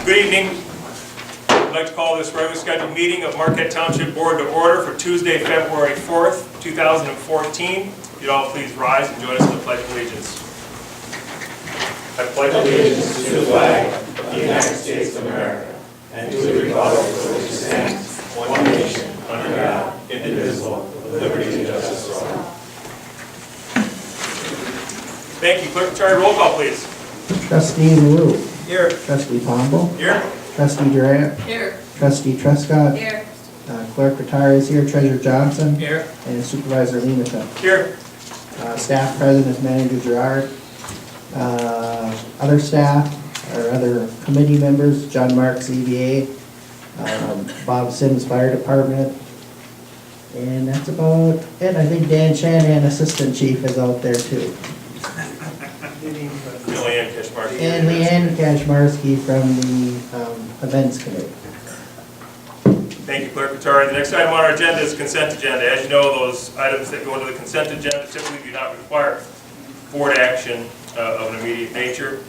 Good evening. I'd like to call this regular scheduled meeting of Marquette Township Board to order for Tuesday, February 4th, 2014. If you'd all please rise and join us in the Pledge of Allegiance. I pledge allegiance to the flag of the United States of America and to the republic for which it stands, one nation, under God, indivisible, with liberty and justice for all. Thank you. Clerk Charlie, roll call please. Trustee LaRue. Here. Trustee Pombo. Here. Trustee Durant. Here. Trustee Trescott. Here. Clerk Rattari is here. Treasurer Johnson. Here. And Supervisor Lemata. Here. Staff present is Manager Gerard. Other staff or other committee members, John Marks, EVA, Bob Sims, Fire Department. And that's about it. I think Dan Shanahan, Assistant Chief, is out there too. Leanne Kishmark. And Leanne Kashmarsky from the Events Committee. Thank you, Clerk Rattari. The next item on our agenda is consent agenda. As you know, those items that go into the consent agenda typically do not require board action of an immediate nature.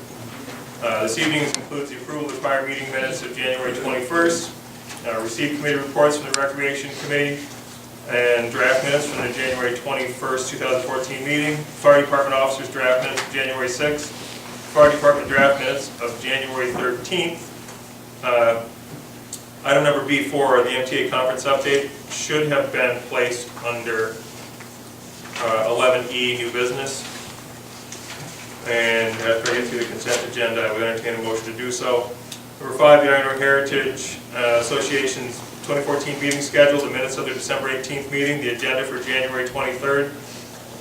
This evening includes the approval of the prior meeting minutes of January 21st, received committee reports from the Recreation Committee, and draft minutes from the January 21st, 2014 meeting, Fire Department officers draft minutes of January 6th, Fire Department draft minutes of January 13th. Item number B4, the MTA conference update, should have been placed under 11E, new business. And after I get through the consent agenda, I would entertain a motion to do so. Number 5, the Iron Heritage Association's 2014 meeting schedule, the minutes of their December 18th meeting, the agenda for January 23rd,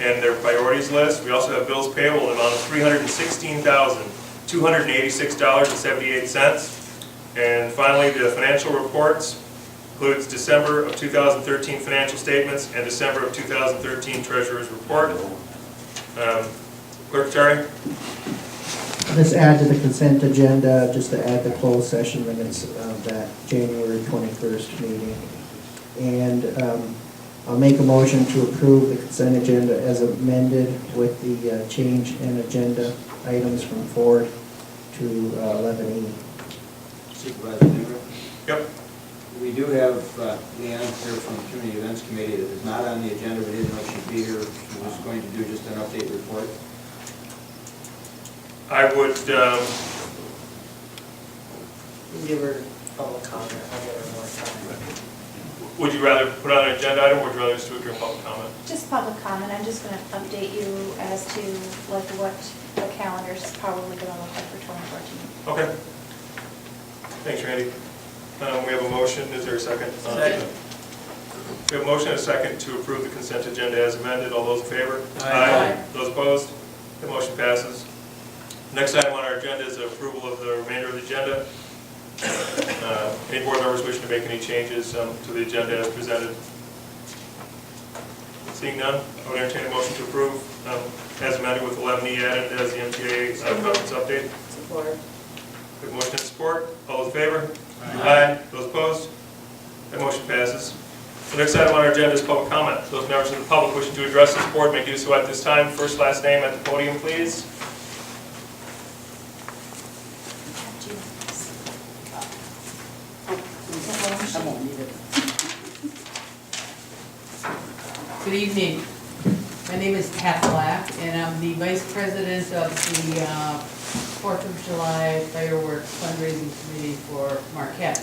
and their priorities list. We also have bills payable in the amount of $316,286.78. And finally, the financial reports includes December of 2013 financial statements and December of 2013 Treasurer's Report. Clerk Terry? This add to the consent agenda, just to add the closed session minutes of that January 21st meeting. And I'll make a motion to approve the consent agenda as amended with the change in agenda items from 4 to 11E. Supervisor Newbert? Yep. We do have Leanne here from the Community Events Committee that is not on the agenda. We didn't know she'd be here. She was going to do just an update report. I would, Give her public comment. I'll give her more time. would you rather put on an agenda item, or would you rather just do it during public comment? Just public comment. I'm just going to update you as to like what the calendar is probably going to look like for 2014. Okay. Thanks, Randy. We have a motion. Is there a second? Second. We have a motion and a second to approve the consent agenda as amended. All those in favor? Aye. Those opposed? The motion passes. Next item on our agenda is the approval of the remainder of the agenda. Any board members wishing to make any changes to the agenda as presented? Seeing none, I would entertain a motion to approve as amended with 11E added as the MTA conference update. Support. We have motion and support. All those in favor? Aye. Those opposed? That motion passes. The next item on our agenda is public comment. Those members of the public wishing to address this board may do so at this time. First, last name at the podium, please. I won't need it. Good evening. My name is Pat Black, and I'm the Vice President of the 4th of July Fireworks Fundraising Committee for Marquette.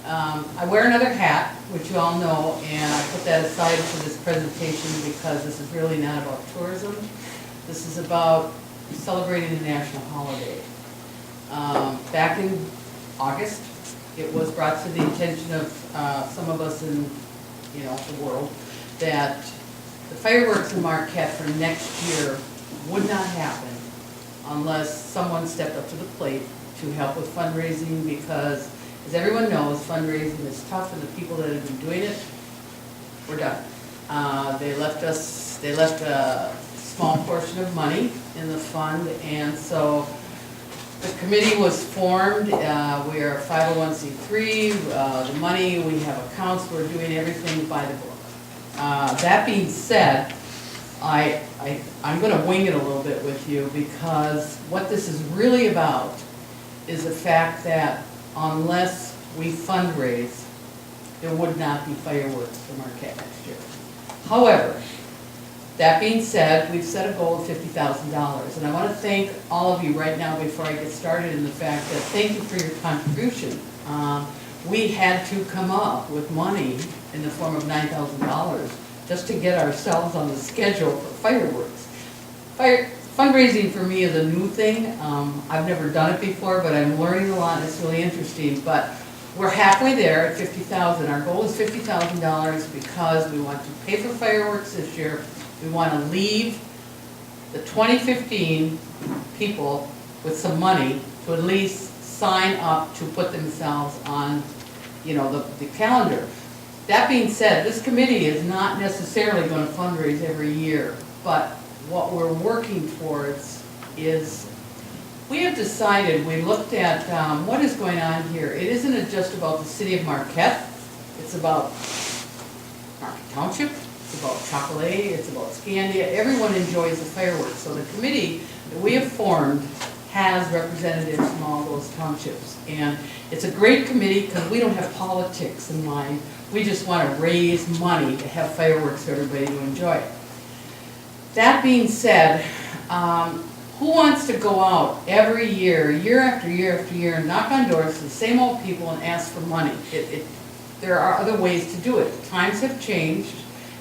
I wear another hat, which you all know, and I put that aside for this presentation because this is really not about tourism. This is about celebrating a national holiday. Back in August, it was brought to the attention of some of us in, the world that the fireworks in Marquette for next year would not happen unless someone stepped up to the plate to help with fundraising, because as everyone knows, fundraising is tough, and the people that have been doing it, we're done. They left a small portion of money in the fund, and so the committee was formed. We are a 501c3. The money, we have accounts, we're doing everything by the book. That being said, I'm going to wing it a little bit with you, because what this is really about is the fact that unless we fundraise, there would not be fireworks for Marquette next year. However, that being said, we've set a goal of $50,000, and I want to thank all of you right now before I get started in the fact that thank you for your contribution. We had to come up with money in the form of $9,000 just to get ourselves on the schedule for fireworks. Fundraising for me is a new thing. I've never done it before, but I'm learning a lot and it's really interesting. But we're halfway there at $50,000. Our goal is $50,000 because we want to pay for fireworks this year. We want to leave the 2015 people with some money to at least sign up to put themselves on, the calendar. That being said, this committee is not necessarily going to fundraise every year, but what we're working towards is, we have decided, we looked at what is going on here. It isn't just about the city of Marquette, it's about Marquette Township, it's about Chocolate, it's about Scandia. Everyone enjoys the fireworks. So the committee that we have formed has representatives from all those townships. And it's a great committee because we don't have politics in mind. We just want to raise money to have fireworks for everybody to enjoy. That being said, who wants to go out every year, year after year after year, and knock on doors to the same old people and ask for money? There are other ways to do it. Times have changed,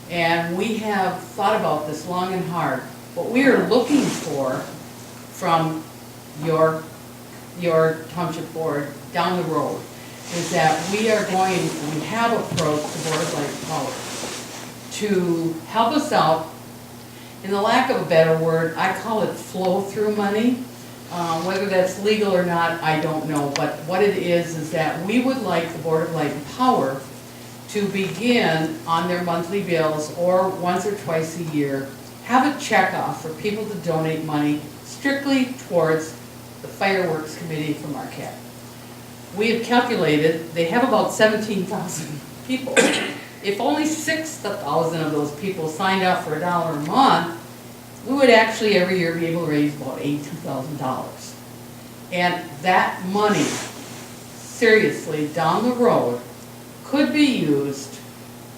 and we have thought about this long and hard. What we are looking for from your township board down the road is that we have approached the Board of Light and Power to help us out. In the lack of a better word, I call it flow-through money. Whether that's legal or not, I don't know. But what it is that we would like the Board of Light and Power to begin on their monthly bills or once or twice a year, have a checkoff for people to donate money strictly towards the Fireworks Committee for Marquette. We have calculated, they have about 17,000 people. If only 6,000 of those people signed up for $1 a month, we would actually every year be able to raise about $82,000. And that money, seriously, down the road, could be used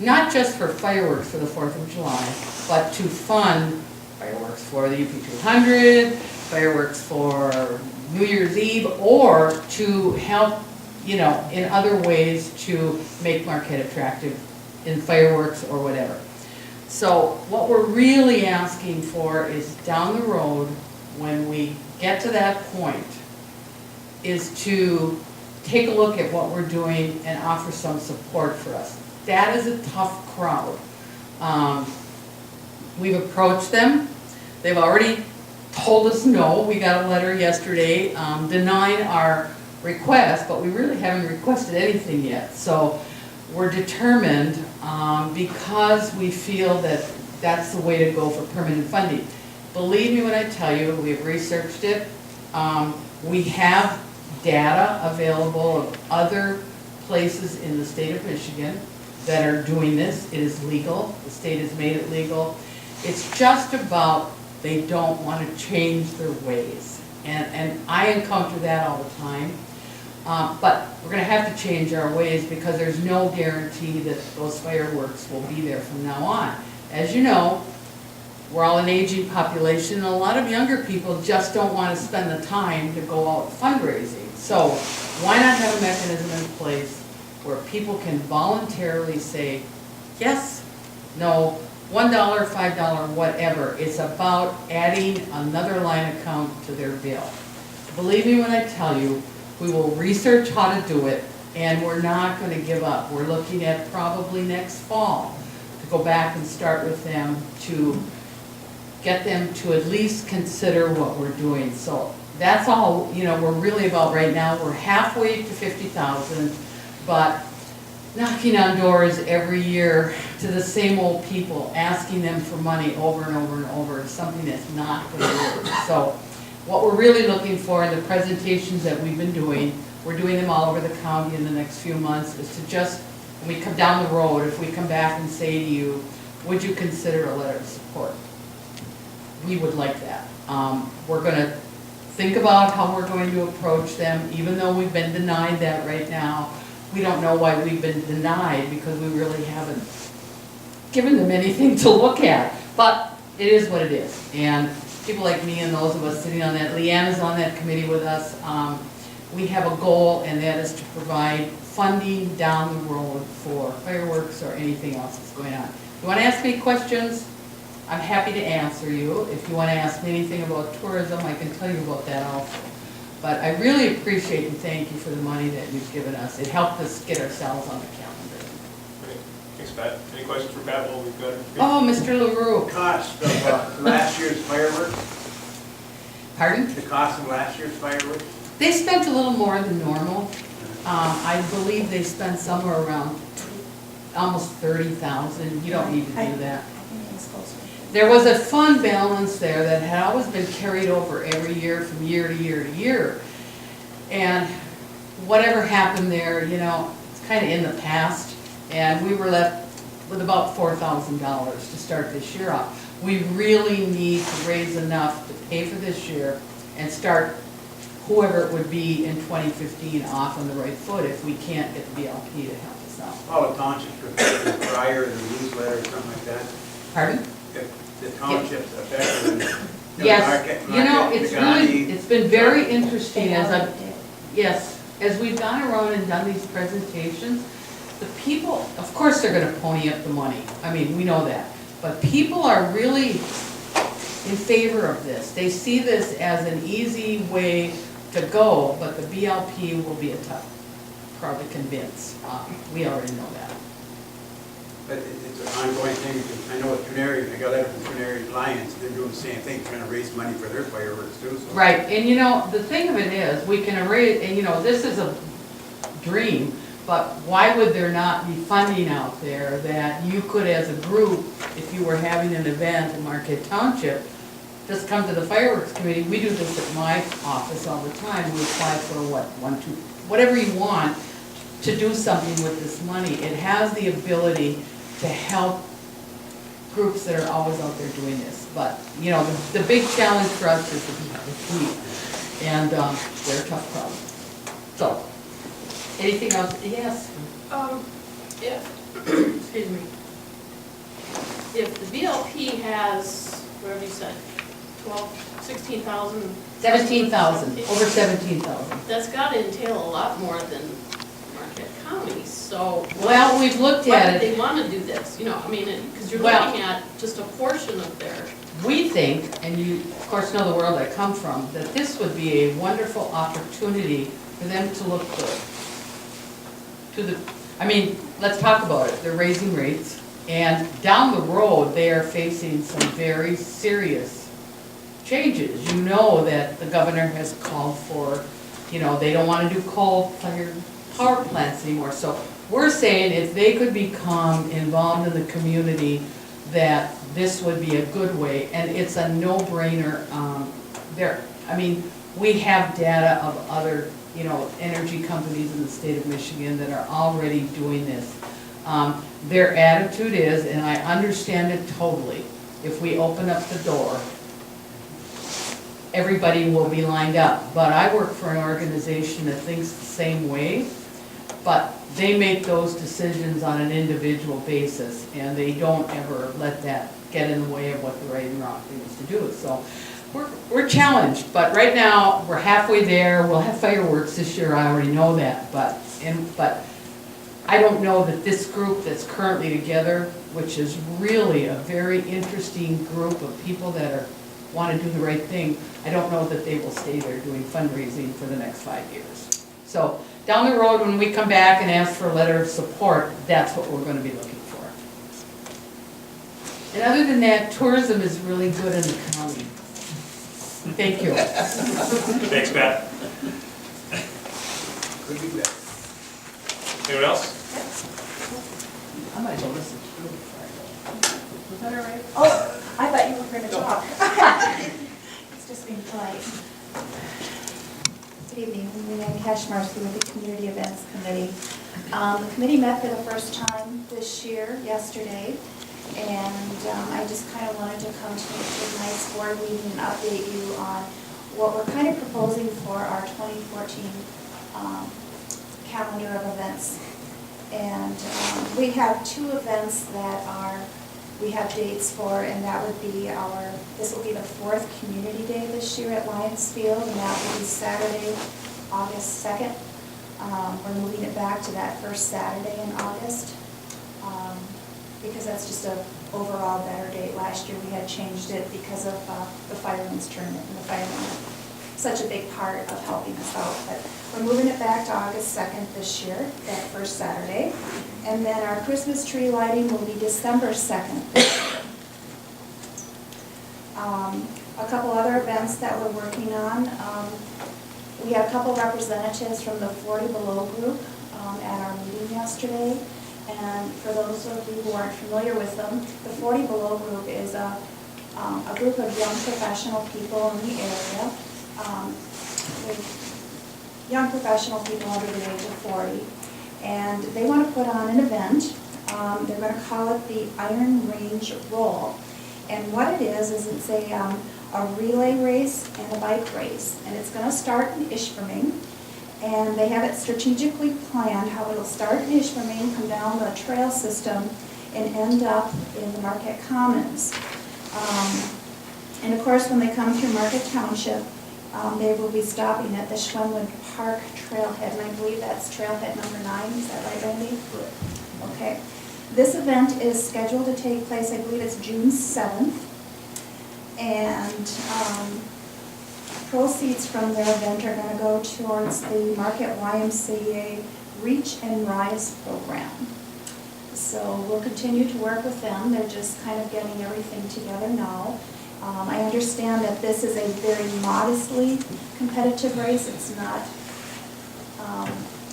not just for fireworks for the 4th of July, but to fund fireworks for the UP 200, fireworks for New Year's Eve, or to help, in other ways to make Marquette attractive in fireworks or whatever. So what we're really asking for is down the road, when we get to that point, is to take a look at what we're doing and offer some support for us. That is a tough crowd. We've approached them. They've already told us no. We got a letter yesterday denying our request, but we really haven't requested anything yet. So we're determined because we feel that that's the way to go for permanent funding. Believe me when I tell you, we have researched it. We have data available of other places in the state of Michigan that are doing this. It is legal. The state has made it legal. It's just about they don't want to change their ways. And I encounter that all the time. But we're going to have to change our ways because there's no guarantee that those fireworks will be there from now on. As you know, we're all an aging population, and a lot of younger people just don't want to spend the time to go out fundraising. So why not have a mechanism in place where people can voluntarily say, yes, no, $1, $5, whatever. It's about adding another line account to their bill. Believe me when I tell you, we will research how to do it, and we're not going to give up. We're looking at probably next fall to go back and start with them to get them to at least consider what we're doing. So that's all, we're really about right now. We're halfway to 50,000, but knocking on doors every year to the same old people, asking them for money over and over and over is something that's not going to work. So what we're really looking for in the presentations that we've been doing, we're doing them all over the county in the next few months, is to just, when we come down the road, if we come back and say to you, would you consider a letter of support? We would like that. We're going to think about how we're going to approach them, even though we've been denied that right now. We don't know why we've been denied, because we really haven't given them anything to look at. But it is what it is. And people like me and those of us sitting on that, Leanne is on that committee with us, we have a goal, and that is to provide funding down the road for fireworks or anything else that's going on. You want to ask me questions? I'm happy to answer you. If you want to ask me anything about tourism, I can tell you about that also. But I really appreciate and thank you for the money that you've given us. It helped us get ourselves on the calendar. Great. Thanks, Pat. Any questions for Pat while we've got her? Oh, Mr. LaRue. Cost of last year's fireworks, Pardon? the cost of last year's fireworks? They spent a little more than normal. I believe they spent somewhere around almost 30,000. You don't need to do that. I think it's closer. There was a fund balance there that had always been carried over every year from year to year to year. And whatever happened there, you know, it's kind of in the past. And we were left with about $4,000 to start this year off. We really need to raise enough to pay for this year and start whoever it would be in 2015 off on the right foot if we can't get the BLP to help us out. All the townships affected prior to the newsletter or something like that. Pardon? If the townships affected. Yes, you know, it's really, it's been very interesting as I've, yes, as we've gone around and done these presentations, the people, of course they're gonna pony up the money, I mean, we know that, but people are really in favor of this. They see this as an easy way to go, but the BLP will be a tough crowd to convince. We already know that. But it's an ongoing thing, because I know with Canary, I got a letter from Canary Lions, they're doing the same thing, trying to raise money for their fireworks too, so. Right, and you know, the thing of it is, we can erase, and you know, this is a dream, but why would there not be funding out there that you could, as a group, if you were having an event in Marquette Township, just come to the fireworks committee. We do this at my office all the time. We apply for what, whatever you want to do something with this money. It has the ability to help groups that are always out there doing this. But, you know, the big challenge for us is the heat, and they're a tough problem. So, anything else? Yes? Excuse me. If the BLP has, whatever you said, 16,000? 17,000, over 17,000. That's got to entail a lot more than Marquette County, so. Well, we've looked Why at would it. they want to do this? You know, I mean, because you're Well- looking at just a portion of their. We think, and you of course know the world I come from, that this would be a wonderful opportunity for them to look good. I mean, let's talk about it. They're raising rates, and down the road, they are facing some very serious changes. You know that the governor has called for, you know, they don't want to do coal-fired power plants anymore. So we're saying if they could become involved in the community, that this would be a good way, and it's a no-brainer. I mean, we have data of other, you know, energy companies in the state of Michigan that are already doing this. Their attitude is, and I understand it totally, if we open up the door, everybody will be lined up. But I work for an organization that thinks the same way, but they make those decisions on an individual basis, and they don't ever let that get in the way of what the right and wrong thing is to do. So we're challenged, but right now, we're halfway there. We'll have fireworks this year, I already know that, but I don't know that this group that's currently together, which is really a very interesting group of people that want to do the right thing, I don't know that they will stay there doing fundraising for the next 5 years. So down the road, when we come back and ask for a letter of support, that's what we're going to be looking for. And other than that, tourism is really good in the county. Thank you. Thanks, Pat. Could be better. Anyone else? I might go listen to you before I go. Was that all right? Oh, I thought you were going to talk. It's just being polite. Good evening, I'm Leanne Kashmarsky with the Community Events Committee. The committee met for the first time this year, yesterday, and I just kind of wanted to come to a nice board meeting and update you on what we're kind of proposing for our 2014 calendar of events. And we have 2 events that we have dates for, and that would be this will be the 4th Community Day this year at Lions Field, and that will be Saturday, August 2nd. We're moving it back to that first Saturday in August, because that's just a overall better date. Last year we had changed it because of the firemen's tournament, and the firemen are such a big part of helping us out. But we're moving it back to August 2nd this year, that first Saturday. And then our Christmas tree lighting will be December 2nd. A couple other events that we're working on. We had a couple representatives from the 40 Below group at our meeting yesterday. And for those of you who aren't familiar with them, the 40 Below group is a group of young professional people in the area. With young professional people under the age of 40. And they want to put on an event. They're going to call it the Iron Range Roll. And what it is it's a relay race and a bike race. And it's going to start in Ishpeming. And they have it strategically planned how it'll start in Ishpeming, come down the trail system, and end up in the Marquette Commons. And of course, when they come through Marquette Township, they will be stopping at the Schwenwood Park Trailhead, and I believe that's trailhead number 9. Is that right, Randy? Correct. Okay. This event is scheduled to take place, I believe it's June 7th. And proceeds from their event are going to go towards the Marquette YMCA Reach and Rise program. So we'll continue to work with them. They're just kind of getting everything together now. I understand that this is a very modestly competitive race. It's not,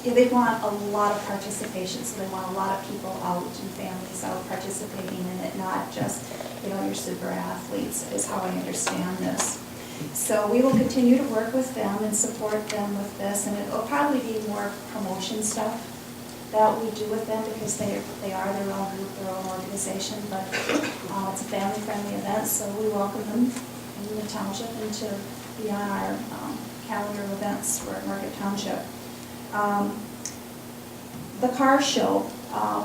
they want a lot of participation, so they want a lot of people out and families out participating in it, not just, your super athletes, is how I understand this. So we will continue to work with them and support them with this, and it will probably be more promotion stuff that we do with them, because they are their own group, their own organization, but it's a family-friendly event, so we welcome them in the township and to be on our calendar of events for Marquette Township. The car show,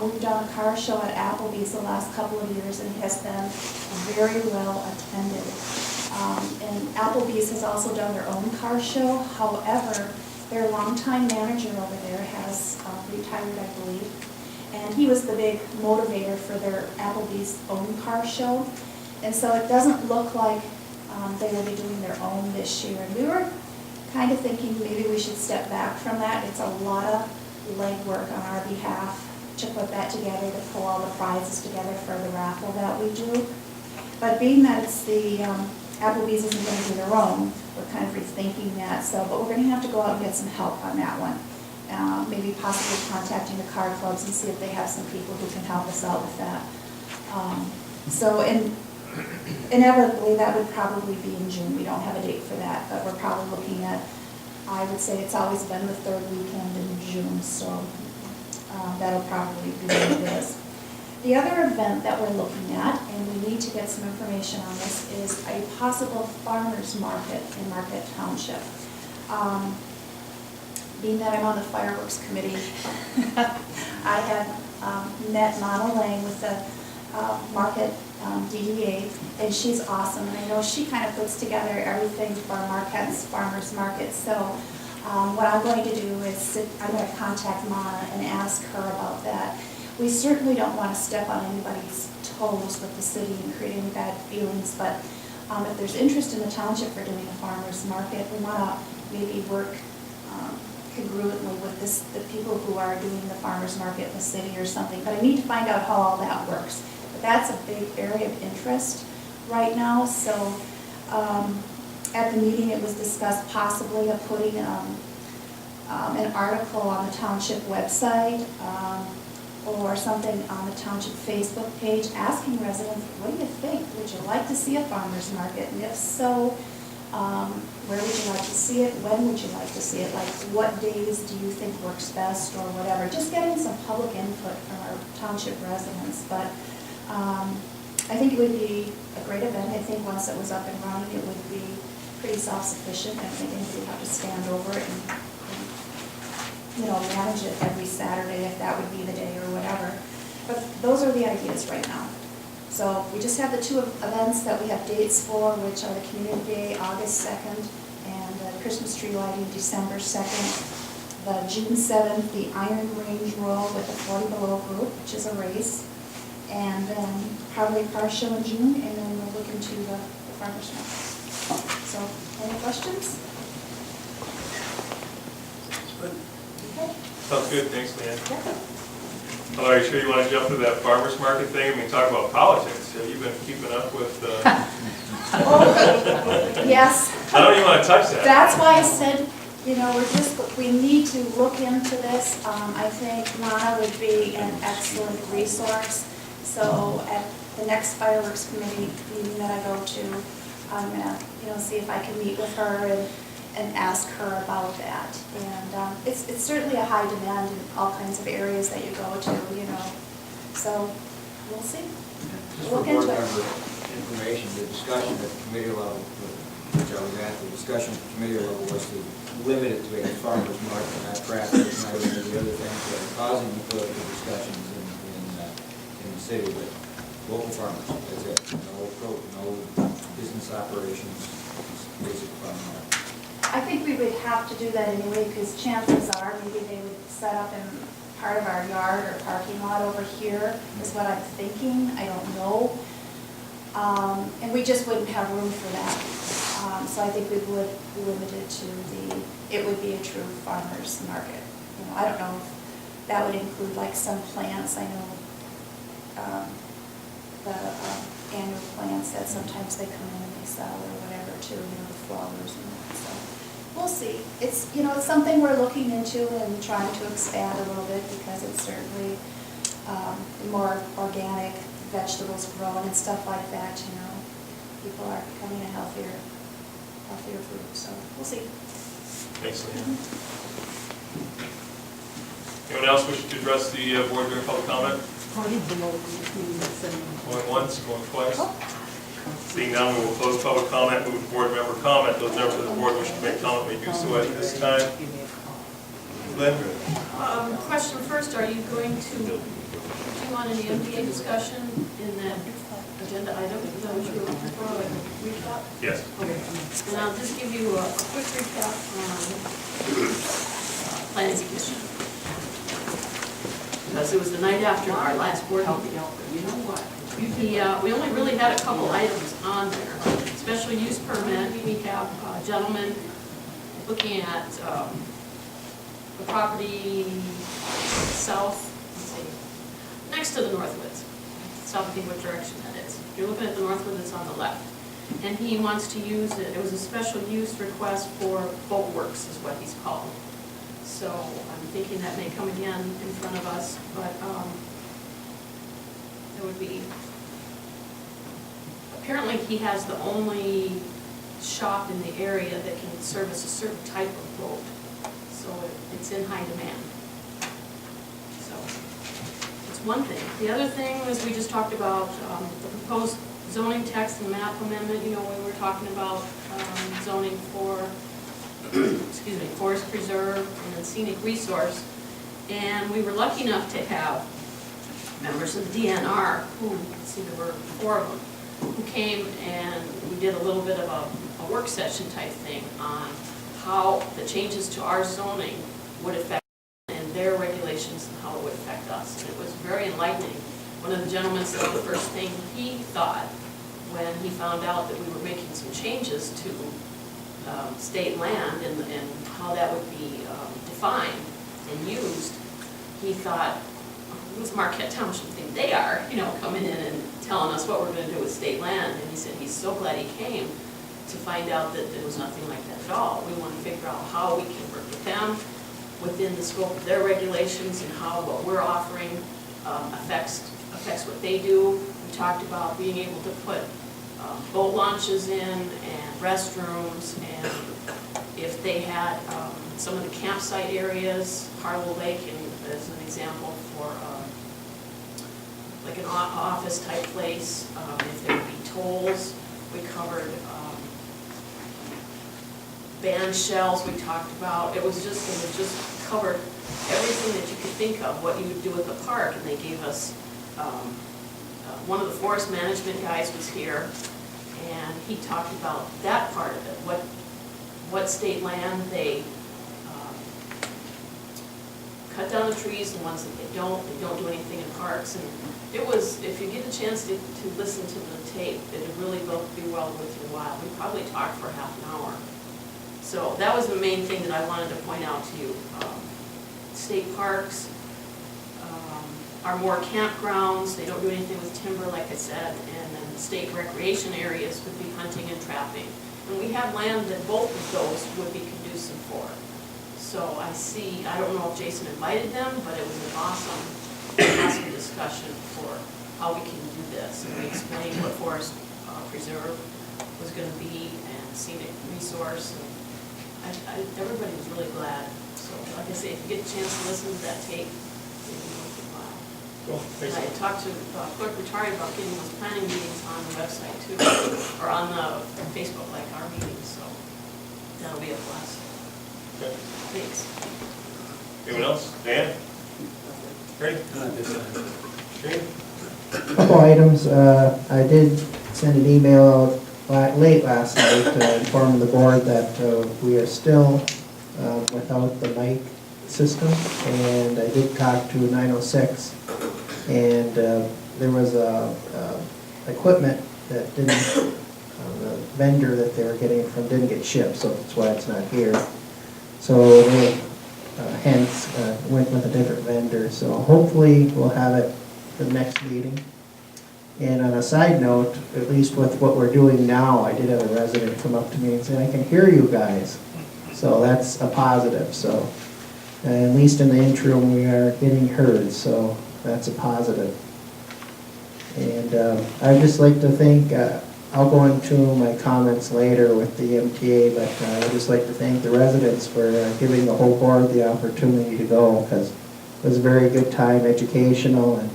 we've done a car show at Applebee's the last couple of years, and it has been very well attended. And Applebee's has also done their own car show. However, their longtime manager over there has retired, I believe, and he was the big motivator for their Applebee's own car show. And so it doesn't look like they will be doing their own this year. And we were kind of thinking maybe we should step back from that. It's a lot of legwork on our behalf to put that together, to pull all the prizes together for the raffle that we do. But being that it's the Applebee's isn't going to do their own, we're kind of rethinking that. But we're going to have to go out and get some help on that one. Maybe possibly contacting the car clubs and see if they have some people who can help us out with that. Inevitably, that would probably be in June. We don't have a date for that, but we're probably looking at, I would say it's always been the 3rd weekend in June, so that'll probably be what it is. The other event that we're looking at, and we need to get some information on this, is a possible farmers market in Marquette Township. Being that I'm on the fireworks committee, I had met Mona Lang with the Marquette DDA, and she's awesome. And I know she kind of puts together everything for Marquette's farmers market. So what I'm going to do is I'm going to contact Mona and ask her about that. We certainly don't want to step on anybody's toes with the city and create any bad feelings, but if there's interest in the township for doing a farmer's market, we want to maybe work congruently with the people who are doing the farmer's market in the city or something. But I need to find out how all that works. But that's a big area of interest right now. So at the meeting it was discussed possibly of putting an article on the township website or something on the township Facebook page asking residents, what do you think? Would you like to see a farmer's market? And if so, where would you like to see it? When would you like to see it? Like, what days do you think works best or whatever? Just getting some public input from our township residents. But I think it would be a great event. I think once it was up and running, it would be pretty self-sufficient. I don't think anybody would have to stand over it and, manage it every Saturday if that would be the day or whatever. But those are the ideas right now. So we just have the two events that we have dates for, which are the Community Day, August 2nd, and the Christmas tree lighting, December 2nd. The June 7th, the Iron Range Roll with the 40 Below group, which is a race. And then probably a car show in June, and then we'll look into the farmer's market. So, any questions? Okay. Sounds good, thanks, Leanne. Yeah. Oh, are you sure you want to jump to that farmer's market thing? I mean, talk about politics. Have you been keeping up with, Yes. I don't even want to touch that. That's why I said, we need to look into this. I think Mana would be an excellent resource. So at the next fireworks committee meeting that I go to, I'm gonna, see if I can meet with her and ask her about that. And it's certainly a high demand in all kinds of areas that you go to, So we'll see. Just We'll for look board into it. member information, the discussion at the committee level, which I was at, the discussion at the committee level was to limit it to a farmer's market, not traffic, not any of the other things that are causing the political discussions in the city, but local farmers, that's it. No business operations, just basic farm market. I think we would have to do that anyway, because chances are maybe they would set up in part of our yard or parking lot over here, is what I'm thinking. I don't know. And we just wouldn't have room for that. So I think we would be limited to it would be a true farmer's market. I don't know if that would include like some plants. I know the annual plants that sometimes they come in and they sell or whatever too, the flowers and that. So we'll see. It's, it's something we're looking into and trying to expand a little bit, because it's certainly more organic vegetables grown and stuff like that, People are becoming a healthier food, so we'll see. Thanks, Leanne. Anyone else wish to address the board during public comment? Going once, going twice? Seeing none, we will close public comment, move to board member comment. Those members of the board wishing to make comment may do so at this time. Lynn? Question first, are you going to, do you want any MDA discussion in that agenda item? Is that what you were looking for, like a recap? Yes. Okay. And I'll just give you a quick recap on planning commission. Because it was the night after our last board meeting. You know what? We only really had a couple items on there. Special use permit, we have a gentleman looking at the property south, let's see, next to the Northwoods. South of what direction that is. If you're looking at the Northwood, it's on the left. And he wants to use it, it was a special use request for boat works is what he's called. So I'm thinking that may come again in front of us, but it would be, apparently he has the only shop in the area that can service a certain type of boat. So it's in high demand. So it's one thing. The other thing was we just talked about the proposed zoning text and map amendment. We were talking about zoning for excuse me, forest preserve and scenic resource. And we were lucky enough to have members of the DNR, who, let's see, there were 4 of them, who came and we did a little bit of a work session type thing on how the changes to our zoning would affect and their regulations and how it would affect us. And it was very enlightening. One of the gentlemen said the first thing he thought when he found out that we were making some changes to state land and how that would be defined and used, he thought, it was Marquette Township thing. They are, coming in and telling us what we're going to do with state land. And he said he's so glad he came to find out that there was nothing like that at all. We want to figure out how we can work with them within the scope of their regulations and how what we're offering affects what they do. We talked about being able to put boat launches in and restrooms, and if they had some of the campsite areas, Harlow Lake as an example for like an office type place, if there would be tolls. We covered band shells we talked about. It was just covered everything that you could think of, what you would do at the park. And they gave us, one of the forest management guys was here, and he talked about that part of it, what state land they cut down the trees, the ones that they don't do anything in parks. And it was, if you get a chance to listen to the tape, it'd really be well worth your while. We probably talked for half an hour. So that was the main thing that I wanted to point out to you. State parks are more campgrounds, they don't do anything with timber, like I said, and then the state recreation areas would be hunting and trapping. And we have land that both of those would be conducive for. So I don't know if Jason invited them, but it was an awesome discussion for how we can do this. And we explained what Forest Preserve was going to be and scenic resource. And everybody was really glad. So like I say, if you get a chance to listen to that tape, it'll be worth your while. Cool, And thanks. I talked to Clerk Retired about getting those planning meetings on the website too, or on the Facebook, like our meetings, so that'll be a plus. Okay. Thanks. Anyone else? Dan? Ready? Couple items, I did send an email out late last night to inform the board that we are still without the mic system, and I did talk to 906, and there was equipment that didn't, the vendor that they were getting from didn't get shipped, so that's why it's not here. So they hence went with a different vendor, so hopefully we'll have it for the next meeting. And on a side note, at least with what we're doing now, I did have a resident come up to me and say, I can hear you guys. So that's a positive, so at least in the interim, we are getting heard, so that's a positive. And I'd just like to thank, I'll go into my comments later with the MTA, but I'd just like to thank the residents for giving the whole board the opportunity to go, because it was a very good time, educational, and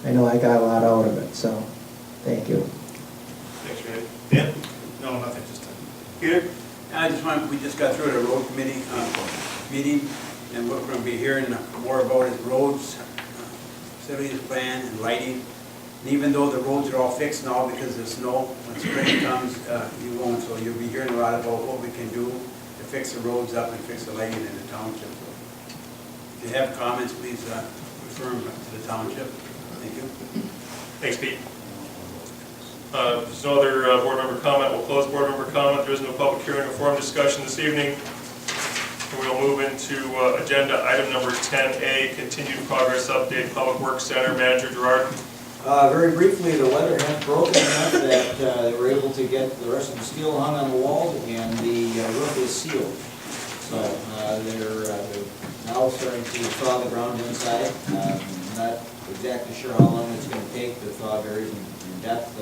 I know I got a lot out of it, so thank you. Thanks, Randy. Dan? No, nothing, just a... Peter? we just got through the road committee meeting, and what we're going to be hearing more about is roads, facilities plan, and lighting. And even though the roads are all fixed now because of the snow, when spring comes, you won't. So you'll be hearing a lot about what we can do to fix the roads up and fix the lighting in the township. So if you have comments, please refer them to the township. Thank you. Thanks, Pete. If there's no other board member comment, we'll close board member comment. There is no public hearing or forum discussion this evening. And we'll move into agenda item number 10A, continued progress update, Public Works Center, Manager Gerard. Very briefly, the weather has broken enough that they were able to get the rest of the steel hung on the walls, and the roof is sealed. So they're now starting to thaw the ground inside. Not exactly sure how long it's going to take. The thaw varies in depth.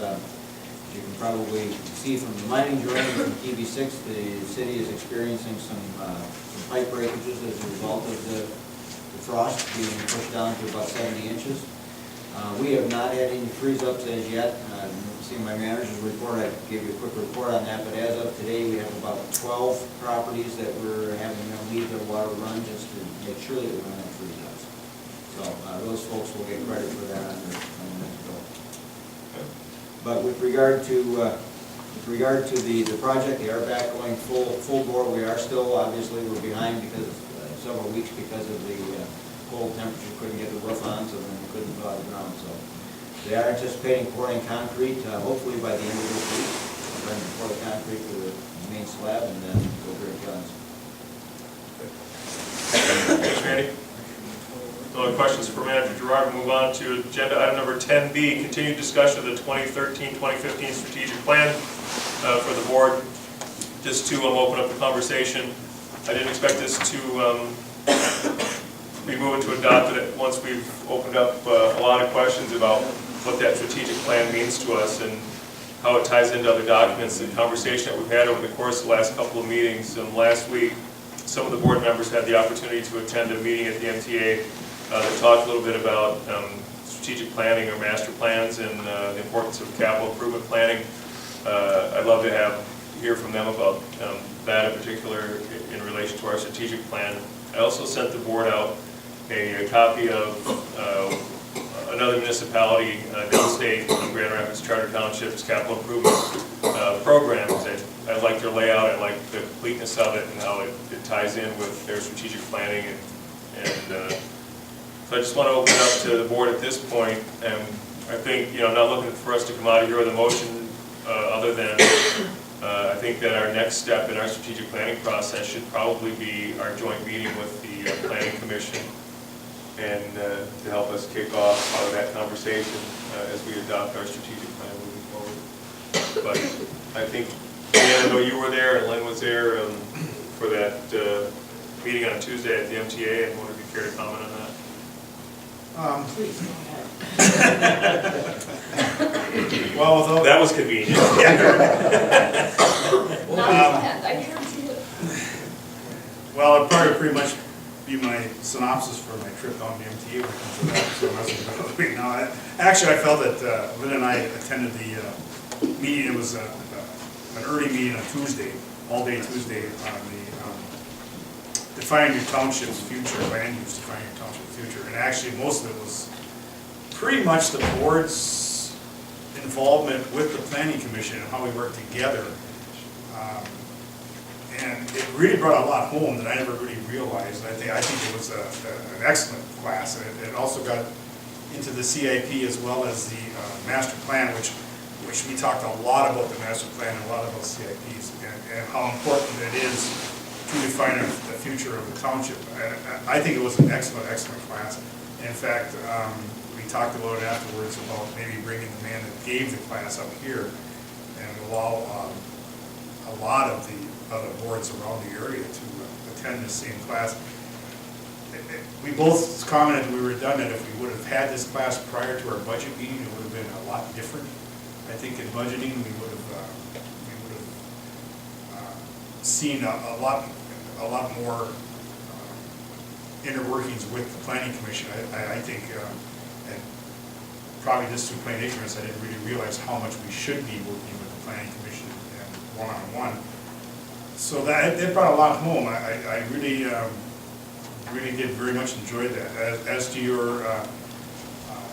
You can probably see from the mining drawing from TV6, the city is experiencing some pipe breakages as a result of the frost being pushed down to about 70 inches. We have not had any freeze-ups as yet. Seeing my manager's report, I gave you a quick report on that, but as of today, we have about 12 properties that we're having to leave their water run just to make sure that we don't have freeze-ups. So those folks will get credit for that on their next bill. But with regard to the project, they are back going full bore. We are still, obviously, we're behind because of several weeks because of the cold temperature, couldn't get the roof on, so then we couldn't thaw the ground. So they are anticipating pouring concrete, hopefully by the end of this week. We're going to pour the concrete to the main slab and then go break guns. Thanks, Randy. No other questions for Manager Gerard. We'll move on to agenda item number 10B, continued discussion of the 2013-2015 strategic plan for the board. Just to open up the conversation, I didn't expect this to be moving to adopt it once we've opened up a lot of questions about what that strategic plan means to us and how it ties into other documents. The conversation that we've had over the course of the last couple of meetings, and last week, some of the board members had the opportunity to attend a meeting at the MTA that talked a little bit about strategic planning or master plans and the importance of capital improvement planning. I'd love to have hear from them about that in particular in relation to our strategic plan. I also sent the board out a copy of another municipality, downstate, Grand Rapids Charter Township's capital improvement programs. I like their layout, I like the completeness of it and how it ties in with their strategic planning. So I just want to open it up to the board at this point, and I think, I'm not looking for us to come out of here with a motion other than I think that our next step in our strategic planning process should probably be our joint meeting with the Planning Commission, and to help us kick off part of that conversation as we adopt our strategic plan moving forward. But I think, Dan, I know you were there and Len was there for that meeting on Tuesday at the MTA, and wonder if you care to comment on that? Please go ahead. Well, although That was convenient. Not planned, I guarantee it. well, it'd probably pretty much be my synopsis for my trip down to MTA when it comes to that. So that's about the week. Now, actually, I felt that Lynn and I attended the meeting. It was an early meeting on Tuesday, all day Tuesday, on the defining your township's future, land use, defining your township's future. And actually, most of it was pretty much the board's involvement with the Planning Commission and how we work together. And it really brought a lot home that I never really realized. I think it was an excellent class. And it also got into the CIP as well as the master plan, which we talked a lot about the master plan and a lot about CIPs and how important it is to define the future of the township. I think it was an excellent class. In fact, we talked about it afterwards about maybe bringing the man that gave the class up here and allow a lot of the other boards around the area to attend the same class. We both commented we were redundant. If we would have had this class prior to our budget meeting, it would have been a lot different. I think in budgeting, we would have seen a lot more inner workings with the Planning Commission. I think, and probably just through plain ignorance, I didn't really realize how much we should be working with the Planning Commission and one-on-one. So that brought a lot home. I really did very much enjoy that. As to your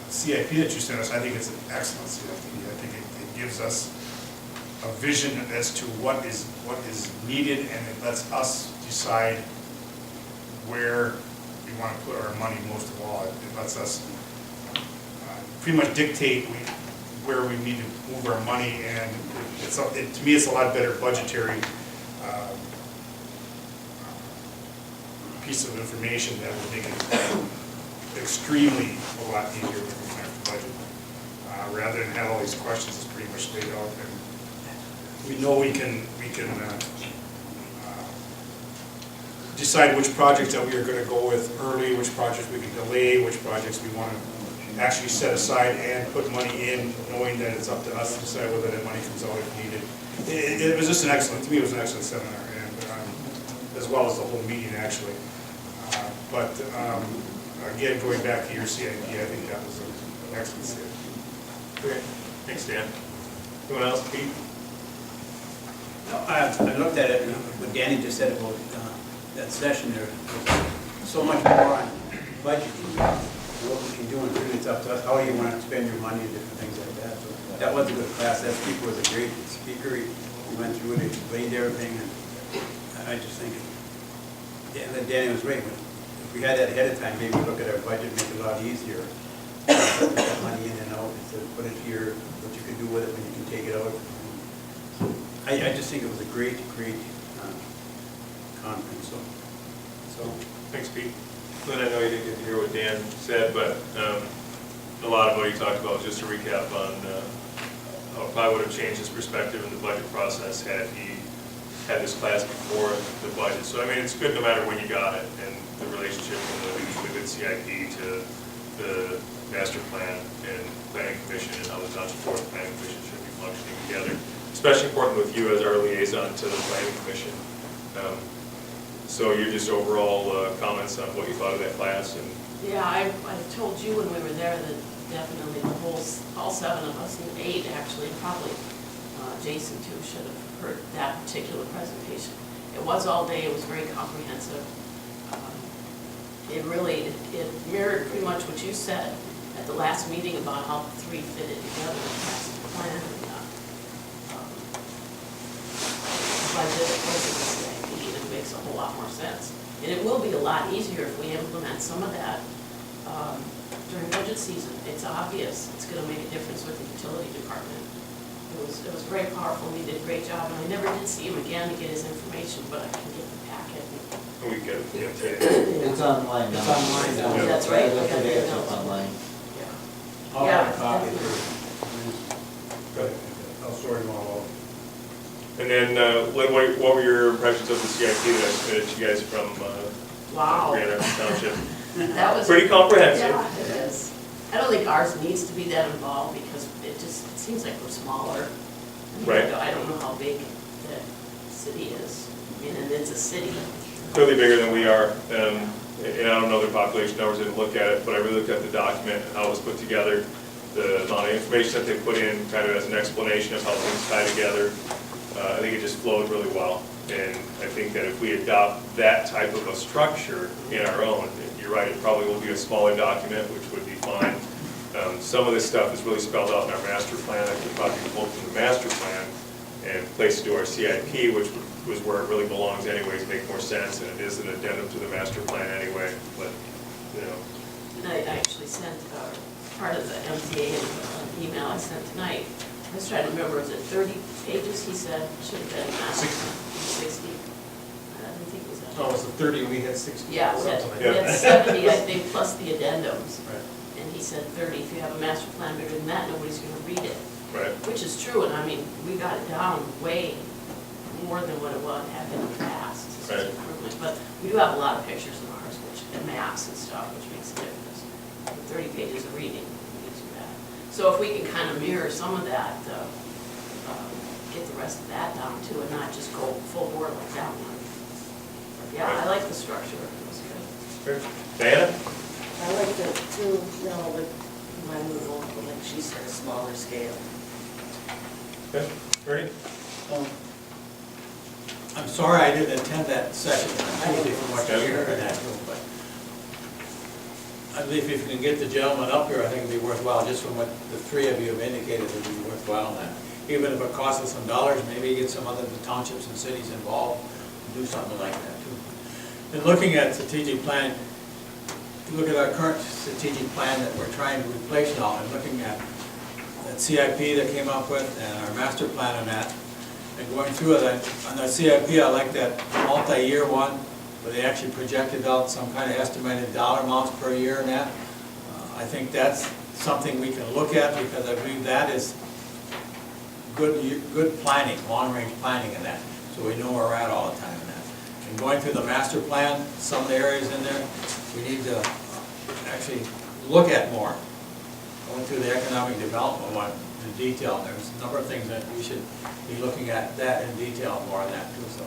CIP that you sent us, I think it's an excellent CIP. I think it gives us a vision as to what is needed, and it lets us decide where we want to put our money most of all. It lets us pretty much dictate where we need to move our money, and to me it's a lot better budgetary piece of information that will make it extremely a lot easier when we have to budget. Rather than have all these questions, it's pretty much laid out, and we know we can decide which projects that we are going to go with early, which projects we can delay, which projects we want to actually set aside and put money in, knowing that it's up to us to decide whether that money comes out if needed. It was just an excellent, to me it was an excellent seminar, and as well as the whole meeting actually. But again, going back to your CIP, I think that was an excellent CIP. Great. Thanks, Dan. Anyone else, Pete? No, I looked at it, and what Danny just said about that session there, so much more on budgeting, what we can do, and really it's up to us, how you want to spend your money and different things like that. So that was a good class. That speaker was a great speaker. He went through it, explained everything, and I just think, Danny was right. If we had that ahead of time, maybe look at our budget, make it a lot easier. Put that money in and out, instead of put it here, what you can do with it when you can take it out. I just think it was a great conference. So Thanks, Pete. Lynn, I know you didn't get to hear what Dan said, but a lot of what he talked about was just a recap on how it probably would have changed his perspective in the budget process had he had this class before the budget. So I mean, it's good no matter when you got it, and the relationship from the good CIP to the master plan and planning commission, and how the township board and planning commission should be functioning together. Especially important with you as our liaison to the planning commission. So your just overall comments on what you thought of that class? And Yeah, I told you when we were there that definitely all 7 of us, and 8 actually, probably Jason too should have heard that particular presentation. It was all day, it was very comprehensive. It really, it mirrored pretty much what you said at the last meeting about how the three fitted together in the master plan. And, budget, of course, it's a CIP, and it makes a whole lot more sense. And it will be a lot easier if we implement some of that during budget season. It's obvious, it's gonna make a difference with the utility department. It was very powerful, he did a great job, and I never did see him again to get his information, but I can get the packet. We get it. It's online now. It's online now. Yeah. That's right. As of today, it's up online. Yeah. I'll Yeah, have a copy definitely. for. I'll sort them all out. And then, Lynn, what were your impressions of the CIP that I submitted to you guys from Wow. Marquette Township? That was. Pretty comprehensive. Yeah, it is. I don't think ours needs to be that involved because it seems like we're smaller. I mean, Right. I don't know how big the city is. I mean, and it's a city. Clearly bigger than we are, and I don't know their population numbers, I didn't look at it, but I really looked at the document and how it was put together, the amount of information that they put in, kind of as an explanation of how things tie together. I think it just flowed really well, and I think that if we adopt that type of a structure in our own, you're right, it probably will be a smaller document, which would be fine. Some of this stuff is really spelled out in our master plan, that could probably be pulled from the master plan and placed into our CIP, which was where it really belongs anyways, make more sense, and it is an addendum to the master plan anyway, but, you know. And I actually sent part of the MTA email I sent tonight. I was trying to remember, was it 30 pages? He said should have been master plan. 60. I didn't think it was that. Oh, it was the 30, we had 60. Yeah, we had, something we like had that. 70, I think, plus the addendums. Right. And he said 30. If you have a master plan bigger than that, nobody's going to read it. Right. Which is true, and I mean, we got it down way more than what it had been in the past. It's just Right. improvement. But we do have a lot of pictures in ours, and maps and stuff, which makes a difference. 30 pages of reading, isn't too bad. So if we can kind of mirror some of that, get the rest of that down too, and not just go full bore like that one. But yeah, I like the structure, it was good. Diana? I like it too, you know, with my little, like she said, a smaller scale. Okay. Ernie? I'm sorry I didn't attend that session, I'm totally from what you heard in that room, but I believe if you can get the gentleman up here, I think it'd be worthwhile, just from what the three of you have indicated, it'd be worthwhile that. Even if it costs us some dollars, maybe get some other townships and cities involved, and do something like that too. And looking at strategic plan, look at our current strategic plan that we're trying to replace now, and looking at that CIP that came up with, and our master plan on that, and going through it, on the CIP, I like that multi-year one, where they actually projected out some kind of estimated dollar amounts per year in that. I think that's something we can look at, because I believe that is good planning, long-range planning in that, so we know where we're at all the time in that. And going through the master plan, some of the areas in there, we need to actually look at more. Going through the economic development one in detail, there's a number of things that we should be looking at that in detail more on that too. So,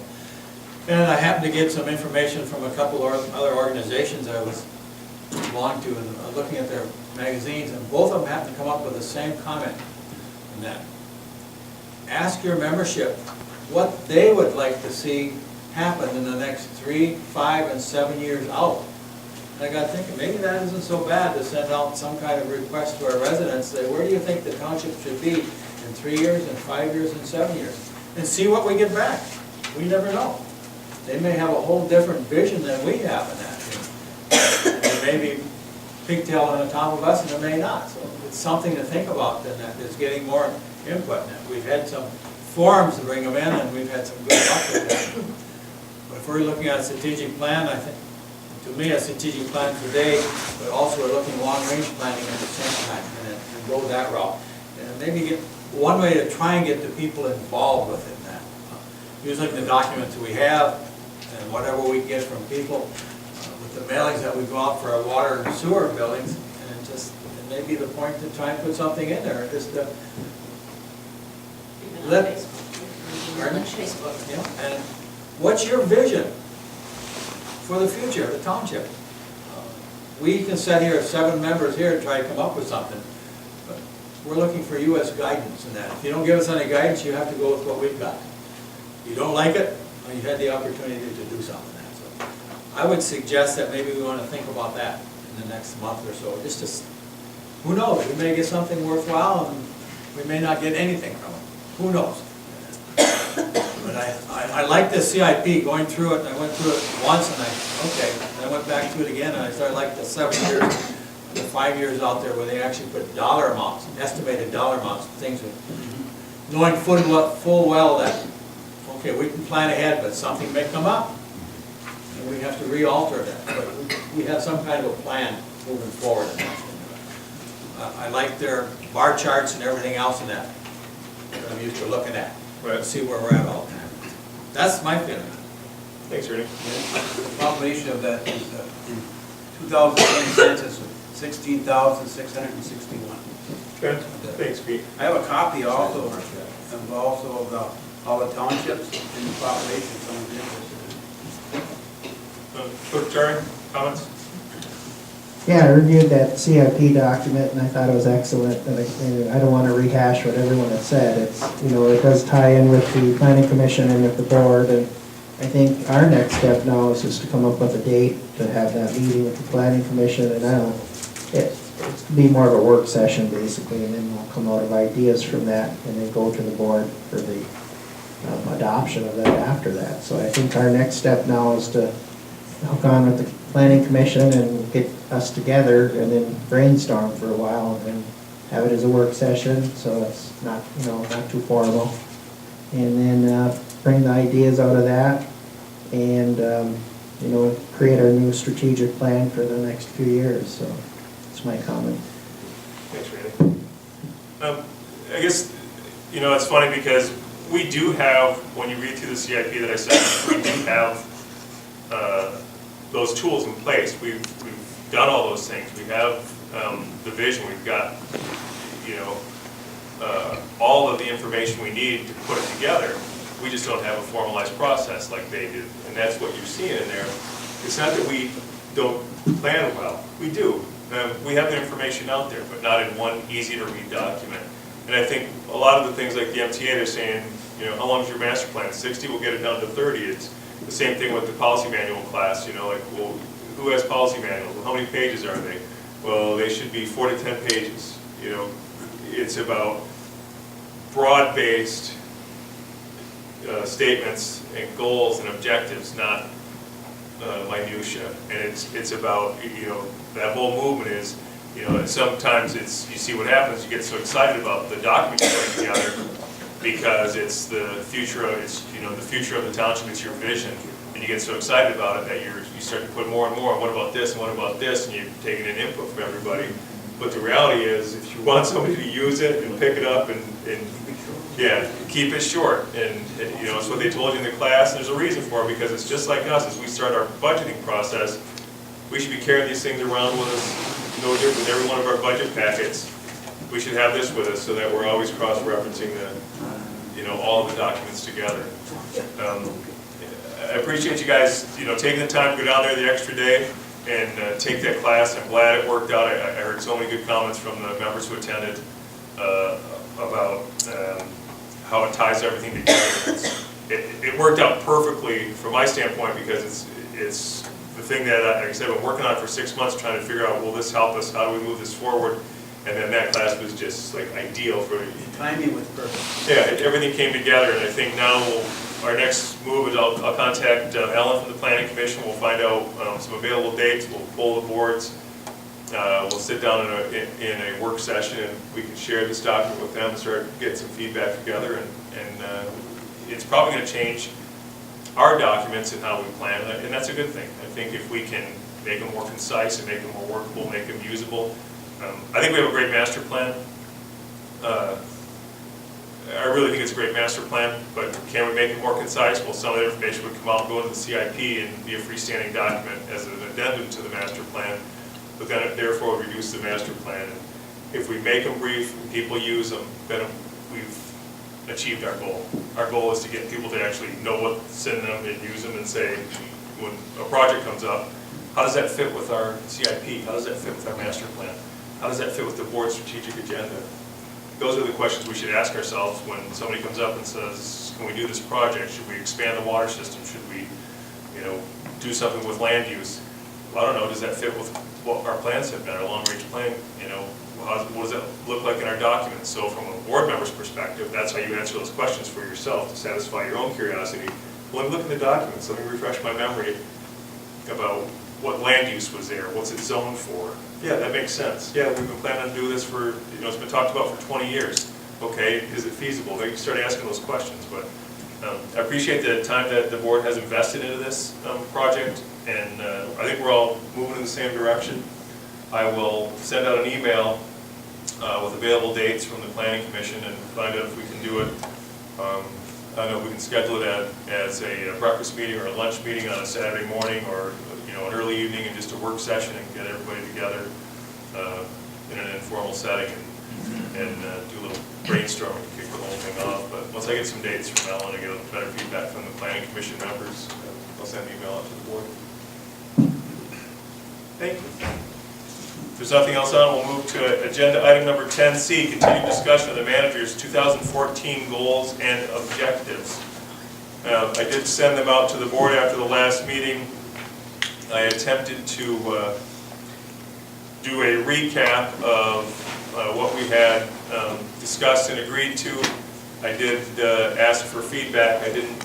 and I happened to get some information from a couple of other organizations I was belong to, and looking at their magazines, and both of them happened to come up with the same comment in that. Ask your membership what they would like to see happen in the next 3, 5, and 7 years out. And I got thinking, maybe that isn't so bad to send out some kind of request to our residents, say, where do you think the township should be in 3 years, and 5 years, and 7 years? And see what we get back. We never know. They may have a whole different vision than we have in that. They may be pigtailing on top of us, and they may not. So it's something to think about, and that is getting more input. We've had some forums to bring them in, and we've had some good luck with that. But if we're looking at a strategic plan, I think, to me, a strategic plan today, but also we're looking long-range planning at the same time, and go that route. And maybe get one way to try and get the people involved with it in that. Using the documents we have, and whatever we get from people, with the mailings that we go out for our water and sewer buildings, and it may be the point to try and put something in there, just to Even on Let- Facebook. Pardon? On Facebook. you know, and what's your vision for the future of the township? We can sit here, 7 members here, and try to come up with something, but we're looking for you as guidance in that. If you don't give us any guidance, you have to go with what we've got. You don't like it, well, you had the opportunity to do something. So I would suggest that maybe we want to think about that in the next month or so. Just, who knows, we may get something worthwhile and we may not get anything from it. Who knows? But I like this CIP, going through it, and I went through it once and I went back through it again and I started like the 7 years, the 5 years out there where they actually put dollar amounts, estimated dollar amounts, things that, knowing full well that, okay, we can plan ahead, but something may come up and we have to re-alter that. But we have some kind of a plan moving forward. I like their bar charts and everything else in that I'm used to looking at. Right. See where we're at all the time. That's my feeling. Thanks, Ernie. The population of that is, in 2010 census, 16,661. Good. Thanks, Pete. I have a copy also of all the townships and the population, someone's interested Clerk Terry, comments? Yeah, I reviewed that CIP document and I thought it was excellent, and I don't want to rehash what everyone has said. It's, it does tie in with the planning commission and with the board, and I think our next step now is just to come up with a date to have that meeting with the planning commission, and it's to be more of a work session basically, and then we'll come out of ideas from that and then go to the board for the adoption of that after that. So I think our next step now is to hook on with the planning commission and get us together and then brainstorm for a while and then have it as a work session, so it's not, not too formal. And then bring the ideas out of that and, create our new strategic plan for the next few years. So that's my comment. Thanks, Randy. I guess, it's funny because we do have, when you read through the CIP that I sent, we do have those tools in place. We've done all those things. We have the vision. We've got, all of the information we need to put it together. We just don't have a formalized process like they do. And that's what you're seeing in there. It's not that we don't plan well. We do. We have the information out there, but not in one easy-to-read document. And I think a lot of the things like the MTA, they're saying, how long is your master plan? 60, we'll get it down to 30. It's the same thing with the policy manual class, well, who has policy manuals? Well, how many pages are they? Well, they should be 4 to 10 pages. It's about broad-based statements and goals and objectives, not minutia. And it's about, that whole movement is, and sometimes you see what happens, you get so excited about the document you're putting together because it's the future of, the future of the township, it's your vision, and you get so excited about it that you start to put more and more, what about this and what about this, and you're taking in input from everybody. But the reality is, if you want somebody to use it and pick it up and keep it short. And it's what they told you in the class, and there's a reason for it, because it's just like us, as we start our budgeting process, we should be carrying these things around with us, no different with every one of our budget packets. We should have this with us so that we're always cross-referencing all of the documents together. I appreciate you guys, taking the time to go down there the extra day and take that class. I'm glad it worked out. I heard so many good comments from the members who attended about how it ties everything together. It worked out perfectly from my standpoint because it's the thing that, like I said, I've been working on it for 6 months trying to figure out, will this help us? How do we move this forward? And then that class was just like ideal for me. Timing was perfect. Yeah, everything came together, and I think now our next move is I'll contact Ellen from the Planning Commission. We'll find out some available dates. We'll pull the boards. We'll sit down in a work session, and we can share this document with them and start getting some feedback together. And it's probably going to change our documents and how we plan, and that's a good thing. I think if we can make them more concise and make them more workable, make them usable. I think we have a great master plan. I really think it's a great master plan, but can we make it more concise? Well, some of the information would come out and go into the CIP and be a freestanding document as an addendum to the master plan, but then it therefore reduce the master plan. And if we make them brief and people use them, then we've achieved our goal. Our goal is to get people to actually know what's in them and use them and say, when a project comes up, how does that fit with our CIP? How does that fit with our master plan? How does that fit with the board's strategic agenda? those are the questions we should ask ourselves when somebody comes up and says, can we do this project? Should we expand the water system? Should we, do something with land use? Well, I don't know, does that fit with what our plans have been, our long-range plan? What does that look like in our documents? So from a board member's perspective, that's how you answer those questions for yourself to satisfy your own curiosity. Well, let me look at the documents, let me refresh my memory about what land use was there, what's it zoned for. Yeah, that makes sense. Yeah, we've been planning to do this for, it's been talked about for 20 years. Okay, is it feasible? Then you start asking those questions. But I appreciate the time that the board has invested into this project, and I think we're all moving in the same direction. I will send out an email with available dates from the Planning Commission and find out if we can do it. I don't know if we can schedule it as a breakfast meeting or a lunch meeting on a Saturday morning, or an early evening and just a work session and get everybody together in an informal setting and do a little brainstorming to kick the whole thing off. But once I get some dates from Ellen and get a better feedback from the Planning Commission members, I'll send an email out to the board. Thank you. If there's nothing else on, we'll move to agenda item number 10C, continued discussion of the manager's 2014 goals and objectives. I did send them out to the board after the last meeting. I attempted to do a recap of what we had discussed and agreed to. I did ask for feedback. I didn't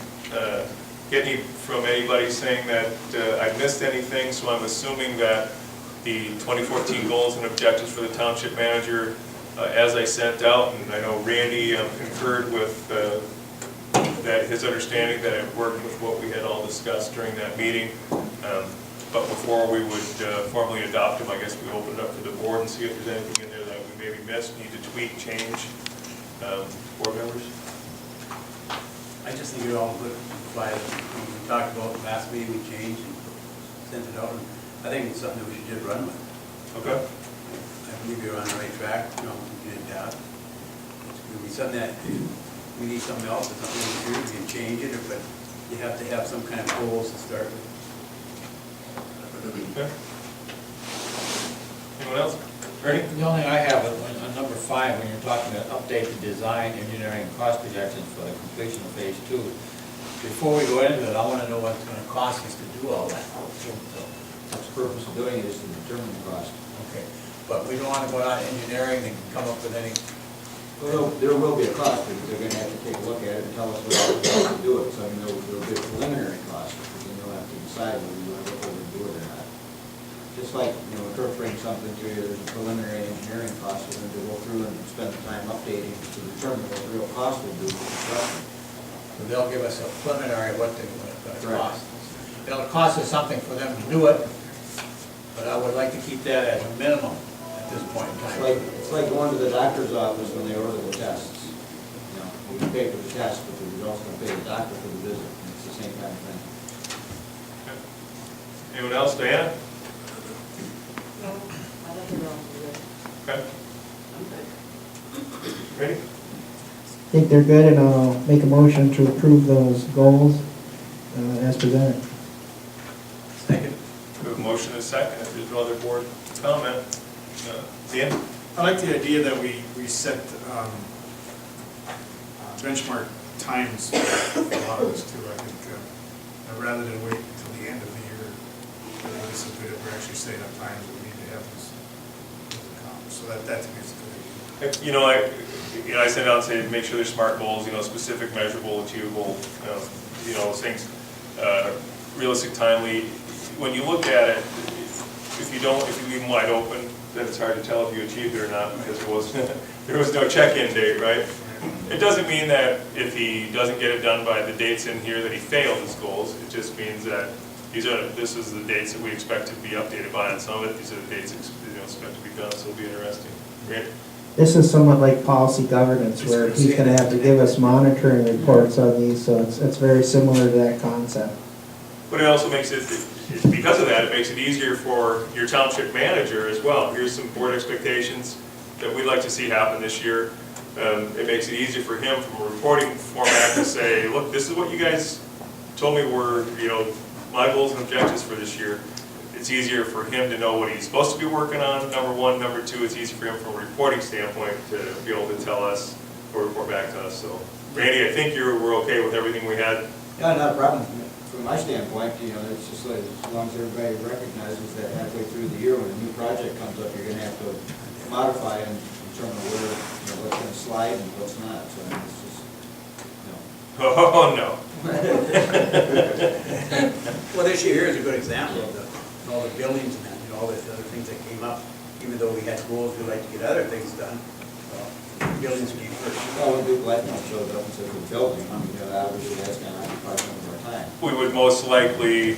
get any from anybody saying that I missed anything, so I'm assuming that the 2014 goals and objectives for the township manager, as I sent out, and I know Randy concurred with that, his understanding that it worked with what we had all discussed during that meeting. But before we would formally adopt them, I guess we open it up to the board and see if there's anything in there that we maybe missed, need to tweak, change. Board members? I just think you're all good. By we talked about the last meeting, we changed and sent it out. And I think it's something that we should just run with. Okay. I believe you're on the right track. You did that. It's going to be something that we need something else, or something we do, we can change it, but you have to have some kind of goals to start with. Okay. Anyone else? Ernie? The only thing I have on number 5, when you're talking about update the design, engineering, and cost projections for the completion of phase 2. Before we go into it, I want to know what it's going to cost us to do all that. So, That's the purpose of doing it, is to determine the cost. okay, but we don't want to go out engineering and come up with any. Well, there will be a cost, because they're going to have to take a look at it and tell us what they're going to do it. So I mean, there will be a preliminary cost, because then you'll have to decide whether you want to go forward and do it or not. Just like, if Kirk brings something to you, there's a preliminary engineering cost, we're going to go through and spend the time updating to determine what the real cost will be for construction. So they'll give us a preliminary of what it's going to Correct. cost. It'll cost us something for them to do it, but I would like to keep that as a minimum at this point in time. It's like going to the doctor's office when they order the tests. You pay for the test, but the results don't pay the doctor for the visit. It's the same kind of thing. Okay. Anyone else? Diana? No, I don't know. Okay. I'm good. Ready? I think they're good, and I'll make a motion to approve those goals as presented. Second. We have a motion and a second. If there's no other board comment. Dan? I like the idea that we set benchmark times for a lot of this too. I think rather than wait until the end of the year, I think this is good if we're actually setting up times that we need to have this accomplished. So that to me is a good idea. I send out and say, make sure there's SMART goals, specific, measurable, achievable, things, realistic, timely. When you look at it, if you leave them wide open, then it's hard to tell if you achieved it or not, because there was no check-in date, right? It doesn't mean that if he doesn't get it done by the dates in here that he failed his goals. It just means that this is the dates that we expect to be updated by on some of it. These are the dates expect to be done, so it'll be interesting. Great. This is somewhat like policy governance, where he's gonna have to give us monitoring reports on these, so it's very similar to that concept. But it also makes it, because of that, it makes it easier for your township manager as well. Here's some board expectations that we'd like to see happen this year. It makes it easier for him from a reporting format to say, look, this is what you guys told me were, my goals and objectives for this year. it's easier for him to know what he's supposed to be working on, number one. Number two, it's easy for him from a reporting standpoint to be able to tell us or report back to us. So, Randy, I think we're okay with everything we had. Yeah, not a problem. From my standpoint, it's just like, as long as everybody recognizes that halfway through the year, when a new project comes up, you're gonna have to modify and determine where, what's gonna slide and what's not, so it's just, Oh, no. Well, this year is a good example of all the buildings and that, all the other things that came up. Even though we had goals, we'd like to get other things done. Buildings came first. well, when Duke Lightning shows up and says we're building, obviously that's gonna occupy some of our time. We would most likely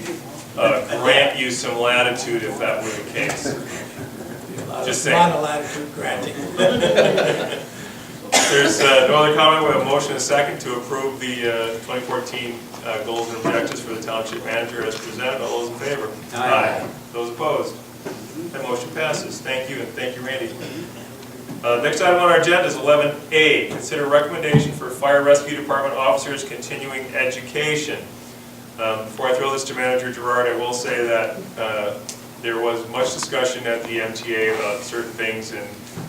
grant you some latitude if that were the case. Just saying. A lot of latitude granting. There's no other comment. We have a motion and a second to approve the 2014 goals and objectives for the township manager as presented. All those in favor? Aye. Those opposed? That motion passes. Thank you, and thank you, Randy. Next item on our agenda is 11A. Consider recommendation for fire rescue department officers continuing education. Before I throw this to Manager Gerard, I will say that there was much discussion at the MTA about certain things, and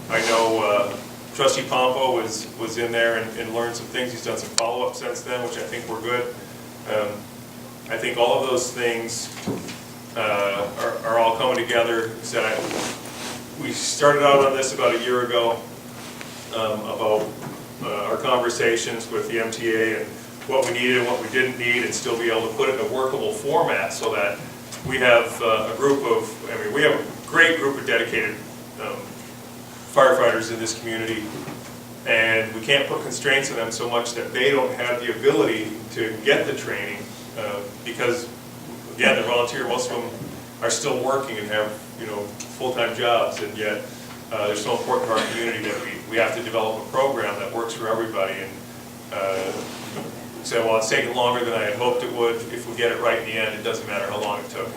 I know Trustee Pompo was in there and learned some things. He's done some follow-up since then, which I think were good. I think all of those things are all coming together. We started out on this about a year ago about our conversations with the MTA and what we needed and what we didn't need, and still be able to put it in a workable format so that we have a group of, we have a great group of dedicated firefighters in this community, and we can't put constraints on them so much that they don't have the ability to get the training because, again, they're volunteer. Most of them are still working and have full-time jobs, and yet they're so important to our community that we have to develop a program that works for everybody. And well, it's taken longer than I had hoped it would. If we get it right in the end, it doesn't matter how long it took.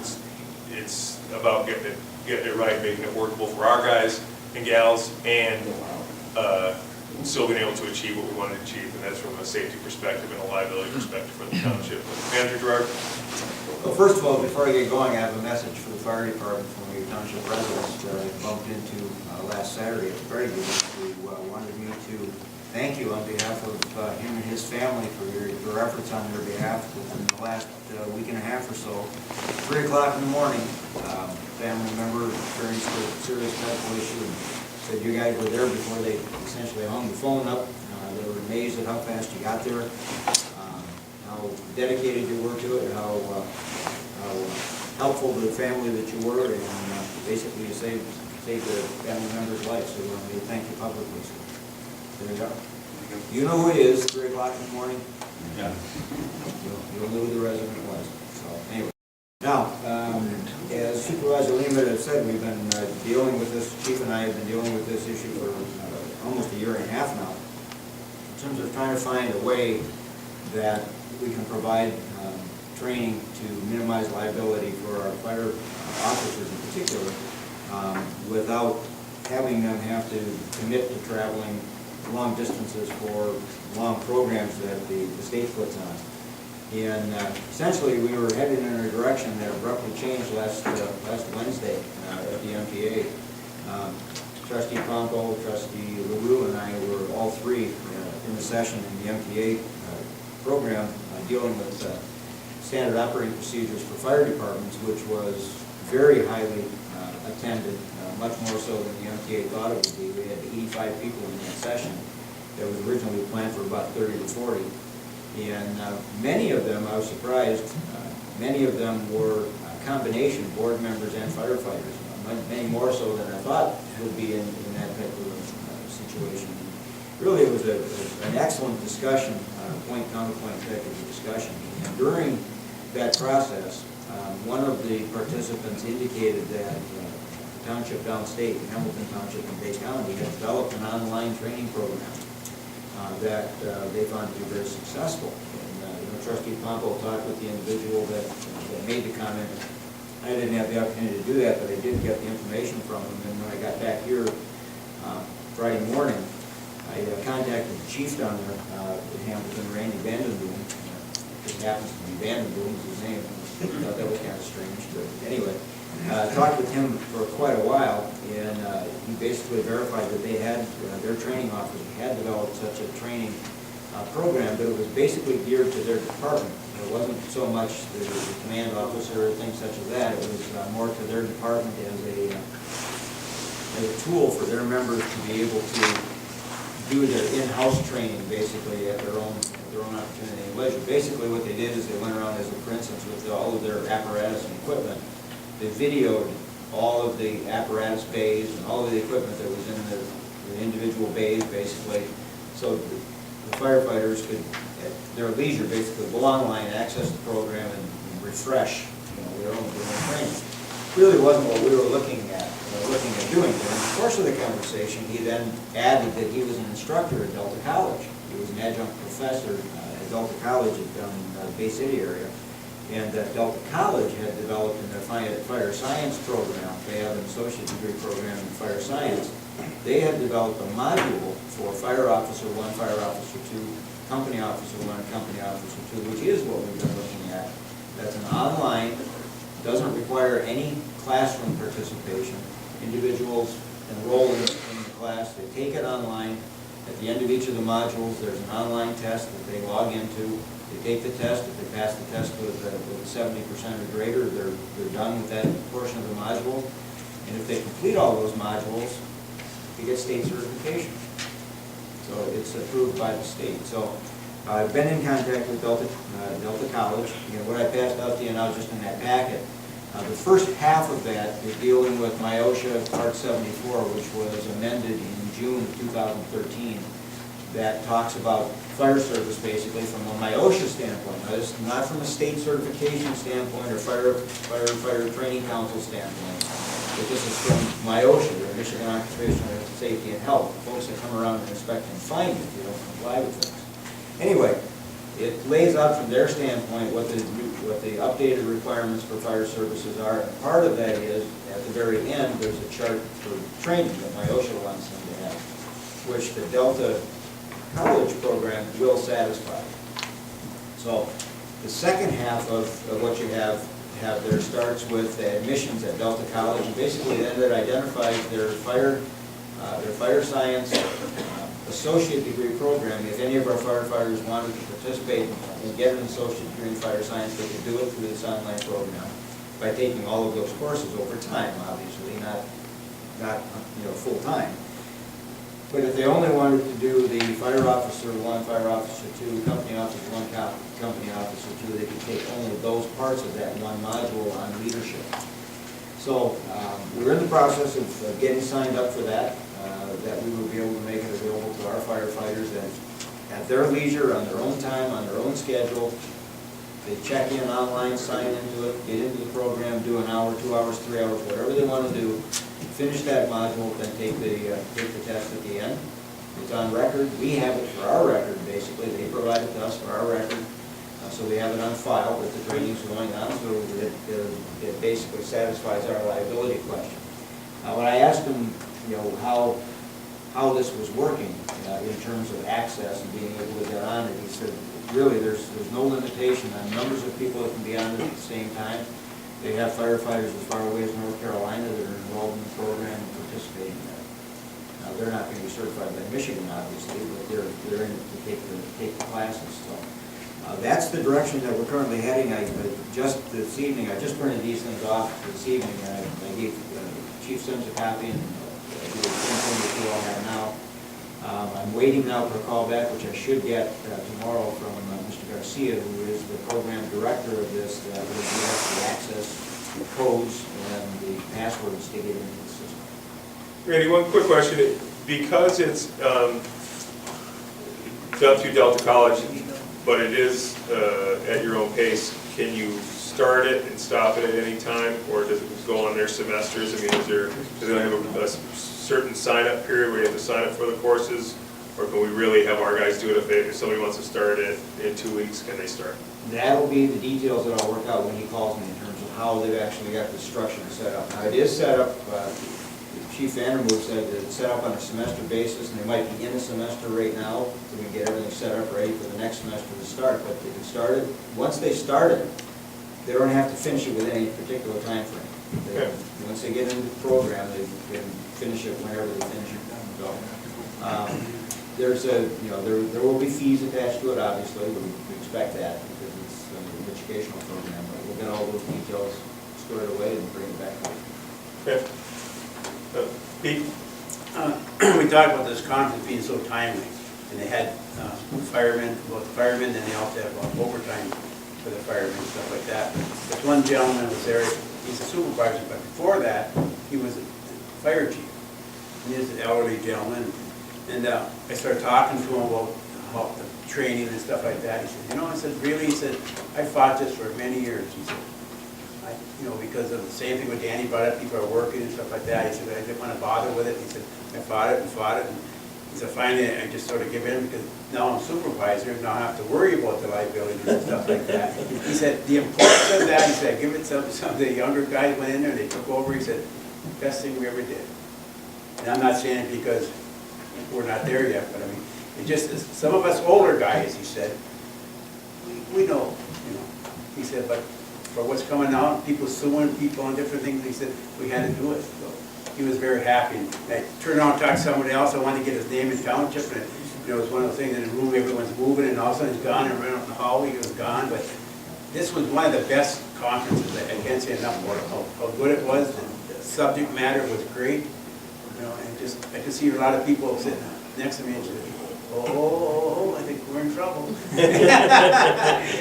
It's about getting it right, making it workable for our guys and gals, and still being able to achieve what we wanted to achieve, and that's from a safety perspective and a liability perspective for the township. Manager Gerard? Well, first of all, before I get going, I have a message for the fire department from your township residents that I bumped into last Saturday at the Prairie Group, who wanted me to thank you on behalf of him and his family for your efforts on their behalf within the last week and a half or so. 3 o'clock in the morning, family member experienced a serious medical issue and said you guys were there before they essentially hung the phone up. They were amazed at how fast you got there, how dedicated you were to it, and how helpful to the family that you were, and basically you saved the family member's life, so we want to thank you publicly. So there you go. You know who it is, 3 o'clock in the morning? Yeah. You'll know who the resident was. So anyway. Now, as Supervisor Lehman has said, we've been dealing with this, Chief and I have been dealing with this issue for almost a year and a half now, in terms of trying to find a way that we can provide training to minimize liability for our fire officers in particular, without having them have to commit to traveling long distances for long programs that the state puts on. And essentially, we were headed in a direction that abruptly changed last Wednesday at the MTA. Trustee Pompo, Trustee LaRue, and I were all three in the session in the MTA program dealing with standard operating procedures for fire departments, which was very highly attended, much more so than the MTA thought it would be. We had 85 people in that session that was originally planned for about 30 to 40. And many of them, I was surprised, many of them were a combination board members and firefighters, many more so than I thought would be in that type of situation. Really, it was an excellent discussion, point-counterpoint type of discussion. And during that process, one of the participants indicated that the township downstate, Hamilton Township in Bay County, had developed an online training program that they found to be very successful. And Trustee Pompo talked with the individual that made the comment. I didn't have the opportunity to do that, but I did get the information from him. And when I got back here Friday morning, I contacted the chief down there in Hamilton, Randy Vandenboom. Just happens to be Vandenboom is his name. I thought that was kind of strange, but anyway. Talked with him for quite a while, and he basically verified that they had, their training officer had developed such a training program, but it was basically geared to their department. It wasn't so much the command officer or things such as that. It was more to their department as a tool for their members to be able to do their in-house training, basically at their own opportunity and leisure. Basically, what they did is they went around, as for instance, with all of their apparatus and equipment. They videoed all of the apparatus bays and all of the equipment that was in the individual bays, basically, so the firefighters could, at their leisure, basically go online, access the program, and refresh, their own training. Really wasn't what we were looking at doing. But in the course of the conversation, he then added that he was an instructor at Delta College. He was an adjunct professor at Delta College down in the Bay City area. And that Delta College had developed in their fire science program, they have an associate degree program in fire science, they had developed a module for Fire Officer 1, Fire Officer 2, Company Officer 1, and Company Officer 2, which is what we've been looking at. That's an online, doesn't require any classroom participation. Individuals enroll in the class, they take it online. At the end of each of the modules, there's an online test that they log into. They take the test. If they pass the test with a 70% or greater, they're done with that portion of the module. And if they complete all those modules, they get state certification. So it's approved by the state. So I've been in contact with Delta College. What I passed out to you now just in that packet, the first half of that is dealing with MIOSHA Part 74, which was amended in June of 2013. That talks about fire service basically from a MIOSHA standpoint. Now, this is not from a state certification standpoint or firefighter training council standpoint. But this is from MIOSHA, the Michigan Occupational Safety and Health. Folks that come around and inspect and find it, they don't comply with things. Anyway, it lays out from their standpoint what the updated requirements for fire services are. And part of that is, at the very end, there's a chart for training that MIOSHA wants them to have, which the Delta College program will satisfy. So the second half of what you have there starts with the admissions at Delta College, and basically then that identifies their fire science associate degree program. If any of our firefighters wanted to participate and get an associate degree in fire science, they could do it through this online program by taking all of those courses over time, obviously, not full time. But if they only wanted to do the Fire Officer 1, Fire Officer 2, Company Officer 1, Company Officer 2, they could take only those parts of that one module on leadership. So we're in the process of getting signed up for that we will be able to make it available to our firefighters at their leisure, on their own time, on their own schedule. They check in online, sign into it, get into the program, do an hour, 2 hours, 3 hours, whatever they want to do. Finish that module, then take the test at the end. It's on record. We have it for our record, basically. They provide it to us for our record. So we have it on file that the training's going on, so it basically satisfies our liability question. When I asked him, how this was working in terms of access and being able to get on it, he said, really, there's no limitation on numbers of people that can be on it at the same time. They have firefighters as far away as North Carolina that are involved in the program and participating in it. Now, they're not going to be certified by Michigan, obviously, but they're in it to take the classes. So that's the direction that we're currently heading. Just this evening, I just printed these things off this evening. I gave Chief Sims a copy, and I do the same thing that you all have now. I'm waiting now for a call back, which I should get tomorrow from Mr. Garcia, who is the program director of this, that will give us the access, the codes, and the passwords to get into the system. Randy, one quick question. Because it's done through Delta College, but it is at your own pace, can you start it and stop it at any time, or does it go on their semesters? I mean, does it have a certain sign-up period where you have to sign up for the courses, or can we really have our guys do it if somebody wants to start it in 2 weeks, can they start? That'll be the details that I'll work out when he calls me in terms of how they've actually got the structure set up. Now, it is set up, Chief Vandermoot said that it's set up on a semester basis, and they might be in a semester right now, so we can get everything set up ready for the next semester to start, but they can start it. Once they start it, they don't have to finish it within any particular time frame. They- Once they get into the program, they can finish it whenever they finish it. So, there's a, you know, there will be fees attached to it, obviously, we expect that, because it's an educational program, but we'll get all those details squared away and bring it back to you. Okay. Pete? We talked about this conference being so timely, and they had firemen, then they also had overtime for the firemen and stuff like that. This one gentleman was there, he's a supervisor, but before that, he was a fire chief. He is an elderly gentleman, and I started talking to him about the training and stuff like that. He said, you know, I said, really? He said, I fought this for many years. He said, you know, because of the same thing with Danny brought up, people are working and stuff like that. He said, I didn't want to bother with it. He said, I fought it and fought it. And he said, finally, I just sort of give in because now I'm supervisor, and now I have to worry about the liability and stuff like that. He said, the importance of that, he said, give it some of the younger guys went in there, they took over. He said, best thing we ever did. And I'm not saying it because we're not there yet, but I mean, it just, some of us older guys, he said, we know, you know. He said, but for what's coming out, people suing people and different things, he said, we had to do it. So he was very happy. I turned around and talked to somebody else, I wanted to get his name in township, and you know, it was one of those things in the room, everyone's moving, and all of a sudden he's gone, and ran up in the hallway, he was gone, but this was one of the best conferences. I can't say enough about how good it was, and the subject matter was great. You know, and just, I could see a lot of people sitting next to me and saying, oh, I think we're in trouble.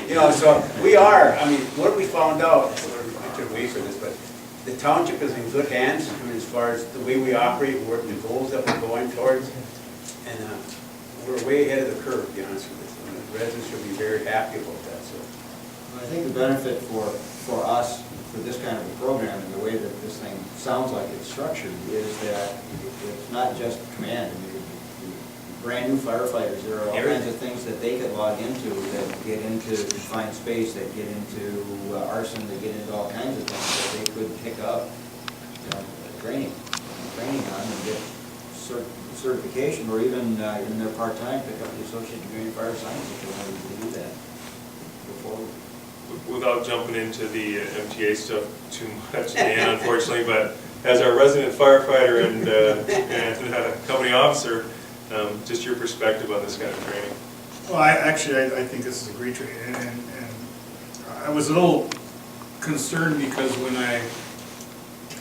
You know, so we are, I mean, what we found out, I should wait for this, but the township is in good hands as far as the way we operate, the goals that we're going towards, and we're way ahead of the curve, to be honest with you. And the residents should be very happy about that, so. I think the benefit for us, for this kind of a program, and the way that this thing sounds like it's structured, is that it's not just command. I mean, brand new firefighters, there are all kinds of things that they could log into, that get into confined space, that get into arson, that get into all kinds of things that they could pick up, you know, training on and get certification, or even in their part-time, pick up the associate degree in fire science if they wanted to do that. Go forward. Without jumping into the MTA stuff too much, Dan, unfortunately, but as our resident firefighter and company officer, just your perspective on this kind of training. Well, I think this is a great training, and I was a little concerned because when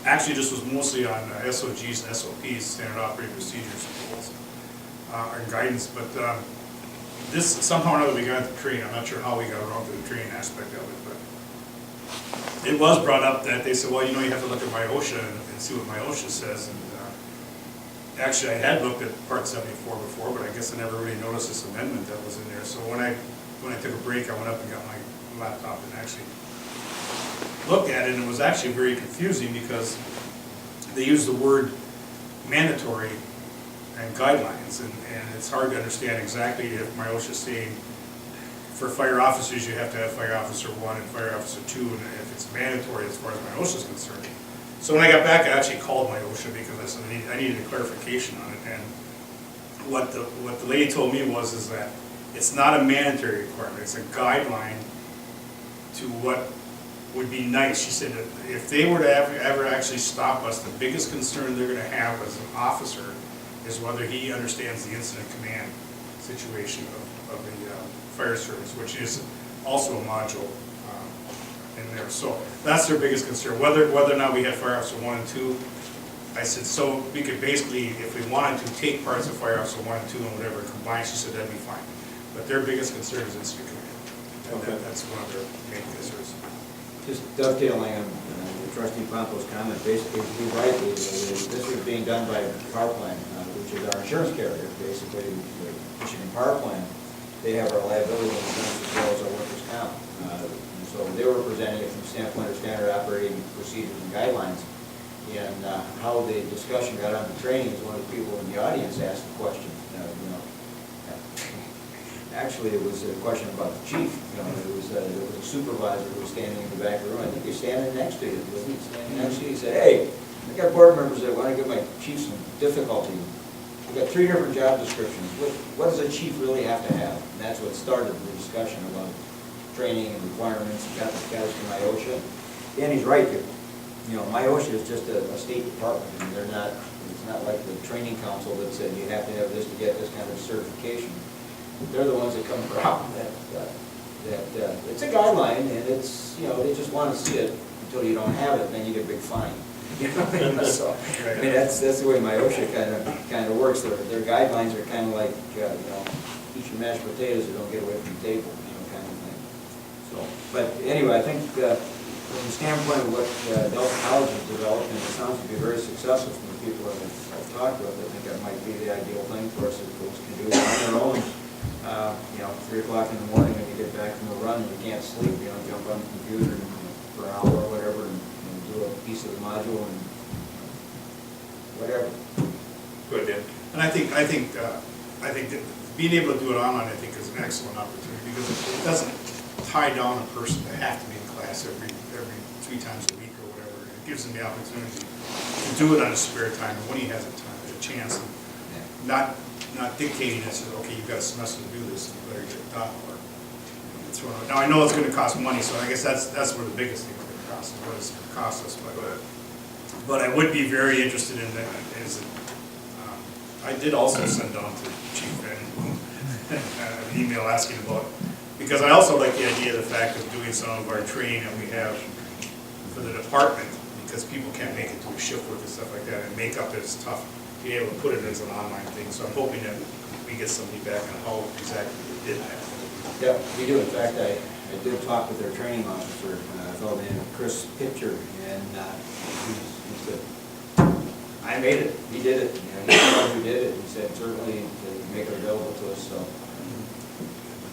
this was mostly on SOGs and SOPs, standard operating procedures, and guidance, but this, somehow or another, we got the training. I'm not sure how we got around to the training aspect of it, but it was brought up that they said, well, you know, you have to look at MyOSHA and see what MyOSHA says. And actually, I had looked at Part 74 before, but I guess I never really noticed this amendment that was in there. So when I took a break, I went up and got my laptop and actually looked at it, and it was actually very confusing because they use the word mandatory and guidelines, and it's hard to understand exactly if MyOSHA is saying for fire officers you have to have fire officer 1 and fire officer 2, and if it's mandatory as far as MyOSHA is concerned. So when I got back, I actually called MyOSHA because I said I needed a clarification on it, and what the lady told me is that it's not a mandatory requirement, it's a guideline to what would be nice. She said that if they were to ever actually stop us, the biggest concern they're going to have as an officer is whether he understands the incident command situation of the fire service, which is also a module in there. So that's their biggest concern, whether or not we had fire officer 1 and 2. I said, so we could basically, if we wanted to, take parts of fire officer 1 and 2 and whatever combined. She said that'd be fine. But their biggest concern is incident command. And that's one of their main concerns. Just dovetailing on Trustee Pompo's comment, basically, he rightly, this was being done by Power Plant, which is our insurance carrier, basically, the Michigan Power Plant. They have our liability insurance as well as our workers' comp. And so they were presenting it from the standpoint of standard operating procedures and guidelines. And how the discussion got on the training is one of the people in the audience asked the question. Actually, it was a question about the chief. There was a supervisor who was standing in the back of the room. I think he was standing next to you, wasn't he? Standing next to you. He said, hey, I got board members that want to give my chief some difficulty. We've got 3 different job descriptions. What does a chief really have to have? And that's what started the discussion about training and requirements. Got us to MyOSHA. Danny's right here. you know, MIOSHA is just a state department, and they're not, it's not like the training council that said you have to have this to get this kind of certification. They're the ones that come around that it's a guideline, and it's, you know, they just want to see it until you don't have it, and then you get a big fine. You know what I mean? So, I mean, that's the way MIOSHA kind of works. Their guidelines are kind of like, you know, eat your mashed potatoes or don't get away from the table, you know, kind of thing. So, but anyway, I think from the standpoint of what Delta College has developed, and it sounds to be very successful from the people that I've talked with, I think that might be the ideal thing for us, if folks can do it on their own. You know, 3 o'clock in the morning when you get back from a run and you can't sleep, you know, jump on the computer and, for an hour or whatever and do a piece of the module and whatever. Good, Dan. And I think that being able to do it online, I think, is an excellent opportunity, because it doesn't tie down a person to have to be in class every 3 times a week or whatever. It gives them the opportunity to do it on his spare time, and when he has a chance, and not dictating it, says, okay, you've got a semester to do this, and you better get it done, or throw it. Now, I know it's going to cost money, so I guess that's where the biggest thing is going to cost, is what it's going to cost us. But I would be very interested in that. I did also send on to Chief Ben an email asking about, because I also like the idea of the fact of doing some of our training that we have for the department, because people can't make it to a shift work and stuff like that, and makeup is tough, being able to put it as an online thing. So I'm hoping that we get some feedback on how exactly we did that. Yeah, we do. In fact, I did talk with their training officer, a fellow named Chris Pitcher, and he said, I made it, he did it, you know, he's the one who did it, he said certainly to make it available to us, so.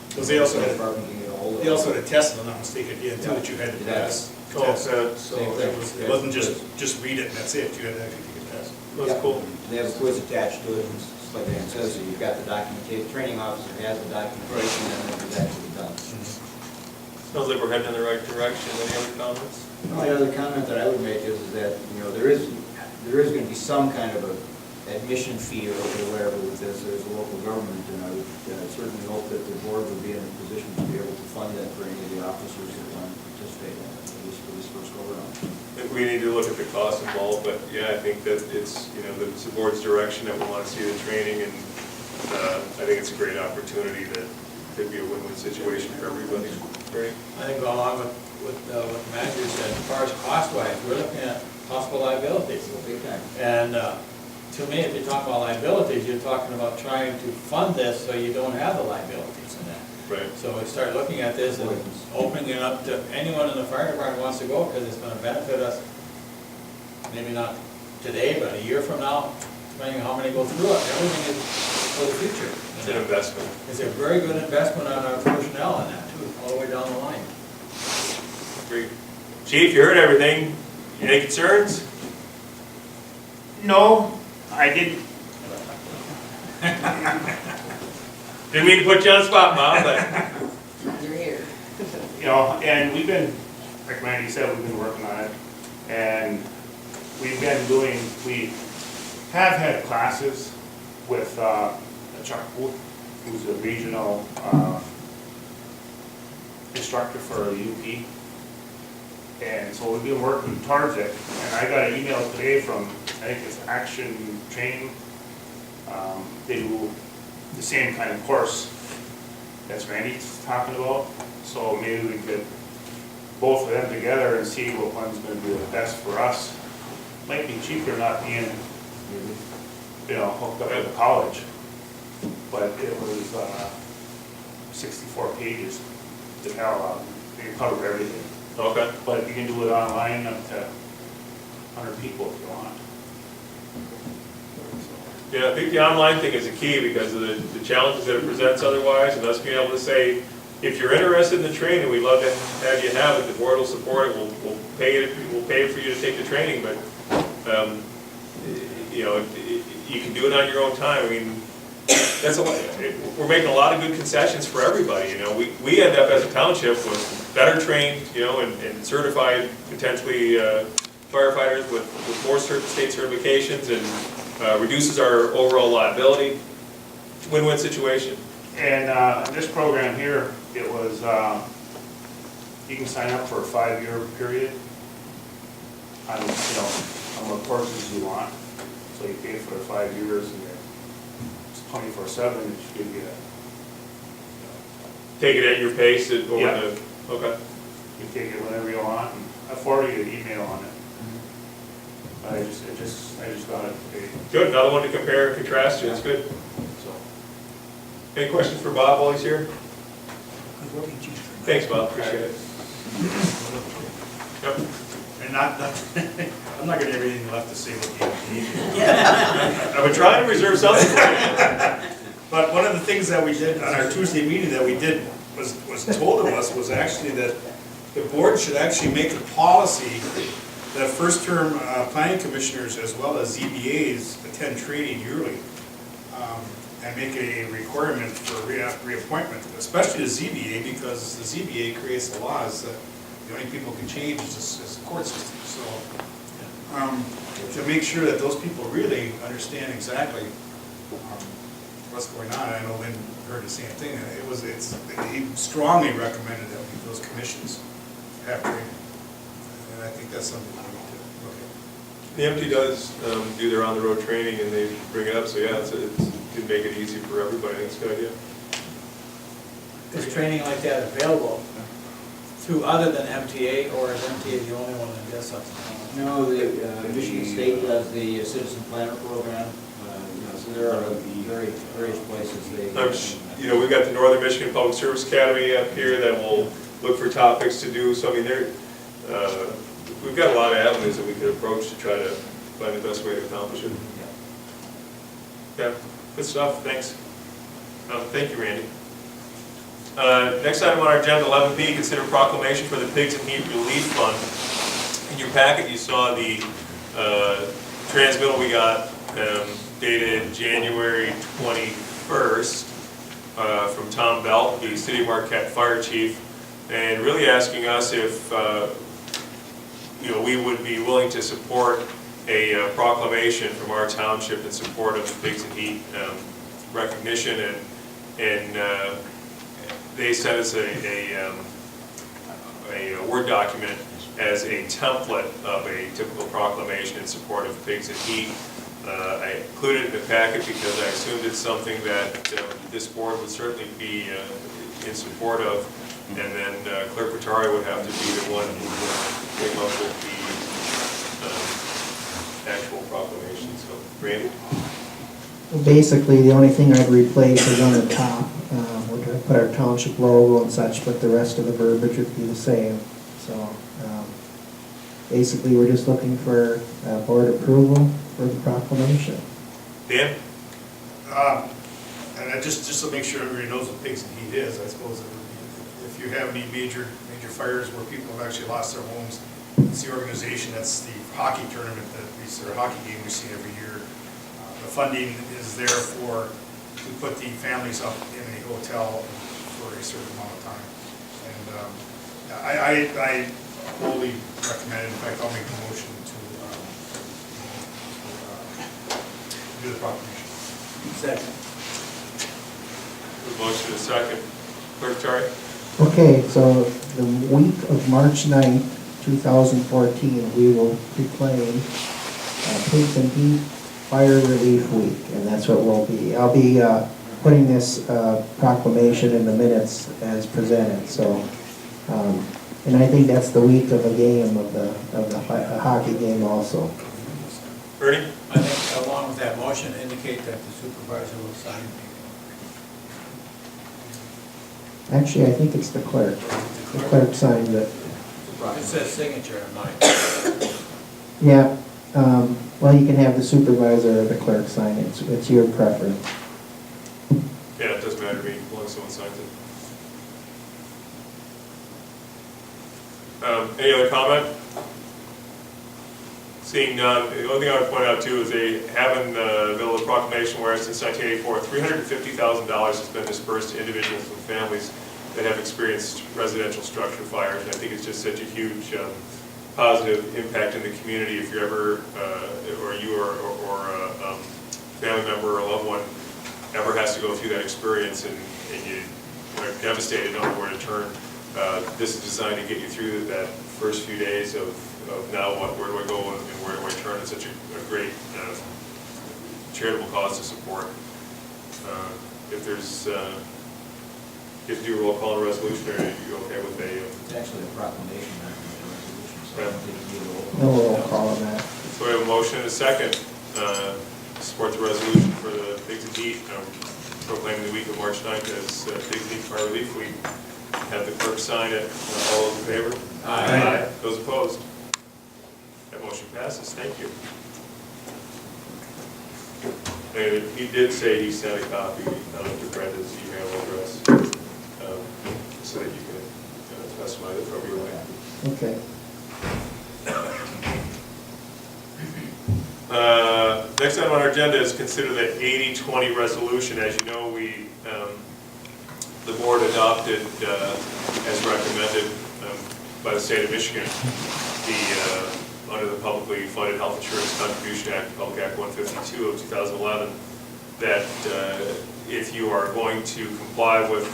Because they also had, Department can get a hold of it. they also had a test, if I'm not mistaken, yeah, too, that you had to pass. Cool. So Same thing. it wasn't just read it and that's it, you had to actually take a test. That's Yeah. cool. They have a quiz attached to it, and just like Dan says, so you've got the documentation, training officer has the documentation, and then it's actually done. Sounds like we're heading in the right direction. Any other comments? The only other comment that I would make is that, you know, there is going to be some kind of a admission fee or whatever with this. There's a local government, and I would certainly hope that the board would be in a position to be able to fund that for any of the officers that want to participate in it, at least for this first go around. I think we need to look at the cost involved, but yeah, I think that it's, you know, it's the board's direction that we want to see the training, and I think it's a great opportunity that could be a win-win situation for everybody. Great. I think go along with what the manager said, as far as cost-wise, we're looking at possible liabilities. Big time. And to me, if you talk about liabilities, you're talking about trying to fund this so you don't have the liabilities in that. Right. So we start looking at this and opening it up to anyone in the fire department wants to go, because it's going to benefit us, maybe not today, but a year from now, depending on how many go through it. Everything is for the future. It's an investment. It's a very good investment on our personnel in that too, all the way down the line. Great. Chief, you heard everything. Any concerns? No, I didn't. Didn't mean to put you on the spot, Bob, but You're here. You know, and we've been, like Randy said, we've been working on it. And we have had classes with Chuck Booth, who's a regional instructor for UP. And so we've been working towards it. And I got an email today from, I think it's Action Training. They do the same kind of course that's Randy's talking about. So maybe we could both of them together and see what one's gonna be the best for us. Might be cheaper not being, you know, hooked up at the college. But it was 64 pages to hell out. They cover everything. okay. But you can do it online up to 100 people if you want. Yeah, I think the online thing is a key because of the challenges that it presents otherwise, and us being able to say, if you're interested in the training, we'd love to have you have it, the board will support it, we'll pay it for you to take the training, but, you know, you can do it on your own time. I mean, that's we're making a lot of good concessions for everybody, you know. We end up as a township with better trained, you know, and certified, potentially, firefighters with more state certifications, and reduces our overall liability. Win-win situation. And this program here, it was, you can sign up for a 5-year period. on, on what courses you want. So you pay for 5 years and it's 24/7, it should give you Take it at your pace or Yeah. okay. you take it whenever you want, and I forwarded you an email on it. I just got it today. Good, another one to compare and contrast to, that's good. So, any questions for Bob while he's here? Thanks, Bob, appreciate it. Yep. And I'm not gonna have anything left to say what you need. I've been trying to reserve something for you. But one of the things that we did on our Tuesday meeting that we did, was told of us, was actually that the board should actually make a policy that first-term planning commissioners as well as ZBAs attend training yearly, and make it a requirement for reappointment, especially the ZBA, because the ZBA creates the laws that the only people can change is the court system. So, to make sure that those people really understand exactly what's going on. I know Lynn heard the same thing. He strongly recommended that those commissions have training. And I think that's something we need to look at. The MT does do their on-the-road training and they bring it up, so yeah, it can make it easy for everybody, I think it's a good idea. Is training like that available through other than MTA, or is MTA the only one that does something? No, the Michigan State does the Citizen Planner Program, so there are various places they. We've got the Northern Michigan Public Service Academy up here that will look for topics to do, so I mean, we've got a lot of avenues that we could approach to try to find the best way to accomplish it. Yeah, good stuff, thanks. Thank you, Randy. Next item on our agenda, 11B, consider proclamation for the Pigs and Heat Relief Fund. In your packet, you saw the transmittal we got dated January 21st from Tom Belt, the City of Marquette Fire Chief, and really asking us if we would be willing to support a proclamation from our township in support of Pigs and Heat recognition, and they sent us a Word document as a template of a typical proclamation in support of Pigs and Heat. I included it in the packet because I assumed it's something that this board would certainly be in support of, and then Clerk Vitari would have to be the one who came up with the actual proclamation. So, Randy? Basically, the only thing I'd replace is on the top. We're going to put our township logo and such, but the rest of the verbiage would be the same. So basically, we're just looking for board approval for the proclamation. Dan? And just to make sure everybody knows what Pigs and Heat is, I suppose if you have any major fires where people have actually lost their homes, it's the organization, that's the hockey tournament, or hockey game we see every year. The funding is there to put the families up in a hotel for a certain amount of time. And I wholly recommend it. In fact, I'll make the motion to do the proclamation. Second. Motion is second. Clerk Vitari? Okay, so the week of March 9th, 2014, we will proclaim Pigs and Heat Fire Relief Week, and that's what we'll be. I'll be putting this proclamation in the minutes as presented. So, and I think that's the week of a game of the hockey game also. Ernie? I think along with that motion, indicate that the supervisor will sign. Actually, I think it's the clerk. The clerk signs it. It says signature on mine. Yeah. Well, you can have the supervisor or the clerk sign it. It's your preference. Yeah, it doesn't matter to me, as long as someone signs it. Any other comment? Seeing none, the only thing I would point out too is they have in the middle of the proclamation where since 1984, $350,000 has been dispersed to individuals and families that have experienced residential structure fires. And I think it's just such a huge positive impact in the community if you're ever, or you or a family member or a loved one ever has to go through that experience and you are devastated, don't know where to turn. This is designed to get you through that first few days of of now what, where do I go and where do I turn? It's such a great charitable cause to support. If there's, you have to do a roll call on a resolution, or are you okay with a? It's actually a proclamation, not a resolution, so I don't think you need a roll call. No roll call on that. So we have a motion and a second to support the resolution for the Pigs and Heat, proclaiming the week of March 9th as Pigs and Heat Fire Relief Week. Have the clerk sign it. All those in favor? Aye. Those opposed? That motion passes. Thank you. And he did say he sent a copy to Brenda's email address, so that you can specify it from your way. Okay. Next item on our agenda is consider the 80-20 resolution. As you know, the board adopted, as recommended by the state of Michigan, under the Publicly Funded Health Insurance Contribution Act, Public Act 152 of 2011, that if you are going to comply with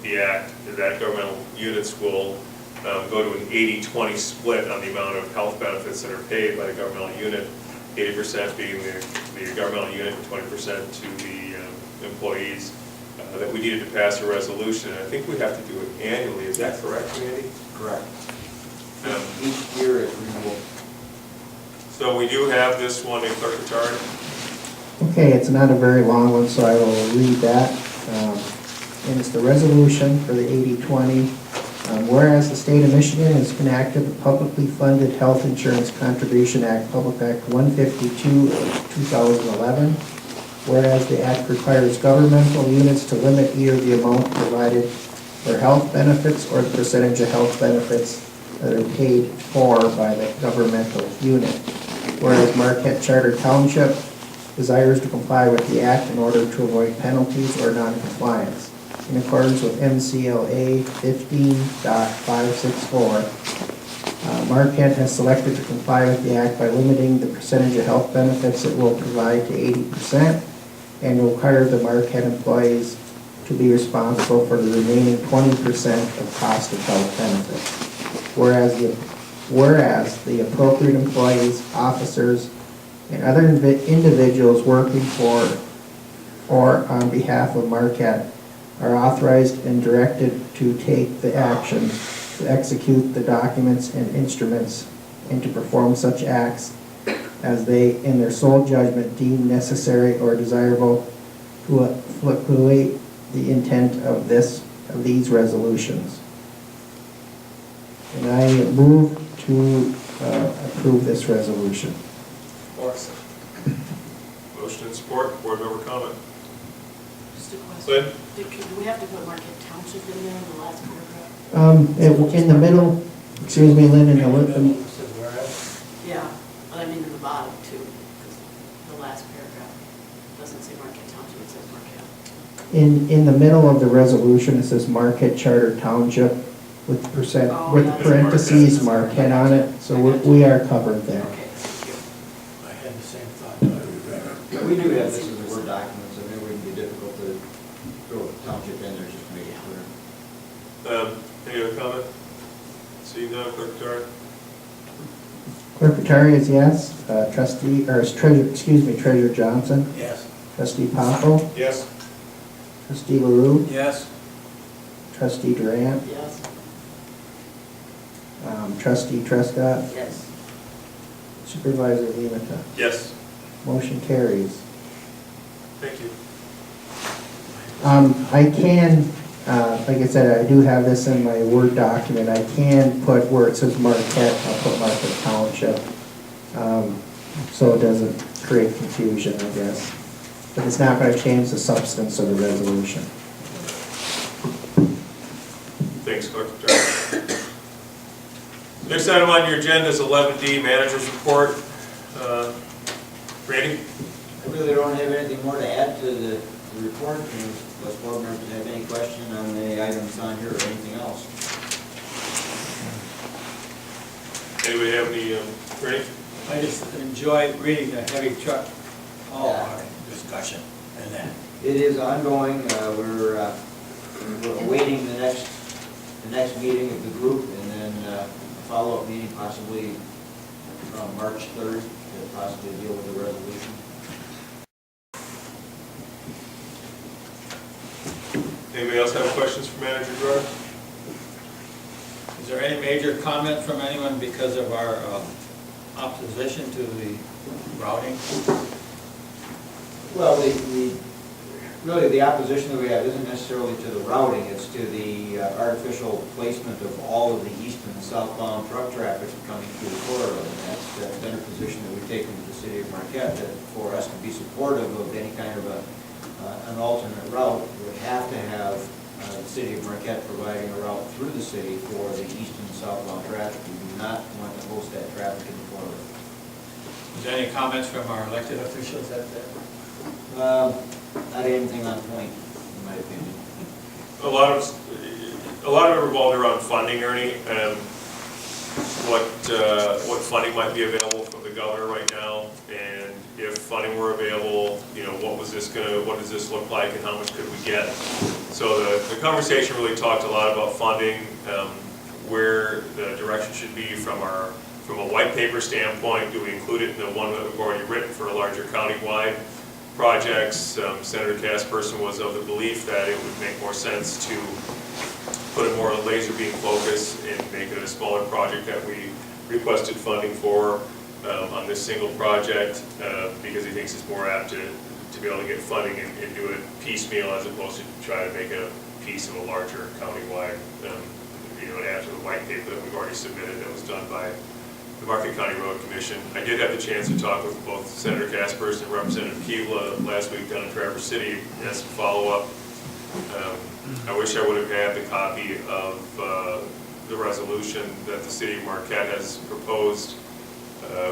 the act, that governmental units will go to an 80-20 split on the amount of health benefits that are paid by the governmental unit, 80% being the governmental unit and 20% to the employees, that we needed to pass a resolution. And I think we have to do it annually. Is that correct, Randy? Correct. Each year is renewable. So we do have this one in Clerk Attorney. Okay, it's not a very long one, so I will read that. And it's the resolution for the 80-20. Whereas the state of Michigan has enacted the Publicly Funded Health Insurance Contribution Act, Public Act 152 of 2011. Whereas the act requires governmental units to limit either the amount provided for health benefits or the percentage of health benefits that are paid for by the governmental unit. Whereas Marquette Township desires to comply with the act in order to avoid penalties or non-compliance. In accordance with MCLA 15.564, Marquette has selected to comply with the act by limiting the percentage of health benefits it will provide to 80% and require the Marquette employees to be responsible for the remaining 20% of cost of health benefits. Whereas the appropriate employees, officers, and other individuals working for or on behalf of Marquette are authorized and directed to take the action to execute the documents and instruments and to perform such acts as they, in their sole judgment, deem necessary or desirable to effectuate the intent of these resolutions. And I move to approve this resolution. Motion and support. Board member comment. Just a Lynn? question. Do we have to put Marquette Township in there in the last paragraph? In the middle, excuse me, Lynn, in the, Yeah, but I mean in the bottom too, because the last paragraph doesn't say Marquette Township, it says Marquette. in the middle of the resolution, it says Marquette Charter Township with percent, Oh, with yeah, it's parentheses, Marquette. Marquette on it, so we are covered there. Okay, thank you. I had the same thought. We do have this as a Word document, so maybe it wouldn't be difficult to throw township in there just to make it clear. Any other comment? Seeing none, Clerk Attorney. Clerk Petari is yes. Treasurer Johnson. Yes. Trustee Poppel. Yes. Trustee LaRue. Yes. Trustee Durant. Yes. Trustee Trescott. Yes. Supervisor Limata. Yes. Motion carries. Thank you. I can, like I said, I do have this in my Word document. I can put where it says Marquette, I'll put Marquette Township, so it doesn't create confusion, I guess. But it's not going to change the substance of the resolution. Thanks, Clerk Attorney. Next item on your agenda is 11D, Manager's Report. Randy? I really don't have anything more to add to the report, and unless board members have any question on the items on here or anything else. Anybody have any, Randy? I just enjoy reading the heavy truck, all our discussion and that. It is ongoing. We're awaiting the next meeting of the group, and then follow-up meeting possibly March 3rd to possibly deal with the resolution. Anybody else have questions for Manager Gerard? Is there any major comment from anyone because of our opposition to the routing? Well, really, the opposition that we have isn't necessarily to the routing, it's to the artificial placement of all of the east and southbound truck traffic coming through the corridor. And that's been a position that we've taken with the city of Marquette, that for us to be supportive of any kind of an alternate route, we would have to have the city of Marquette providing a route through the city for the east and southbound traffic. We do not want to host that traffic in the corridor. Is there any comments from our elected officials at that? Not anything on point, in my opinion. A lot of it revolved around funding, Ernie, and what funding might be available from the governor right now, and if funding were available, what does this look like, and how much could we get? So the conversation really talked a lot about funding, where the direction should be from a white paper standpoint. Do we include it in the one that we've already written for a larger countywide projects? Senator Casperson was of the belief that it would make more sense to put it more on a laser beam focus and make it a smaller project that we requested funding for on this single project, because he thinks it's more apt to be able to get funding and do it piecemeal as opposed to try to make a piece of a larger countywide, and add to the white paper that we've already submitted that was done by the Marquette County Road Commission. I did have the chance to talk with both Senator Casperson and Representative Kevla last week down in Traverse City as a follow-up. I wish I would have had the copy of the resolution that the city of Marquette has proposed.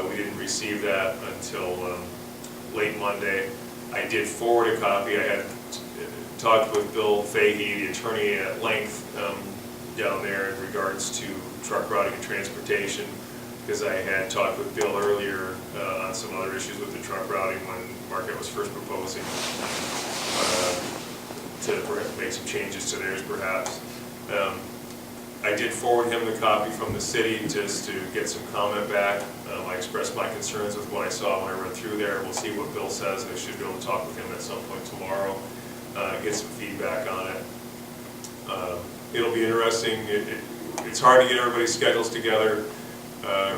We didn't receive that until late Monday. I did forward a copy. I had talked with Bill Fahey, the attorney, at length down there in regards to truck routing and transportation, because I had talked with Bill earlier on some other issues with the truck routing when Marquette was first proposing to make some changes to theirs perhaps. I did forward him the copy from the city just to get some comment back. I expressed my concerns with what I saw when I read through there. We'll see what Bill says. I should be able to talk with him at some point tomorrow, get some feedback on it. It'll be interesting. It's hard to get everybody's schedules together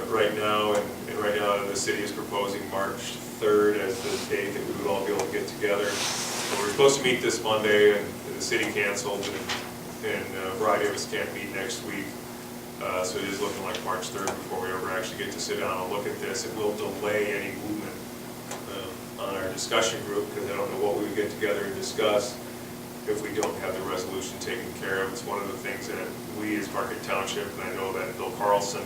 right now, and right now the city is proposing March 3rd as the date that we would all be able to get together. And we're supposed to meet this Monday, and the city canceled, and a variety of us can't meet next week. So it is looking like March 3rd before we ever actually get to sit down and look at this. It will delay any movement on our discussion group, because I don't know what we would get together and discuss if we don't have the resolution taken care of. It's one of the things that we as Marquette Township, and I know that Bill Carlson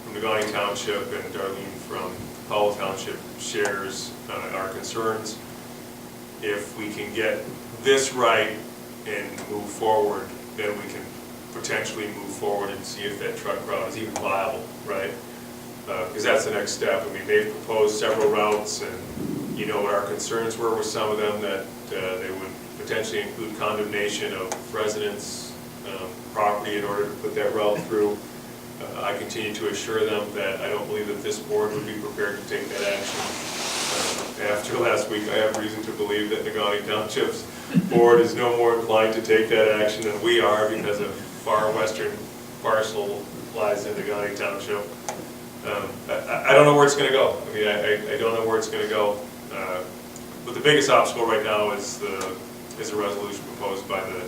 from Negaunee Township and Darlene from Powell Township shares our concerns. If we can get this right and move forward, then we can potentially move forward and see if that truck route is even viable, right? Because that's the next step. I mean, they've proposed several routes, and you know what our concerns were with some of them, that they would potentially include condemnation of residents' property in order to put that route through. I continue to assure them that I don't believe that this board would be prepared to take that action. After last week, I have reason to believe that Negaunee Township's board is no more inclined to take that action than we are, because a far western parcel lies in Negaunee Township. I don't know where it's going to go. I mean, I don't know where it's going to go. But the biggest obstacle right now is a resolution proposed by the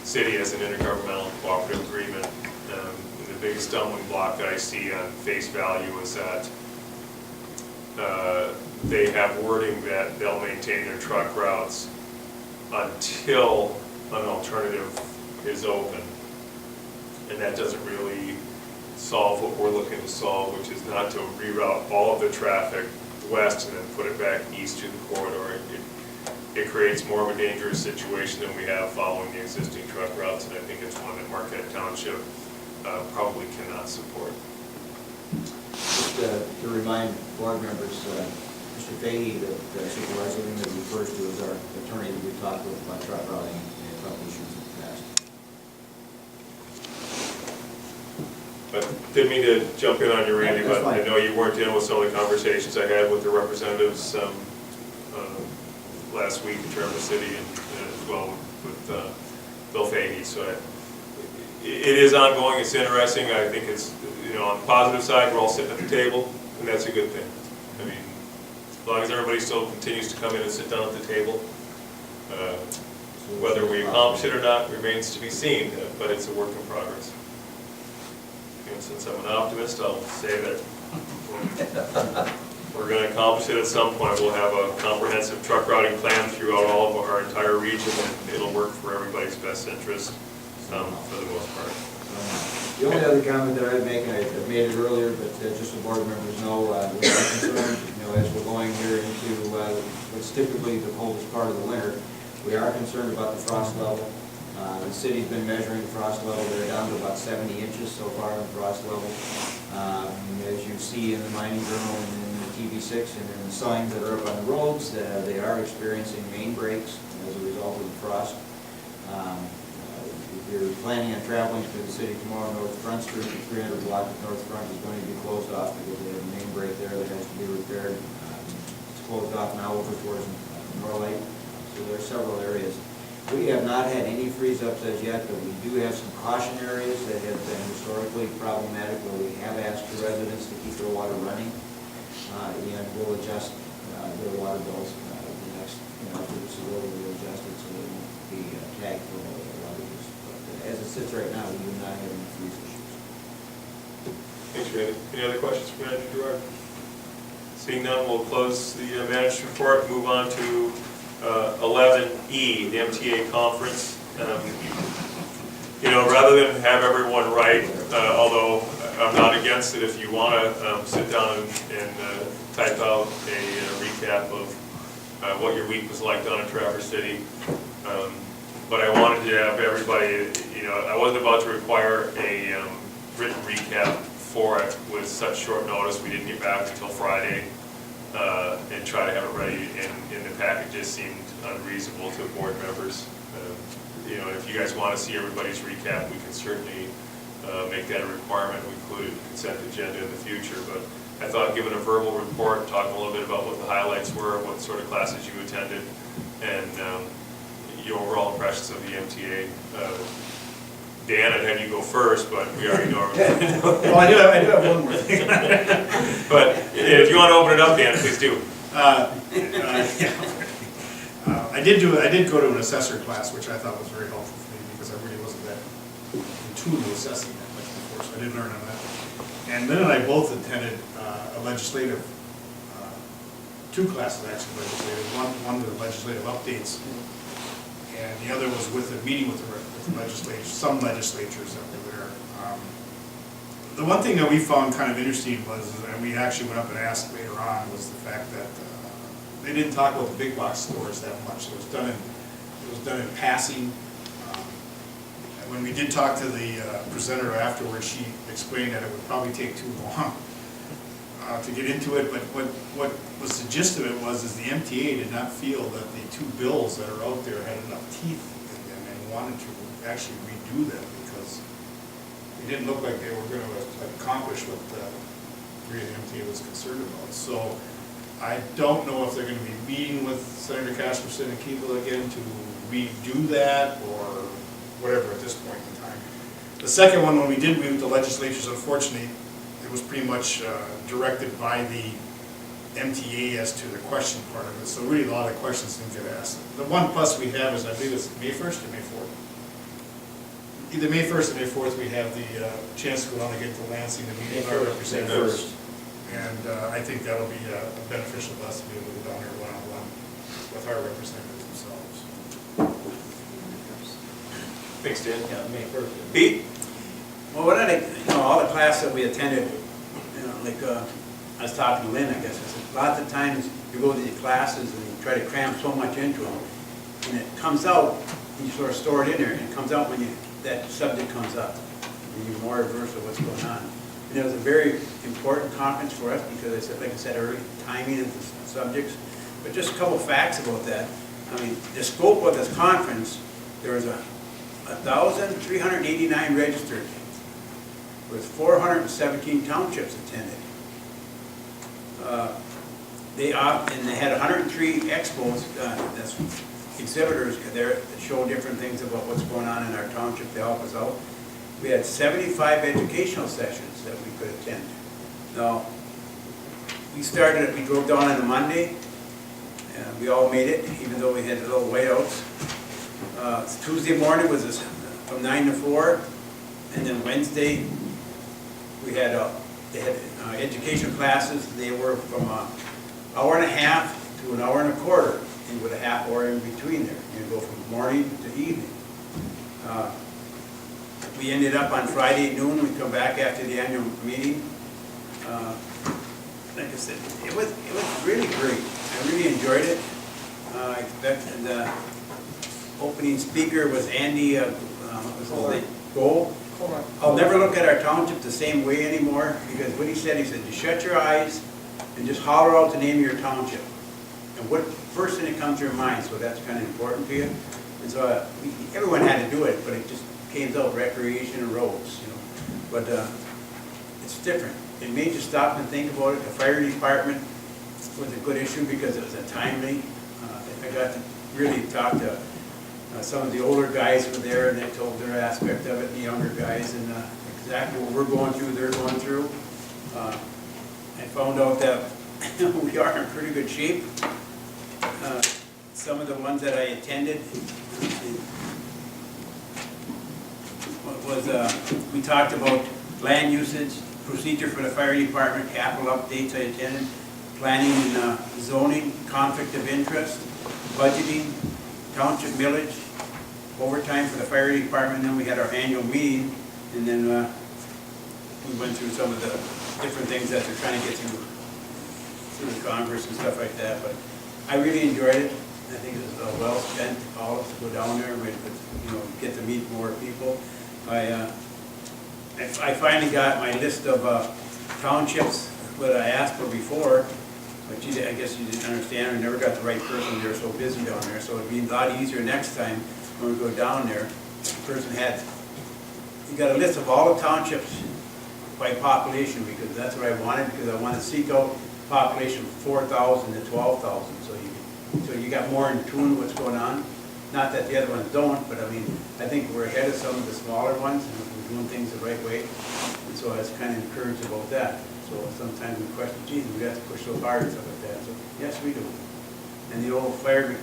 city as an intergovernmental cooperative agreement. And the biggest stumbling block that I see on face value is that they have wording that they'll maintain their truck routes until an alternative is open. And that doesn't really solve what we're looking to solve, which is not to reroute all of the traffic west and then put it back east through the corridor. It creates more of a dangerous situation than we have following the existing truck routes, and I think it's one that Marquette Township probably cannot support. Just to remind board members, Mr. Fahey, the Supervisor Lehman refers to as our attorney that we talked with about truck routing and a couple issues in the past. But Didn't mean to jump in on you, Randy, That's but I fine. know you weren't in with some of the conversations I had with the representatives last week in Traverse City and as well with Bill Fahey. So it is ongoing, it's interesting. I think it's, on the positive side, we're all sitting at the table, and that's a good thing. I mean, as long as everybody still continues to come in and sit down at the table, whether we accomplish it or not remains to be seen, but it's a work in progress. Since I'm an optimist, I'll say that we're going to accomplish it at some point. We'll have a comprehensive truck routing plan throughout all of our entire region, and it'll work for everybody's best interest for the most part. The only other comment that I'd make, and I made it earlier, but just so board members know, we are concerned, as we're going here into what's typically the coldest part of the winter, we are concerned about the frost level. The city's been measuring the frost level. They're down to about 70 inches so far in the frost level. As you see in the mining journal and in the TV6 and in the signs that are up on the roads, they are experiencing main breaks as a result of the frost. If you're planning on traveling through the city tomorrow, North Front Street, the 300 block of North Front is going to be closed off because they have a main break there that has to be repaired. It's closed off now over towards Norlight. So there are several areas. We have not had any freeze-ups as yet, but we do have some caution areas that have been historically problematic where we have asked the residents to keep their water running, and we'll adjust their water bills the next, after this is over, we'll adjust it so they won't be tagged for water use. But as it sits right now, we do not have any freeze issues. Thanks, Randy. Any other questions for Manager Gerard? Seeing none, we'll close the manager's report, move on to 11E, the MTA conference. Rather than have everyone write, although I'm not against it if you want to sit down and type out a recap of what your week was like down in Traverse City. But I wanted to have everybody, I wasn't about to require a written recap for it with such short notice. We didn't get back until Friday. And try to have it ready in the packet just seemed unreasonable to board members. If you guys want to see everybody's recap, we can certainly make that a requirement. We include a consent agenda in the future, but I thought given a verbal report, talking a little bit about what the highlights were, what sort of classes you attended, and your overall impressions of the MTA. Dan, I'd have you go first, but we already know. Well, I do have one more thing. But if you want to open it up, Dan, please do. I did go to an assessor class, which I thought was very helpful for me because I really wasn't that into assessing that much before, so I did learn on that. And Lynn and I both attended a legislative, two classes actually legislative. One the legislative updates, and the other was with a meeting with the legislators, some legislatures that were there. The one thing that we found kind of interesting was, and we actually went up and asked later on, was the fact that they didn't talk about the big box stores that much. It was done in passing. And when we did talk to the presenter afterwards, she explained that it would probably take too long to get into it. But what was the gist of it was is the MTA did not feel that the two bills that are out there had enough teeth in them and wanted to actually redo them because it didn't look like they were going to accomplish what really the MTA was concerned about. So I don't know if they're going to be meeting with Senator Casperson and Keeble again to redo that or whatever at this point in time. The second one, when we did meet with the legislatures, unfortunately, it was pretty much directed by the MTA as to the question part of it. So really a lot of questions didn't get asked. The one plus we have is, I believe it's May 1st or May 4th. Either May 1st or May 4th, we have the chance to go down and get to Lansing to meet with our representatives. And I think that'll be beneficial to us to be able to go down here one-on-one with our representatives themselves. Thanks, Dan. Yeah, May 1st. Pete? Well, what I think, all the classes that we attended, I was talking to Lynn, I guess, I said, lots of times you go to these classes and you try to cram so much into them, and it comes out, and you sort of store it in there, and it comes out when that subject comes up, and you're more averse of what's going on. And it was a very important conference for us because I said, like I said earlier, timing of the subjects. But just a couple facts about that. I mean, the scope of this conference, there was 1,389 registered. was 417 townships attended. And they had 103 expos, that's exhibitors there that show different things about what's going on in our township to help us out. We had 75 educational sessions that we could attend. Now, we drove down on a Monday, and we all made it, even though we had little whiteouts. Tuesday morning was from 9 to 4, and then Wednesday, they had education classes. They were from an hour and a half to an hour and a quarter, and with a half hour in between there. You go from morning to evening. We ended up on Friday at noon. We come back after the annual meeting. Like I said, it was really great. I really enjoyed it. I expected the opening speaker was Andy, what was his name? Gold. I'll never look at our township the same way anymore, because what he said, just shut your eyes and just holler out the name of your township. And what first thing that comes to your mind, so that's kind of important to you. And so everyone had to do it, but it just came out recreation and roads, you know. But it's different. It made you stop and think about it. The fire department was a good issue because it was a timely. I got to really talk to some of the older guys who were there, and they told their aspect of it, the younger guys, and exactly what we're going through, they're going through. I found out that we are in pretty good shape. Some of the ones that I attended we talked about land usage, procedure for the fire department, capital updates I attended, planning and zoning, conflict of interest, budgeting, township millage, overtime for the fire department. Then we had our annual meeting, and then we went through some of the different things that they're trying to get through the Congress and stuff like that. But I really enjoyed it. I think it was well spent, all of us to go down there, and get to meet more people. I finally got my list of townships that I asked for before, but I guess you didn't understand. I never got the right person. They were so busy down there, so it'd be a lot easier next time when we go down there. The person you got a list of all the townships by population, because that's what I wanted, because I want to seek out population from 4,000 to 12,000, so you got more in tune with what's going on. Not that the other ones don't, but I mean, I think we're ahead of some of the smaller ones, and we're doing things the right way, and so I was kind of encouraged about that. So sometimes we question, geez, we have to push so hard and stuff like that. So yes, we do. And the old fire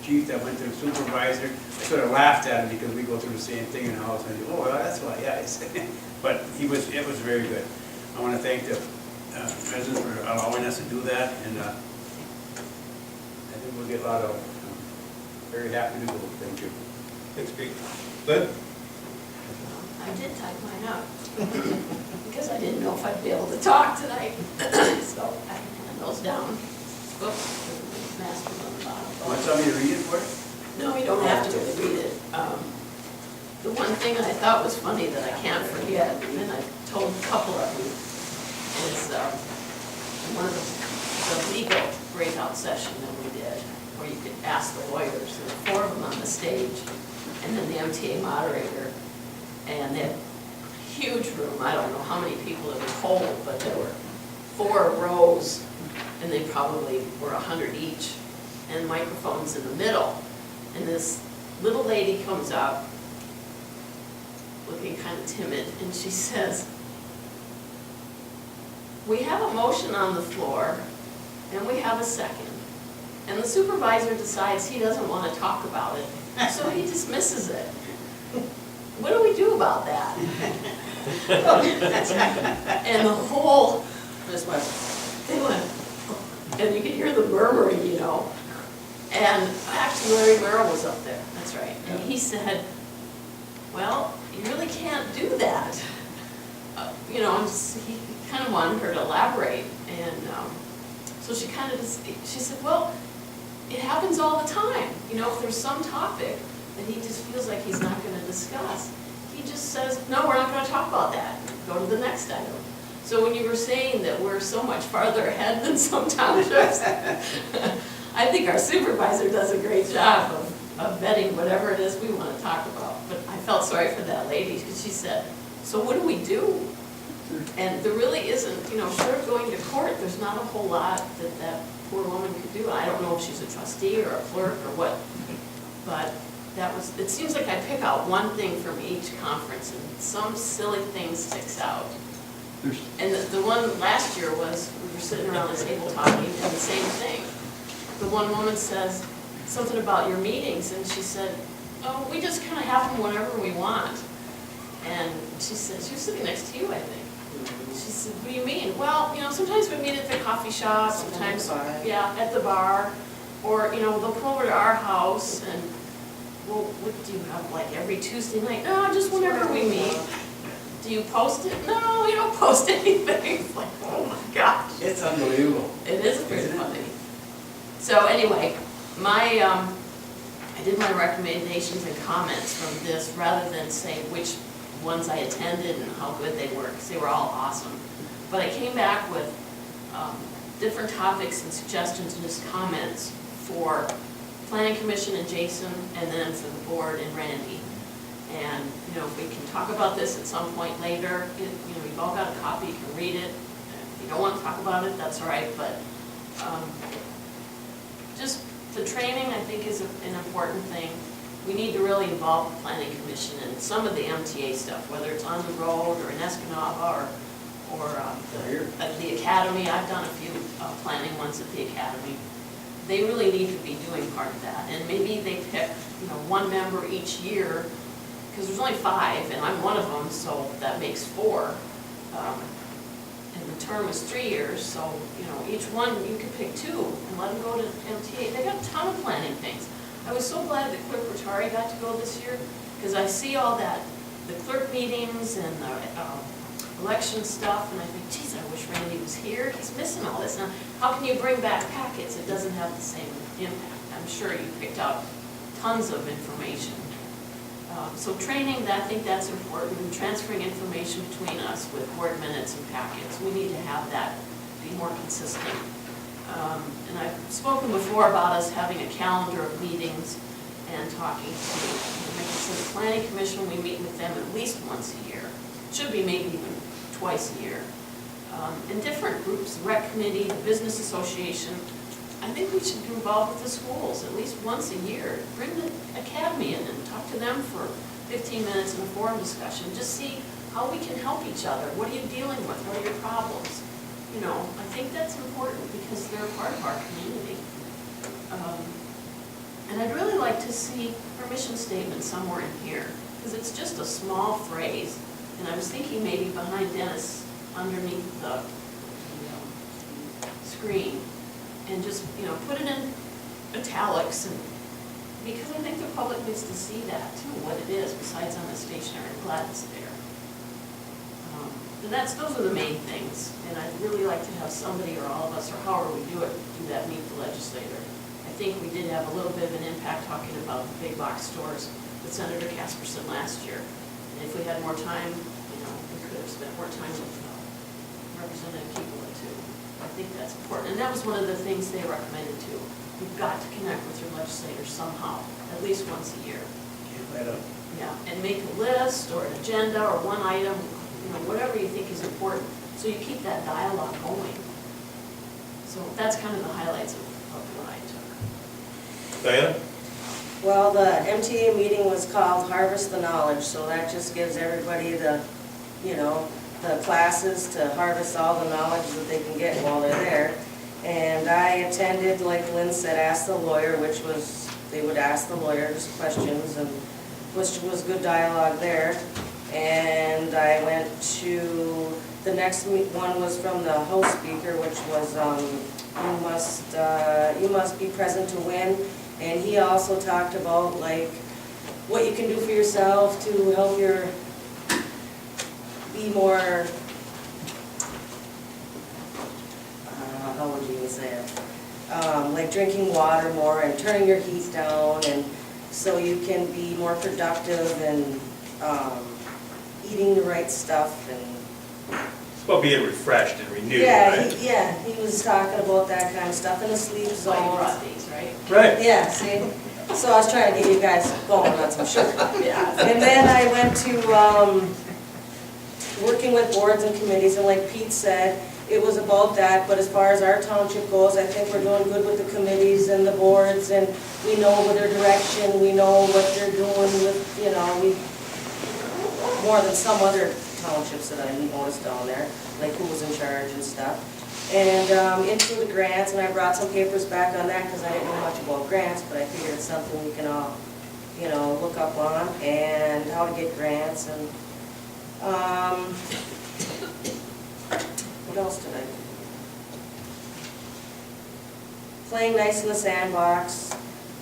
chief that went to the supervisor, I sort of laughed at him because we go through the same thing, and all of a sudden, oh, well, that's why, yeah. But it was very good. I want to thank the president for allowing us to do that, and I think we'll get a lot of. Very happy to go. Thank you. Thanks, Pete. Lynn? I did type mine up, because I didn't know if I'd be able to talk tonight, so I can hand those down. Oops, master on the bottom. Want somebody to read it for us? No, you don't have to really read it. The one thing I thought was funny that I can't forget, and then I told a couple of you, is one of the legal breakout session that we did, where you could ask the lawyers. There were 4 of them on the stage, and then the MTA moderator, and they had a huge room. I don't know how many people it would hold, but there were 4 rows, and they probably were 100 each, and microphones in the middle. And this little lady comes up, looking kind of timid, and she says, "We have a motion on the floor, and we have a second. And the supervisor decides he doesn't want to talk about it, so he dismisses it. What do we do about that?" And the whole, they went, and you could hear the murmuring, And actually Larry Merrill was up there, that's right. And he said, "Well, you really can't do that." He kind of wanted her to elaborate. And so she kind of she said, "Well, it happens all the time. If there's some topic that he just feels like he's not going to discuss, he just says, no, we're not going to talk about that. Go to the next item." So when you were saying that we're so much farther ahead than some townships, I think our supervisor does a great job of vetting whatever it is we want to talk about. But I felt sorry for that lady, because she said, So what do we do? And there really isn't, you know, short of going to court, there's not a whole lot that that poor woman could do. I don't know if she's a trustee or a clerk or what, but that was, it seems like I pick out one thing from each conference and some silly thing sticks out. And the one last year was, we were sitting around the table talking, and the same thing. The one woman says something about your meetings, and she said, oh, we just kind of have them whenever we want. And she said, she was sitting next to you, I think. She said, what do you mean? Well, you know, sometimes we meet at the coffee shop, sometimes, yeah, at the bar, or, you know, they'll come over to our house, and, well, what do you have, like, every Tuesday night? No, just whenever we meet. Do you post it? No, we don't post anything. It's like, oh my gosh. It's unbelievable. It is pretty funny. So anyway, I did my recommendations and comments from this rather than say which ones I attended and how good they were, because they were all awesome. But I came back with different topics and suggestions and just comments for Planning Commission and Jason, and then for the board and Randy. And, you know, if we can talk about this at some point later, you know, you've all got a copy, you can read it. If you don't want to talk about it, that's all right, but just the training, I think, is an important thing. We need to really involve the Planning Commission in some of the MTA stuff, whether it's on the road or in Escanaba or at the Academy. I've done a few planning ones at the Academy. They really need to be doing part of that. And maybe they pick, you know, one member each year, because there's only 5, and I'm one of them, so that makes 4. And the term is 3 years, so, you know, each one, you could pick 2 and let them go to MTA. They got a ton of planning things. I was so glad that Clerk Rotari got to go this year, because I see all that, the clerk meetings and the election stuff, and I think, geez, I wish Randy was here. He's missing all this. Now, how can you bring back packets? It doesn't have the same impact. I'm sure you picked out tons of information. So training, I think that's important, and transferring information between us with board minutes and packets. We need to have that be more consistent. And I've spoken before about us having a calendar of meetings and talking to, the Planning Commission, we meet with them at least once a year. Should be maybe even twice a year. And different groups, the rec committee, the business association. I think we should be involved with the schools at least once a year. Bring the academy in and talk to them for 15 minutes in a forum discussion. Just see how we can help each other. What are you dealing with? What are your problems? You know, I think that's important because they're a part of our community. And I'd really like to see our mission statement somewhere in here, because it's just a small phrase. And I was thinking maybe behind Dennis, underneath the screen, and just, you know, put it in italics, and because I think the public needs to see that too, what it is, besides on the stationery. I'm glad it's there. And those are the main things, and I'd really like to have somebody, or all of us, or however we do it, do that, meet the legislator. I think we did have a little bit of an impact talking about the big box stores with Senator Casperson last year. And if we had more time, you know, we could have spent more time with representative people too. I think that's important, and that was one of the things they recommended too. You've got to connect with your legislators somehow, at least once a year. Yeah, and make a list or an agenda or one item, you know, whatever you think is important, so you keep that dialogue going. So that's kind of the highlights of what I took. Diana? Well, the MTA meeting was called Harvest the Knowledge, so that just gives everybody the, you know, the classes to harvest all the knowledge that they can get while they're there. And I attended, like Lynn said, Ask the Lawyer, which was, they would ask the lawyers questions, and which was good dialogue there. And I went to, the next one was from the host speaker, which was you must be present to win. And he also talked about like what you can do for yourself to help your, be more, how would you even say it? Like drinking water more and turning your heat down, and so you can be more productive and eating the right stuff. And It's about being refreshed and renewed, yeah, right? he was talking about that kind of stuff in the sleep So you zone. brought these, right? Right. Yeah, see, so I was trying to get you guys going on some sugar. Yeah. And then I went to working with boards and committees, and like Pete said, it was about that, but as far as our township goes, I think we're doing good with the committees and the boards, and we know their direction, we know what they're doing with, you know, more than some other townships that I noticed down there, like who was in charge and stuff. And into the grants, and I brought some papers back on that because I didn't know much about grants, but I figured it's something we can all, you know, look up on, and how to get grants, and what else did I do? Playing nice in the sandbox,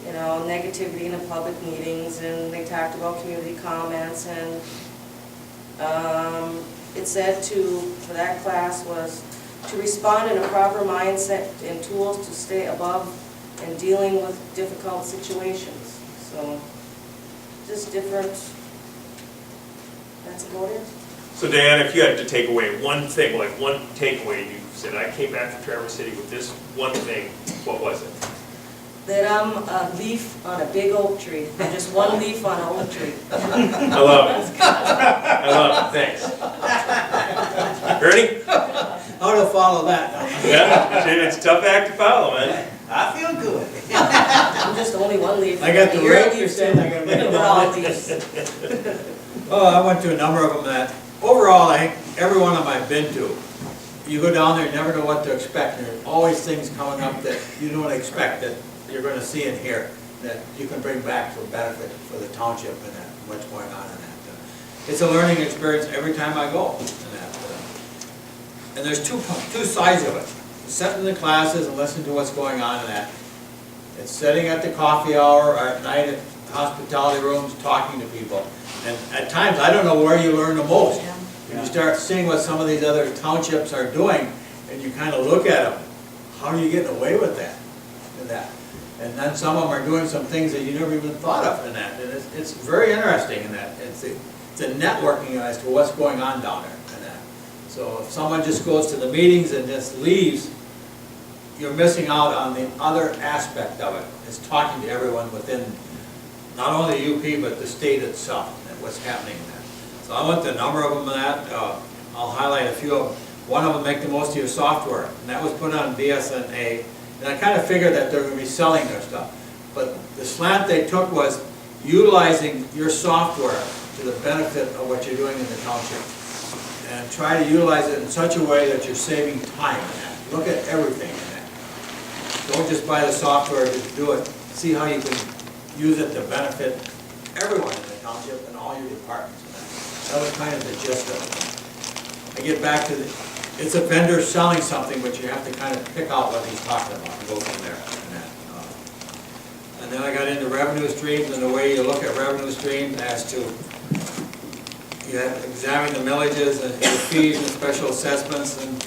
you know, negativity in the public meetings, and they talked about community comments, and it said for that class was to respond in a proper mindset and tools to stay above and dealing with difficult situations. So, just different, that's about it. So Diane, if you had to take away one thing, like one takeaway, you said, I came back from Traverse City with this one thing, what was it? That I'm a leaf on a big oak tree, I'm just one leaf on an oak tree. I love it. I love it, thanks. Ernie? How to follow that? Yeah, it's a tough act to follow, man. I feel good. I'm just only one leaf. I got the You're a rake, leaf you're saying I gotta make too. it We're all all. leaves. Oh, I went to a number of them that, overall, I think every one of them I've been to, you go down there, you never know what to expect. There's always things coming up that you don't expect that you're gonna see and hear, that you can bring back for benefit for the township and that, what's going on in that. It's a learning experience every time I go in that. And there's two sides of it. Sitting in the classes and listening to what's going on in that. It's sitting at the coffee hour or at night at hospitality rooms, talking to people. And at times, I don't know where you learn the most. When you start seeing what some of these other townships are doing, and you kind of look at them, how are you getting away with that? And then some of them are doing some things that you never even thought of in that. And it's very interesting in that. It's a networking as to what's going on down there in that. So if someone just goes to the meetings and just leaves, you're missing out on the other aspect of it. It's talking to everyone within not only UP, but the state itself, and what's happening in that. So I went to a number of them in that. I'll highlight a few of them. One of them, make the most of your software, and that was put on BSNA. And I kind of figured that they're going to be selling their stuff. But the slant they took was utilizing your software to the benefit of what you're doing in the township. And try to utilize it in such a way that you're saving time in that. Look at everything in that. Don't just buy the software, just do it. See how you can use it to benefit everyone in the township and all your departments in that. That was kind of the gist of it. I get back to it's a vendor selling something, but you have to kind of pick out what he's talking about and go from there. And then I got into revenue streams and the way you look at revenue streams as to you have to examine the millages and the fees and special assessments and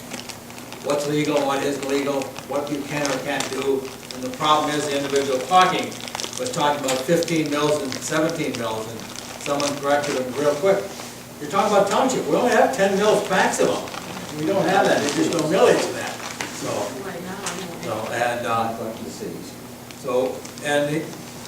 what's legal and what isn't legal, what you can or can't do. And the problem is the individual talking was talking about 15 mills and 17 mills, and someone corrected him real quick. You're talking about township. We only have 10 mills maximum. We don't have that. There's no millage in that. Right now,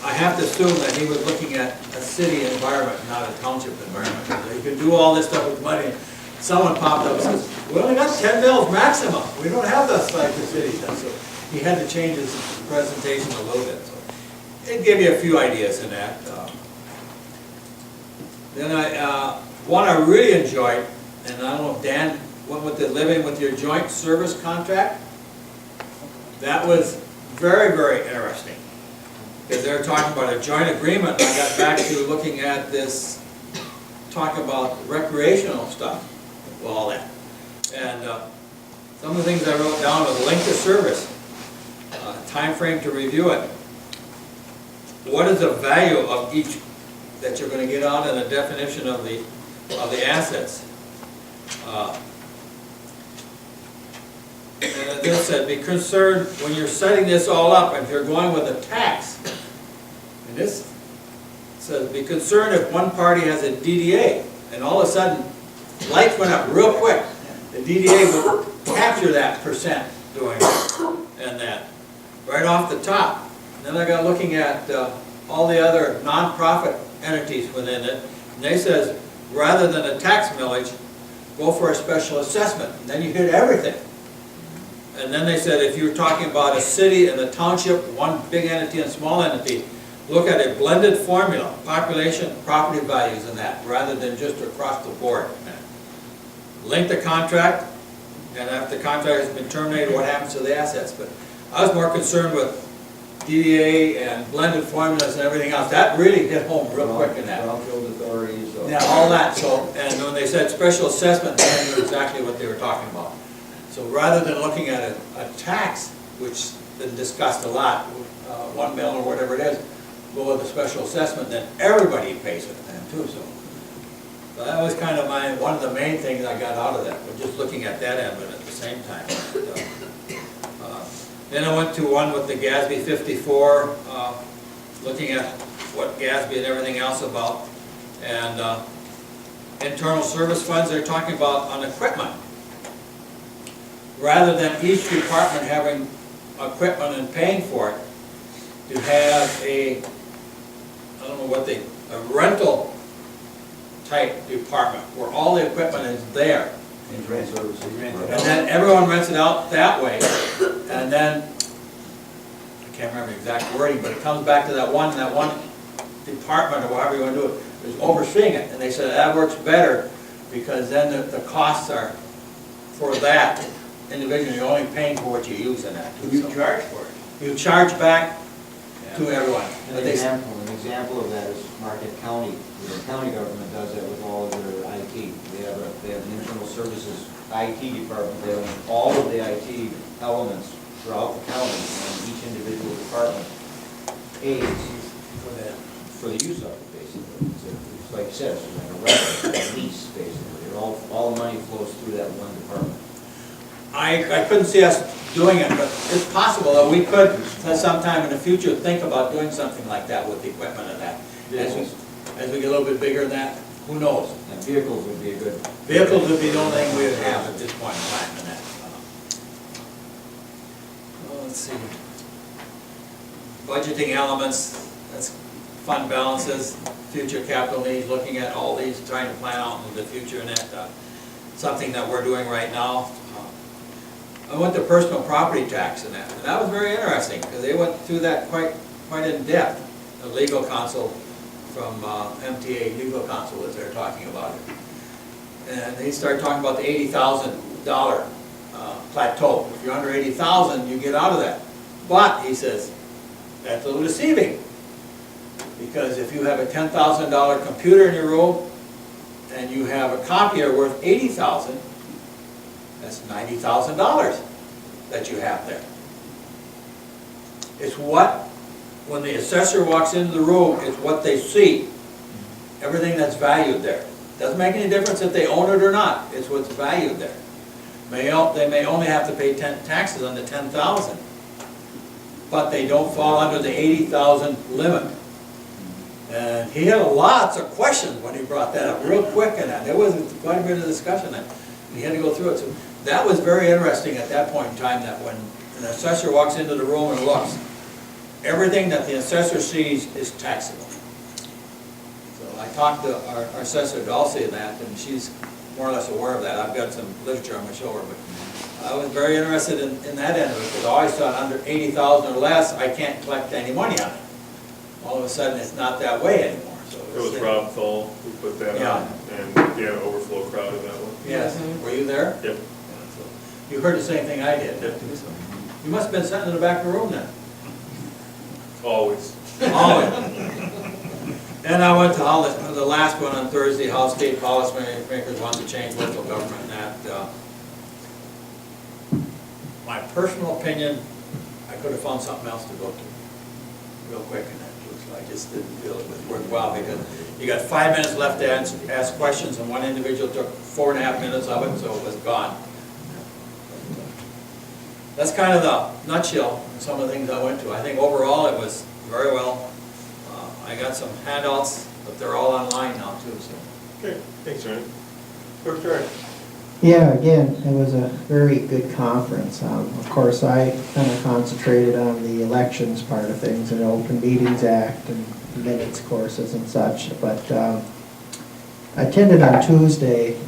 I have to assume that he was looking at a city environment, not a township environment. You can do all this stuff with money. Someone popped up and says, we only got 10 mills maximum. We don't have this like the city does. So he had to change his presentation a little bit. So it gave you a few ideas in that. Then one I really enjoyed, and I don't know if Dan went with the living with your joint service contract. That was very, very interesting. Because they're talking about a joint agreement. I got back to looking at this, talk about recreational stuff, well, all that. And some of the things I wrote down was length of service, time frame to review it. What is the value of each that you're going to get out, and the definition of the assets. And this said, be concerned when you're setting this all up, if you're going with a tax. And this says, be concerned if one party has a DDA, and all of a sudden, lights went up real quick. The DDA will capture that percent doing it, and that, right off the top. And then I got looking at all the other nonprofit entities within it, and they says, rather than a tax millage, go for a special assessment, and then you hit everything. And then they said, if you're talking about a city and a township, one big entity and small entity, look at a blended formula, population, property values and that, rather than just across the board. Link the contract, and after the contract has been terminated, what happens to the assets? But I was more concerned with DDA and blended formulas and everything else. That really hit home real quick in that. Brownfield authorities. Yeah, all that, so, and when they said special assessment, they knew exactly what they were talking about. So rather than looking at a tax, which has been discussed a lot, 1 mil or whatever it is, go with a special assessment, then everybody pays it then too, so. So that was kind of one of the main things I got out of that, but just looking at that end of it at the same time. Then I went to one with the GASB 54, looking at what GASB and everything else about. And internal service funds, they're talking about on equipment. Rather than each department having equipment and paying for it, to have a, I don't know what a rental type department where all the equipment is there. Internal services. And then everyone rents it out that way. And then, I can't remember the exact wording, but it comes back to that one department, or however you want to do it, is overseeing it. And they said that works better because then the costs are for that individual. You're only paying for what you use in that. You charge for it. You charge back to everyone. An example of that is Marquette County. The county government does that with all of their IT. They have an internal services IT department. They own all of the IT elements throughout the county, and each individual department pays for the use of it, basically. It's like you said, it's like a rental, a lease, basically. All the money flows through that one department. I couldn't see us doing it, but it's possible that we could, at some time in the future, think about doing something like that with the equipment and that. As we get a little bit bigger than that, who knows? And vehicles would be a good... Vehicles would be the only thing we would have at this point in time in that. Well, let's see. Budgeting elements, that's fund balances, future capital needs, looking at all these, trying to plan out into the future and that. Something that we're doing right now. I went to personal property tax and that was very interesting because they went through that quite in depth. The legal counsel from MTA legal counsel was there talking about it, and they started talking about the $80,000 plateau. If you're under $80,000, you get out of that. But he says that's a little deceiving because if you have a $10,000 computer in your room and you have a copier worth $80,000. That's $90,000 that you have there. It's when the assessor walks into the room, it's what they see. Everything that's valued there. Doesn't make any difference if they own it or not. It's what's valued there. They may only have to pay taxes on the $10,000, but they don't fall under the $80,000 limit. And he had lots of questions when he brought that up, real quick in that. There was quite a bit of discussion there. He had to go through it. So that was very interesting at that point in time, that when an assessor walks into the room and looks, everything that the assessor sees is taxable. So I talked to our assessor Dulcie in that, and she's more or less aware of that. I've got some literature on my shoulder, but I was very interested in that end of it, because I always thought under $80,000 or less, I can't collect any money on it. All of a sudden, it's not that way anymore. So It was Rob Thole who put that on, and we had an overflow crowd in that one. Yes, were you there? Yep. So you heard the same thing I did. Yep. You must have been sitting in the back of the room then. Always. Always. And I went to the last one on Thursday, how state policymakers want to change local government and that. My personal opinion, I could have found something else to go to real quick in that. So I just didn't feel it was worthwhile because you got 5 minutes left to ask questions, and one individual took 4.5 minutes of it, so it was gone. That's kind of the nutshell of some of the things I went to. I think overall it was very well. I got some handouts, but they're all online now too. So. Okay, thanks, Ernie. Clerk Terry. Yeah, again, it was a very good conference. Of course, I kind of concentrated on the elections part of things and the Open Meetings Act and minutes courses and such. But I attended on Tuesday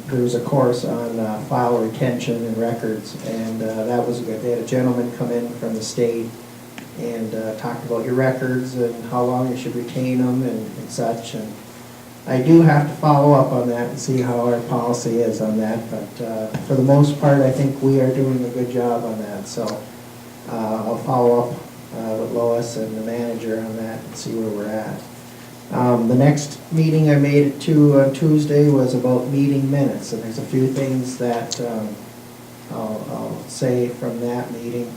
there was a course on file retention and records, and that was good. They had a gentleman come in from the state and talked about your records and how long you should retain them and such. And I do have to follow up on that and see how our policy is on that, but for the most part, I think we are doing a good job on that. So I'll follow up with Lois and the manager on that and see where we're at. The next meeting I made it to on Tuesday was about meeting minutes, and there's a few things that I'll say from that meeting.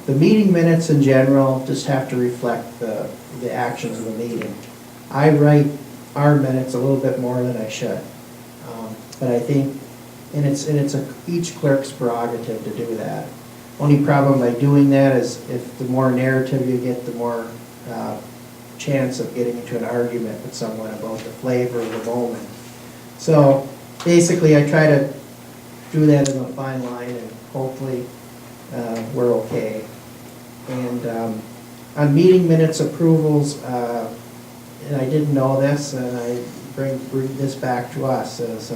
The meeting minutes in general just have to reflect the actions of the meeting. I write our minutes a little bit more than I should, but I think, and it's each clerk's prerogative to do that. Only problem by doing that is if the more narrative you get, the more chance of getting into an argument with someone about the flavor of the moment. So basically, I try to do that in a fine line, and hopefully we're okay. And on meeting minutes approvals, and I didn't know this, and I bring this back to us, is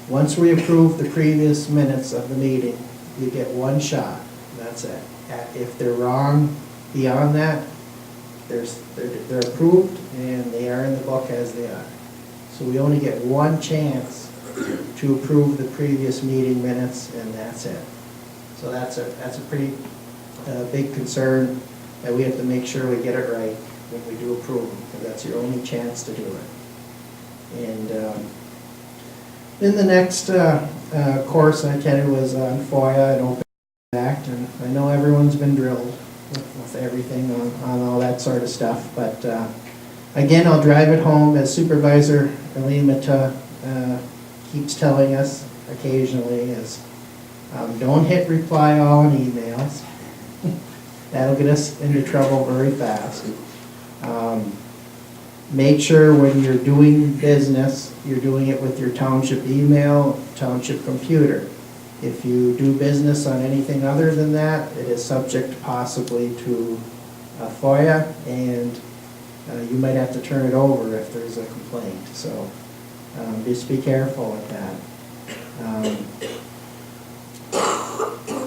once we approve the previous minutes of the meeting, you get one shot. That's it. If they're wrong beyond that, they're approved and they are in the book as they are. So we only get one chance to approve the previous meeting minutes, and that's it. So that's a pretty big concern that we have to make sure we get it right when we do approve them, because that's your only chance to do it. And then the next course I attended was on FOIA and Open Act, and I know everyone's been drilled with everything on all that sort of stuff, but again, I'll drive it home as Supervisor Alimata keeps telling us occasionally is don't hit reply all on emails. That'll get us into trouble very fast. Make sure when you're doing business, you're doing it with your township email, township computer. If you do business on anything other than that, it is subject possibly to FOIA, and you might have to turn it over if there's a complaint. So just be careful with that.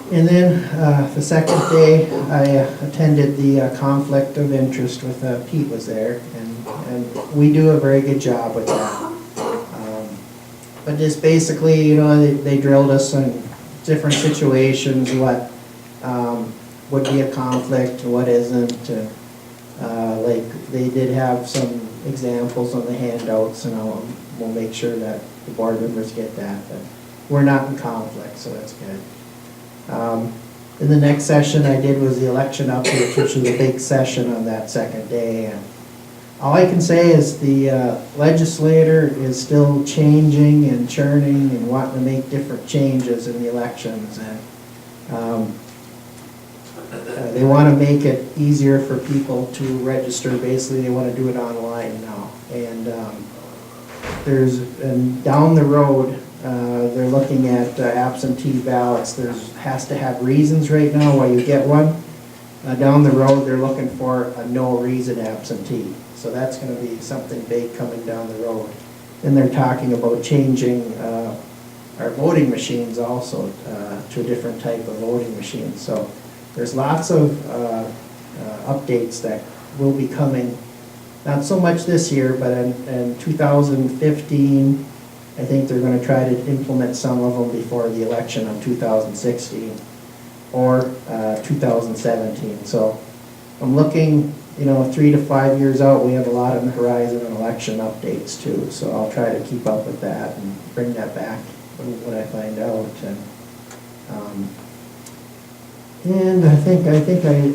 And then the second day, I attended the conflict of interest with Pete was there, and we do a very good job with that. But just basically, you know, they drilled us in different situations, what would be a conflict, what isn't. Like they did have some examples on the handouts, and we'll make sure that the board members get that. But we're not in conflict, so that's good. In the next session I did was the election update, which was a big session on that second day. And all I can say is the legislator is still changing and churning and wanting to make different changes in the elections. And they want to make it easier for people to register. Basically, they want to do it online now. And down the road, they're looking at absentee ballots. Has to have reasons right now why you get one. Down the road, they're looking for a no reason absentee. So that's going to be something big coming down the road. Then they're talking about changing our voting machines also to a different type of voting machine. So there's lots of updates that will be coming, not so much this year, but in 2015, I think they're going to try to implement some of them before the election of 2016 or 2017. So I'm looking, 3 to 5 years out, we have a lot on the horizon on election updates too. So I'll try to keep up with that and bring that back when I find out. And I think I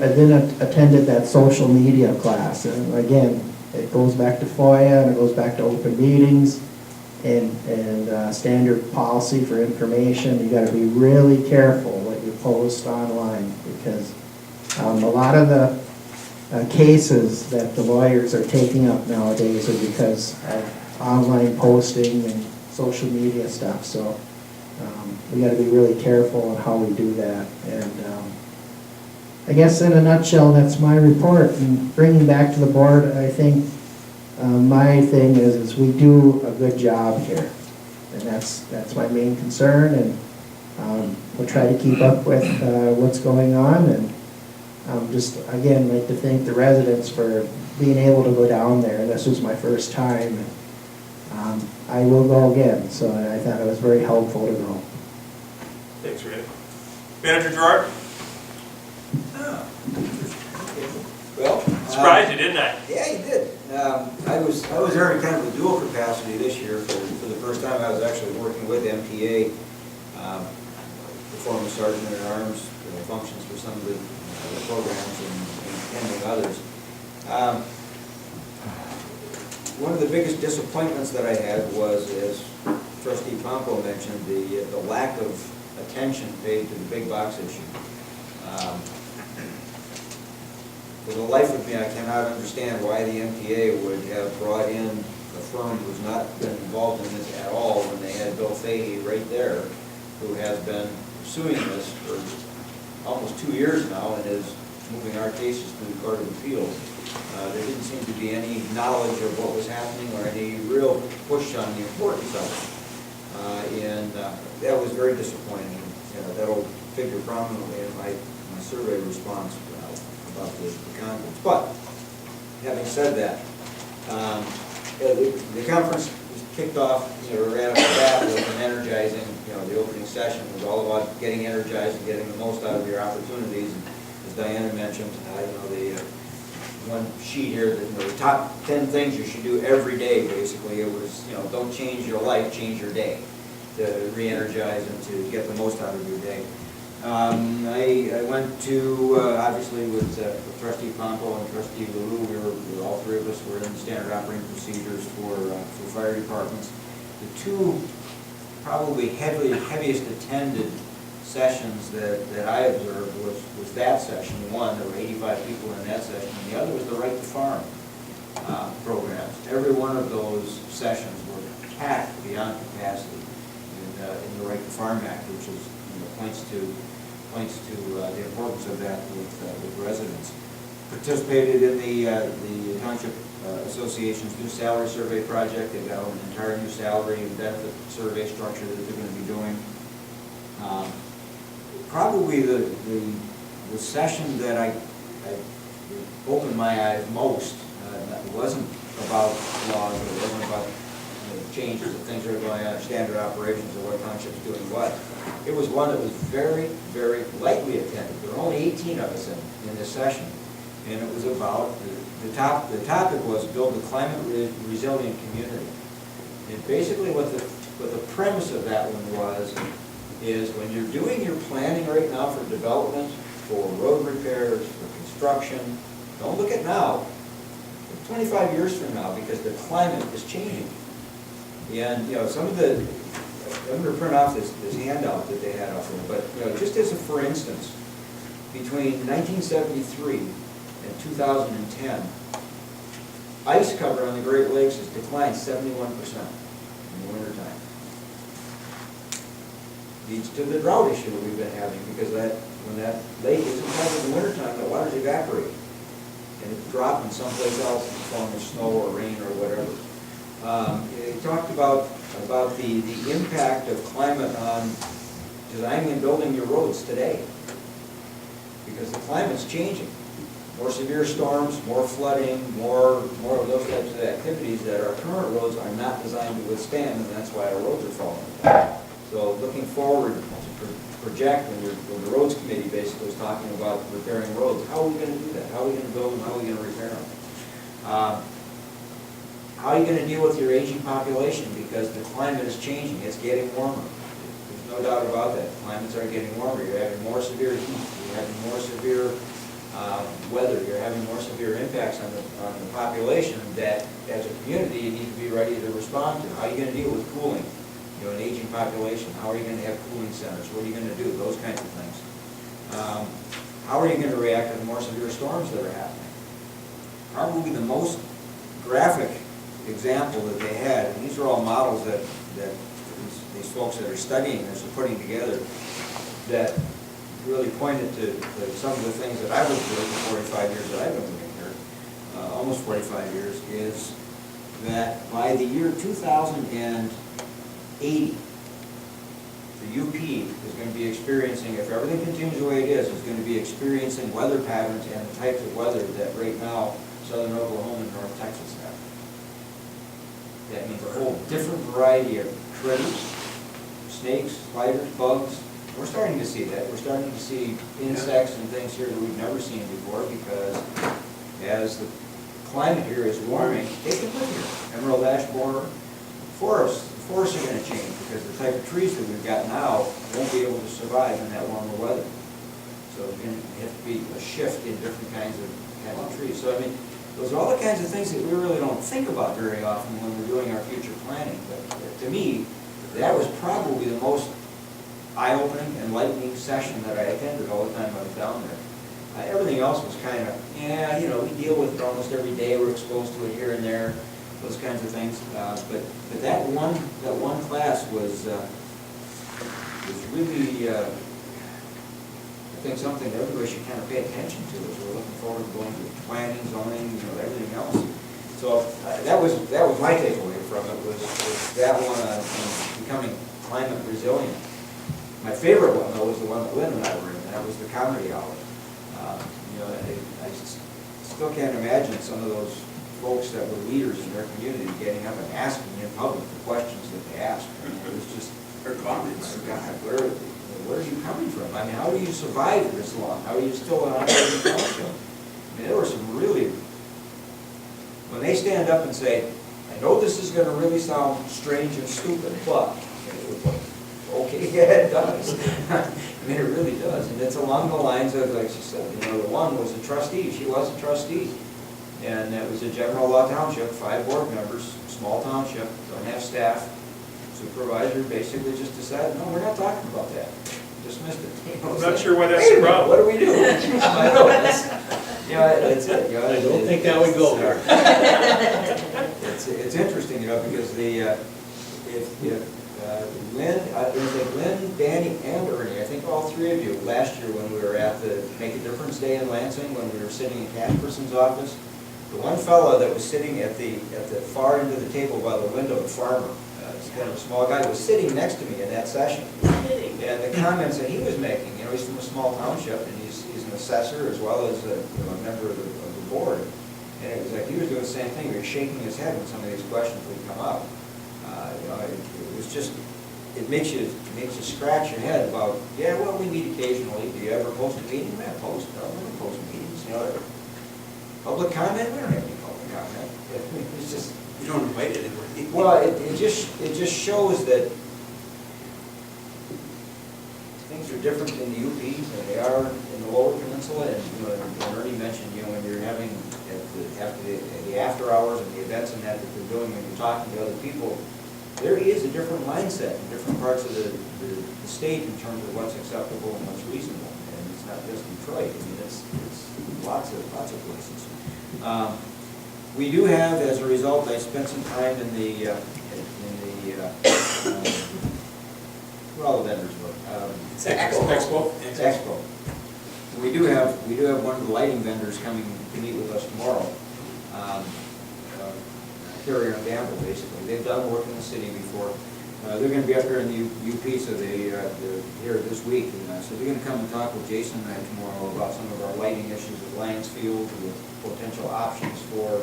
then attended that social media class. And again, it goes back to FOIA and it goes back to open meetings and standard policy for information. You got to be really careful what you post online, because a lot of the cases that the lawyers are taking up nowadays are because of online posting and social media stuff. So we got to be really careful on how we do that. And I guess in a nutshell, that's my report. And bringing back to the board, I think My thing is we do a good job here, and that's my main concern, and we'll try to keep up with what's going on, and just, again, like to thank the residents for being able to go down there. This was my first time, and I will go again, so I thought it was very helpful to go. Thanks, Randy. Manager Gerard? Well. Surprised you, didn't I? Yeah, you did. I was there in kind of a dual capacity this year. For the first time, I was actually working with MTA, performing sergeant at arms functions for some of the programs and attending others. One of the biggest disappointments that I had was, as Trustee Pompo mentioned, the lack of attention paid to the big box issue. For the life of me, I cannot understand why the MTA would have brought in a firm who's not been involved in this at all when they had Bill Fahey right there, who has been pursuing this for almost 2 years now and is moving our cases to the Court of Appeals. There didn't seem to be any knowledge of what was happening or any real push on the importance of it. And that was very disappointing. That'll figure prominently in my survey response about the conference. But having said that, the conference was kicked off, right off the bat with an energizing, the opening session was all about getting energized and getting the most out of your opportunities. And as Diana mentioned, the one sheet here, the top 10 things you should do every day, basically, it was, don't change your life, change your day, to re-energize and to get the most out of your day. I went to, obviously with Trustee Pompo and Trustee LaRue, all three of us were in standard operating procedures for fire departments. The two probably heaviest attended sessions that I observed was that session. One, there were 85 people in that session, and the other was the Right to Farm programs. Every one of those sessions were packed beyond capacity in the Right to Farm Act, which is, points to the importance of that with residents. Participated in the Township Association's new salary survey project. They've got an entire new salary and benefit survey structure that they're going to be doing. Probably the session that I opened my eyes most wasn't about laws, or it wasn't about changes of things that are going on, standard operations, or what township's doing what. It was one that was very, very lightly attended. There were only 18 of us in this session, and it was about the topic was build a climate resilient community. And basically, what the premise of that one is when you're doing your planning right now for development, for road repairs, for construction, don't look at now. 25 years from now, because the climate is changing. And some of the, I'm going to print off this handout that they had up there, but just as a for instance, between 1973 and 2010, ice cover on the Great Lakes has declined 71% in the wintertime. Leads to the drought issue that we've been having, because when that lake isn't covered in the wintertime, the water's evaporating. And it's dropping someplace else in the form of snow or rain or whatever. He talked about the impact of climate on designing and building your roads today, because the climate's changing. More severe storms, more flooding, more of those types of activities that our current roads are not designed to withstand, and that's why our roads are falling apart. So looking forward to project, when the roads committee basically was talking about repairing roads, how are we going to do that? How are we going to build them? How are we going to repair them? How are you going to deal with your aging population? Because the climate is changing. It's getting warmer. There's no doubt about that. Climates are getting warmer. You're having more severe heat. You're having more severe weather. You're having more severe impacts on the population that, as a community, you need to be ready to respond to. How are you going to deal with cooling? An aging population. How are you going to have cooling centers? What are you going to do? Those kinds of things. How are you going to react to the more severe storms that are happening? Probably the most graphic example that they had, and these are all models that these folks that are studying this are putting together, that really pointed to some of the things that I've observed in 45 years that I've been living here, almost 45 years, is that by the year 2080, the UP is going to be experiencing, if everything continues the way it is going to be experiencing weather patterns and the types of weather that right now southern Oklahoma and North Texas have. That means a whole different variety of critters, snakes, spiders, bugs. We're starting to see that. We're starting to see insects and things here that we've never seen before because as the climate here is warming, they can live here. Emerald ash borer forests. The forests are going to change because the type of trees that we've got now won't be able to survive in that warmer weather. So there's going to have to be a shift in different kinds of trees. So I mean, those are all the kinds of things that we really don't think about very often when we're doing our future planning. But to me, that was probably the most eye-opening, enlightening session that I attended all the time I was down there. Everything else was kind of, yeah, you know, we deal with it almost every day. We're exposed to it here and there, those kinds of things. But that one class was really, I think, something that everybody should kind of pay attention to as we're looking forward to going to planning, zoning, you know, everything else. So that was my takeaway from it was that one on becoming climate resilient. My favorite one, though, was the one that Lynn and I were in, and that was the comedy hour. You know, I still can't imagine some of those folks that were leaders in their community getting up and asking in public the questions that they asked. I mean, it was just, Her comments. my God, where are you coming from? I mean, how do you survive this long? How are you still an operating township? I mean, there were some really, when they stand up and say, I know this is going to really sound strange and stupid, but, okay, yeah, it does. I mean, it really does. And it's along the lines of, like she said, you know, the one was a trustee. She was a trustee. And it was a general law township, 5 board members, small township, don't have staff. Supervisor basically just decided, no, we're not talking about that. Dismissed it. You know, I'm not sure why that's "Hey, a problem." what do we do? I know, that's, you know, that's it. You know, I don't think that would go there. It's interesting, you know, because if Lynn, it was like Lynn, Danny, and Ernie, I think all 3 of you, last year when we were at the Make a Difference Day in Lansing, when we were sitting in Casperson's office, the one fellow that was sitting at the far end of the table by the window, the farmer, he's kind of a small guy, was sitting next to me in that session. And the comments that he was making, you know, he's from a small township, and he's an assessor as well as a member of the board. And it was like he was doing the same thing. He was shaking his head when some of these questions would come up. You know, it was just, it makes you scratch your head about, yeah, well, we meet occasionally. Do you ever post a meeting? Man, post. No, we don't post meetings. You know, public comment? We don't have any public comment. It's just, You don't invite anybody. well, it just shows that things are different in the UP than they are in the Lower Peninsula. And you know, and Ernie mentioned, you know, when you're having after the after hours and the events and that they're doing, when you're talking to other people, there is a different mindset in different parts of the state in terms of what's acceptable and what's reasonable. And it's not just Detroit. I mean, it's lots of places. We do have, as a result, I spent some time in the where all the vendors were. Expo. We do have one of the lighting vendors coming to meet with us tomorrow. Carrier and Gamble, basically. They've done work in the city before. They're going to be up here in the UP, so they're here this week. And, so they're going to come and talk with Jason and I tomorrow about some of our lighting issues at Lions Field, with potential options for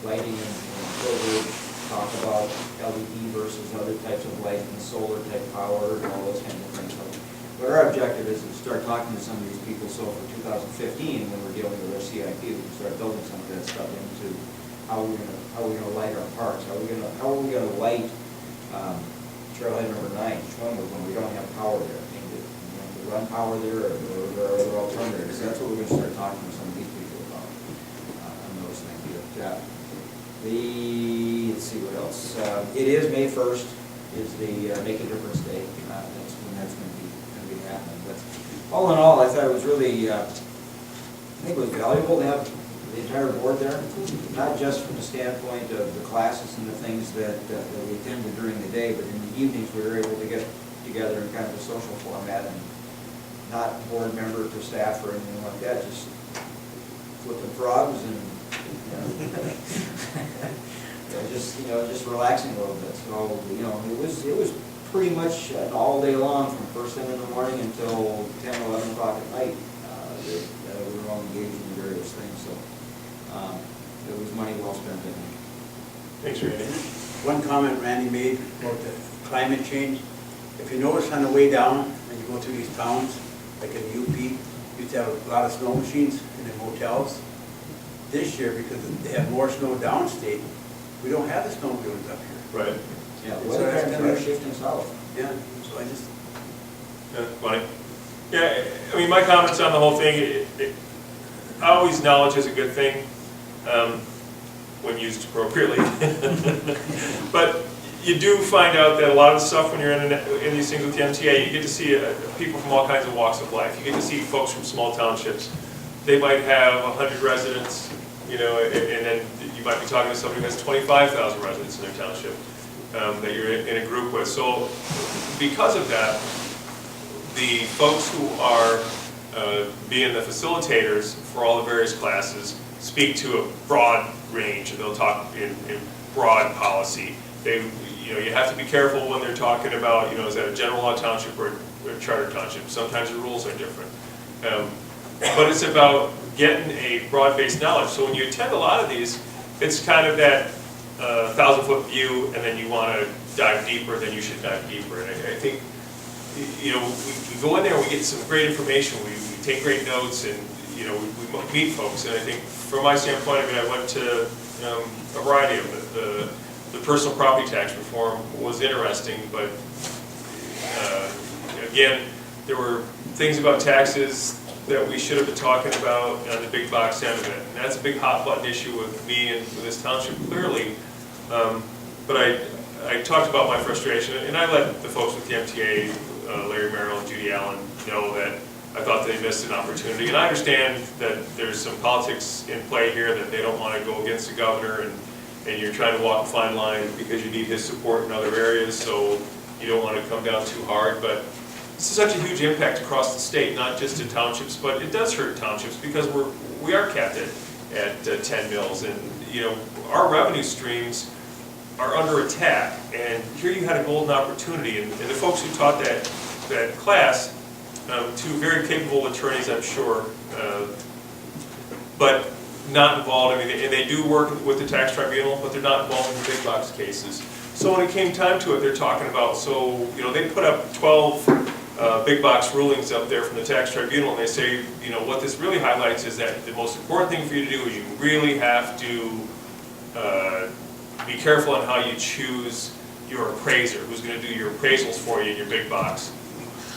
lighting and Village, talk about LED versus other types of lighting, solar type power, and all those kinds of things. So, but our objective is to start talking to some of these people, so for 2015, when we're dealing with our CIP, we can start building some of that stuff into how we're gonna light our parks, how are we gonna light Trailhead number 9, Schwimmer, when we don't have power there. I mean, do we have to run power there, or there are other alternatives? That's what we're gonna start talking to some of these people about on those things. But, let's see what else. It is May 1st is the Make a Difference Day. That's when that's going to be happening. But all in all, I thought it was really, I think it was valuable to have the entire board there, not just from the standpoint of the classes and the things that we attended during the day, but in the evenings we were able to get together in kind of a social format and not board member to staff or anything like that, just flipping frogs and just relaxing a little bit. So, it was pretty much all day long from first thing in the morning until 10, 11 o'clock at night. That we were all engaged in various things, so it was money well spent, I think. Thanks, Randy. One comment Randy made about the climate change. If you notice on the way down, when you go through these towns, like in UP, you used to have a lot of snow machines in the motels. This year, because they have more snow downstate, we don't have the snowmobiles up here. Right. Yeah, So weather that's patterns are shifting south. Yeah, so I just, Yeah, funny. Yeah, I mean, my comments on the whole thing, I always knowledge is a good thing when used appropriately. But you do find out that a lot of the stuff when you're in these things with the MTA, you get to see people from all kinds of walks of life. You get to see folks from small townships. They might have 100 residents, and then you might be talking to somebody who has 25,000 residents in their township that you're in a group with. So because of that, the folks who are being the facilitators for all the various classes speak to a broad range. They'll talk in broad policy. You have to be careful when they're talking about, is that a general law township or a charter township? Sometimes the rules are different. But it's about getting a broad-based knowledge. So when you attend a lot of these, it's kind of that 1,000-foot view, and then you want to dive deeper, then you should dive deeper. And I think, we go in there and we get some great information. We take great notes, and we meet folks. And I think, from my standpoint, I went to a variety of it. The personal property tax reform was interesting, but again, there were things about taxes that we should have been talking about on the big box end of it. And that's a big hot button issue with me and with this township, clearly. But I talked about my frustration, and I let the folks with the MTA, Larry Merrill and Judy Allen, know that I thought they missed an opportunity. And I understand that there's some politics in play here, that they don't want to go against the governor, and you're trying to walk a fine line because you need his support in other areas, so you don't want to come down too hard. But this is such a huge impact across the state, not just in townships, but it does hurt townships because we are capped at 10 mills, and our revenue streams are under attack. And here you had a golden opportunity, and the folks who taught that class, two very capable attorneys, I'm sure, but not involved. I mean, and they do work with the tax tribunal, but they're not involved in the big box cases. So when it came time to it, they're talking about, they put up 12 big box rulings up there from the tax tribunal, and they say, what this really highlights is that the most important thing for you to do is you really have to be careful on how you choose your appraiser, who's going to do your appraisals for you in your big box.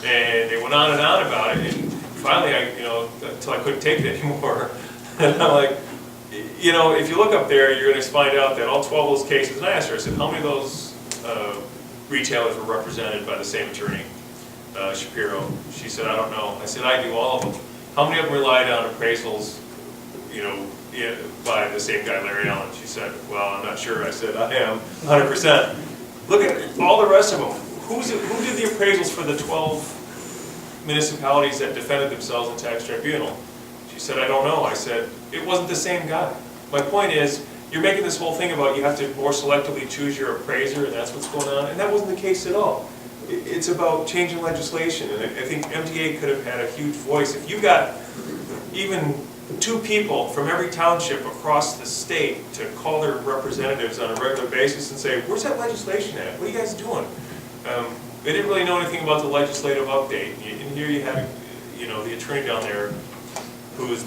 And they went on and on about it, and finally, until I couldn't take it anymore, and I'm like, if you look up there, you're going to find out that all 12 of those cases, and I asked her, I said, how many of those retailers were represented by the same attorney, Shapiro? She said, I don't know. I said, I do all of them. How many of them relied on appraisals, by the same guy, Larry Allen? She said, well, I'm not sure. I said, I am, 100%. Look at all the rest of them. Who did the appraisals for the 12 municipalities that defended themselves in tax tribunal? She said, I don't know. I said, it wasn't the same guy. My point is, you're making this whole thing about you have to more selectively choose your appraiser, and that's what's going on, and that wasn't the case at all. It's about changing legislation, and I think MTA could have had a huge voice. If you got even 2 people from every township across the state to call their representatives on a regular basis and say, where's that legislation at? What are you guys doing? They didn't really know anything about the legislative update. And here you have, the attorney down there who was,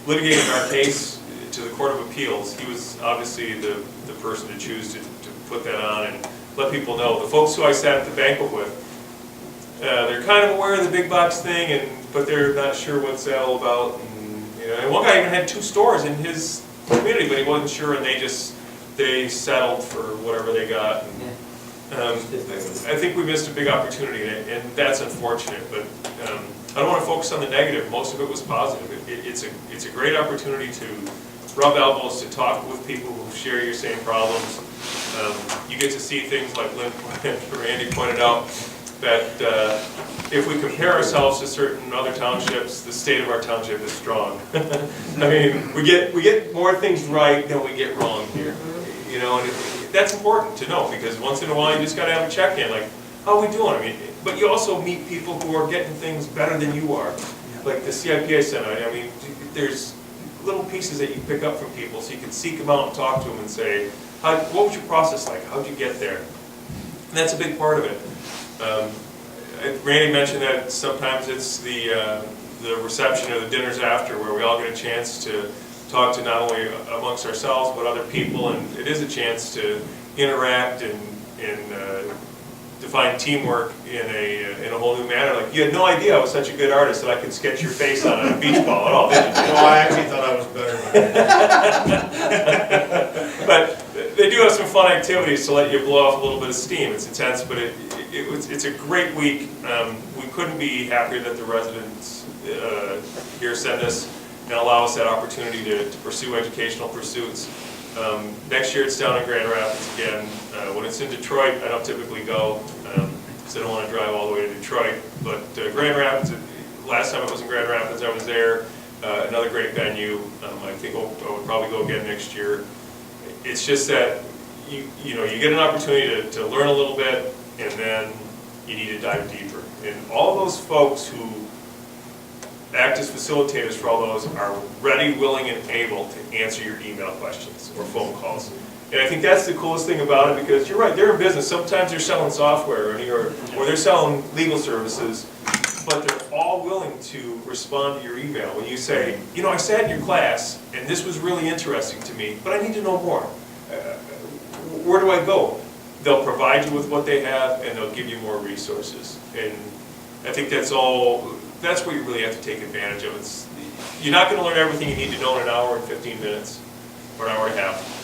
litigating our case to the Court of Appeals. He was obviously the person to choose to put that on and let people know. The folks who I sat at the banquet with, they're kind of aware of the big box thing, but they're not sure what's that all about. And one guy even had 2 stores in his community, but he wasn't sure, and they settled for whatever they got. I think we missed a big opportunity, and that's unfortunate. But I don't want to focus on the negative. Most of it was positive. It's a great opportunity to rub elbows, to talk with people who share your same problems. You get to see things like Randy pointed out, that if we compare ourselves to certain other townships, the state of our township is strong. I mean, we get more things right than we get wrong here. you know, and that's important to know, because once in a while, you just gotta have a check-in, like, how are we doing? I mean, but you also meet people who are getting things better than you are, like the CIP I sent out. I mean, there's little pieces that you pick up from people, so you can seek them out and talk to them and say, what was your process like? How'd you get there? And that's a big part of it. Randy mentioned that sometimes it's the reception or the dinners after, where we all get a chance to talk to not only amongst ourselves but other people, and it is a chance to interact and define teamwork in a whole new manner. Like, you had no idea I was such a good artist that I could sketch your face on a beach ball at all, did you? No, I actually thought I was better. But they do have some fun activities to let you blow off a little bit of steam. It's intense, but it's a great week. We couldn't be happier that the residents here send us and allow us that opportunity to pursue educational pursuits. Next year it's down in Grand Rapids again. When it's in Detroit, I don't typically go because I don't want to drive all the way to Detroit. But Grand Rapids, last time it was in Grand Rapids, I was there. Another great venue. I think I would probably go again next year. It's just that you get an opportunity to learn a little bit, and then you need to dive deeper. And all those folks who act as facilitators for all those are ready, willing, and able to answer your email questions or phone calls. And I think that's the coolest thing about it, because you're right, they're in business. Sometimes they're selling software or they're selling legal services, but they're all willing to respond to your email. When you say, I sat in your class and this was really interesting to me, but I need to know more. Where do I go? They'll provide you with what they have, and they'll give you more resources. And I think that's where you really have to take advantage of it. You're not going to learn everything you need to know in an hour and 15 minutes or an hour and a half.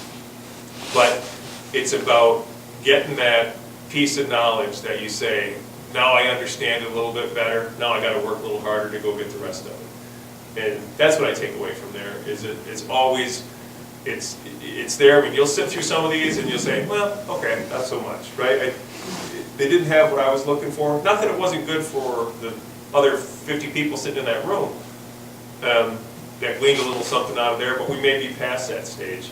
But it's about getting that piece of knowledge that you say, now I understand it a little bit better, now I got to work a little harder to go get the rest of it. And that's what I take away from there, is it's always, it's there. I mean, you'll sit through some of these and you'll say, well, okay, not so much, right? They didn't have what I was looking for. Not that it wasn't good for the other 50 people sitting in that room that gleaned a little something out of there, but we may be past that stage.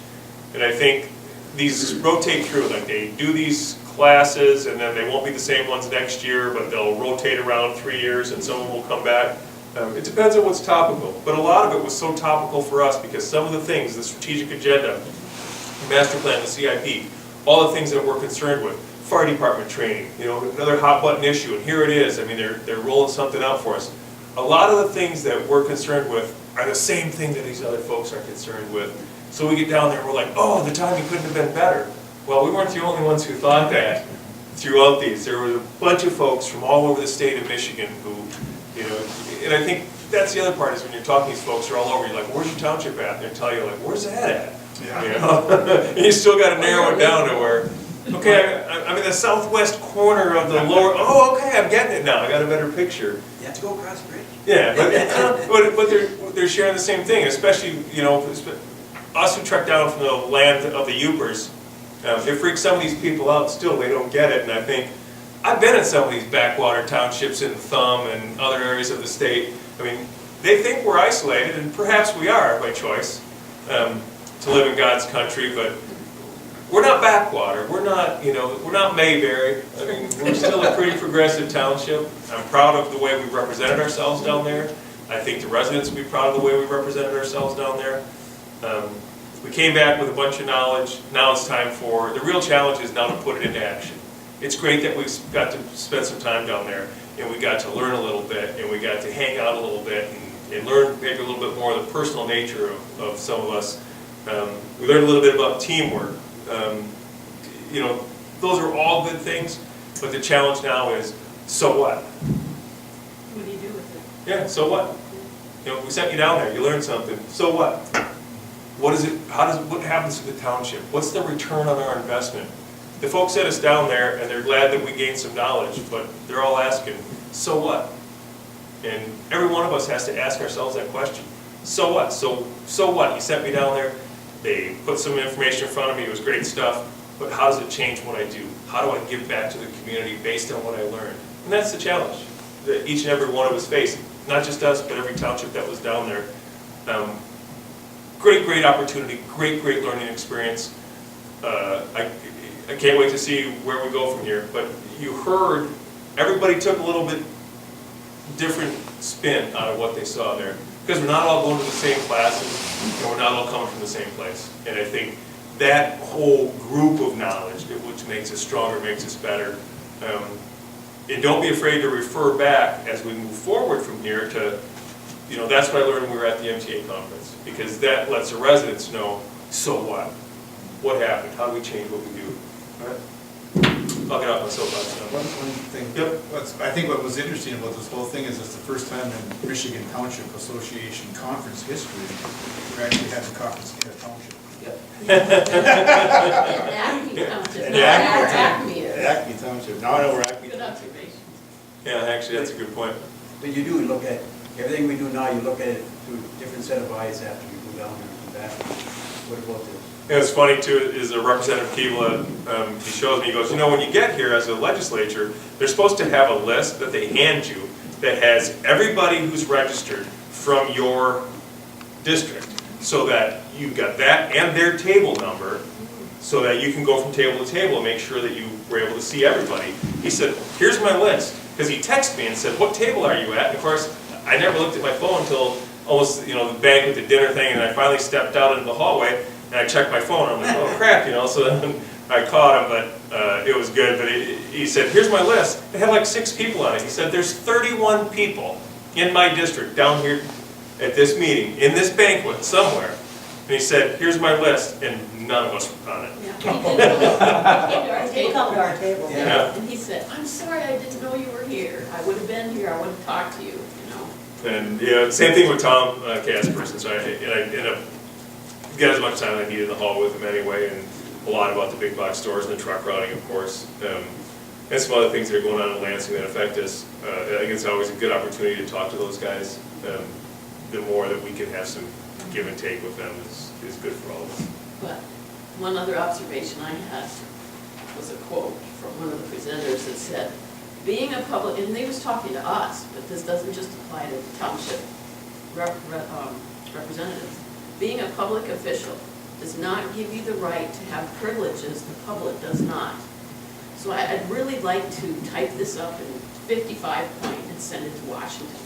And I think these rotate through, like they do these classes and then they won't be the same ones next year, but they'll rotate around 3 years and some of them will come back. It depends on what's topical, but a lot of it was so topical for us because some of the things, the strategic agenda, the master plan, the CIP, all the things that we're concerned with, fire department training, another hot button issue, and here it is. I mean, they're rolling something out for us. A lot of the things that we're concerned with are the same thing that these other folks are concerned with. So we get down there and we're like, oh, the timing couldn't have been better. Well, we weren't the only ones who thought that throughout these. There were a bunch of folks from all over the state of Michigan who, and I think that's the other part is when you're talking to these folks, they're all over, you're like, where's your township at? And they tell you, like, where's that at? Yeah. And you still got to narrow it down to where, okay, I'm in the southwest corner of the lower, okay, I'm getting it now. I got a better picture. You have to go across the bridge. Yeah, but they're sharing the same thing, especially, us who trek down from the land of the Upers. It freaks some of these people out still, they don't get it, and I think, I've been in some of these backwater townships in Thumb and other areas of the state. I mean, they think we're isolated, and perhaps we are by choice, to live in God's country, but we're not backwater, we're not Mayberry. I mean, we're still a pretty progressive township. I'm proud of the way we've represented ourselves down there. I think the residents will be proud of the way we've represented ourselves down there. We came back with a bunch of knowledge. Now it's time the real challenge is now to put it into action. It's great that we got to spend some time down there, and we got to learn a little bit, and we got to hang out a little bit, and learn maybe a little bit more of the personal nature of some of us. We learned a little bit about teamwork. Those are all good things, but the challenge now is, so what? What do you do with it? Yeah, so what? We sent you down there, you learned something, so what? What happens to the township? What's the return on our investment? The folks sent us down there and they're glad that we gained some knowledge, but they're all asking, so what? And every one of us has to ask ourselves that question. So what? So what? You sent me down there, they put some information in front of me, it was great stuff, but how does it change what I do? How do I give back to the community based on what I learned? And that's the challenge that each and every one of us face. Not just us, but every township that was down there. Great opportunity, great learning experience. I can't wait to see where we go from here, but you heard, everybody took a little bit different spin out of what they saw there, because we're not all going to the same classes, and we're not all coming from the same place. And I think that whole group of knowledge, which makes us stronger, makes us better. And don't be afraid to refer back as we move forward from here to, that's what I learned when we were at the MTA conference, because that lets the residents know, so what? What happened? How do we change what we do? All right? I'll get off my soapbox now. One thing, I think what was interesting about this whole thing is it's the first time in Michigan Township Association conference history we actually had the conference in a township. Acme Township, not Acme is. Acme Township, now I know where Acme Good Township. observation. Yeah, actually, that's a good point. But you do look at, everything we do now, you look at it through a different set of eyes after you go down there and come back. What about this? Yeah, what's funny too is Representative Keevla, he shows me, he goes, when you get here as a legislature, they're supposed to have a list that they hand you that has everybody who's registered from your district, so that you've got that and their table number, so that you can go from table to table and make sure that you were able to see everybody. He said, here's my list, because he texted me and said, what table are you at? And of course, I never looked at my phone until almost, the banquet, the dinner thing, and I finally stepped out into the hallway, and I checked my phone, and I'm like, oh crap, so then I caught him, but it was good. But he said, here's my list. It had like 6 people on it. He said, there's 31 people in my district down here at this meeting, in this banquet somewhere. And he said, here's my list, and none of us were on it. Yeah, he came to our table. Come to our table. Yeah. And he said, I'm sorry, I didn't know you were here. I would have been here, I would have talked to you, And same thing with Tom Casperson. So I ended up get as much time as I needed in the hall with him anyway, and a lot about the big box stores and the truck routing, of course. And some other things that are going on in Lansing that affect us. I think it's always a good opportunity to talk to those guys. The more that we can have some give and take with them is good for all of us. But one other observation I had was a quote from one of the presenters that said, being a public, and they was talking to us, but this doesn't just apply to township representatives. Being a public official does not give you the right to have privileges the public does not. So I'd really like to type this up in 55 point and send it to Washington.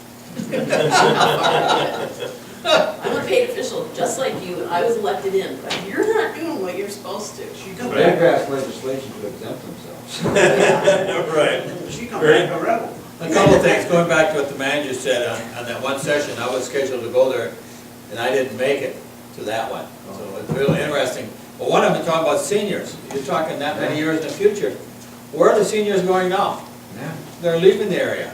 I'm a paid official just like you, and I was elected in, but you're not doing what you're supposed to. They passed legislation to exempt themselves. Right. She come back a rebel. A couple of things, going back to what the manager said on that one session, I was scheduled to go there, and I didn't make it to that one. So it's really interesting. But one of them, talking about seniors, you're talking that many years in the future. Where are the seniors going now? They're leaving the area.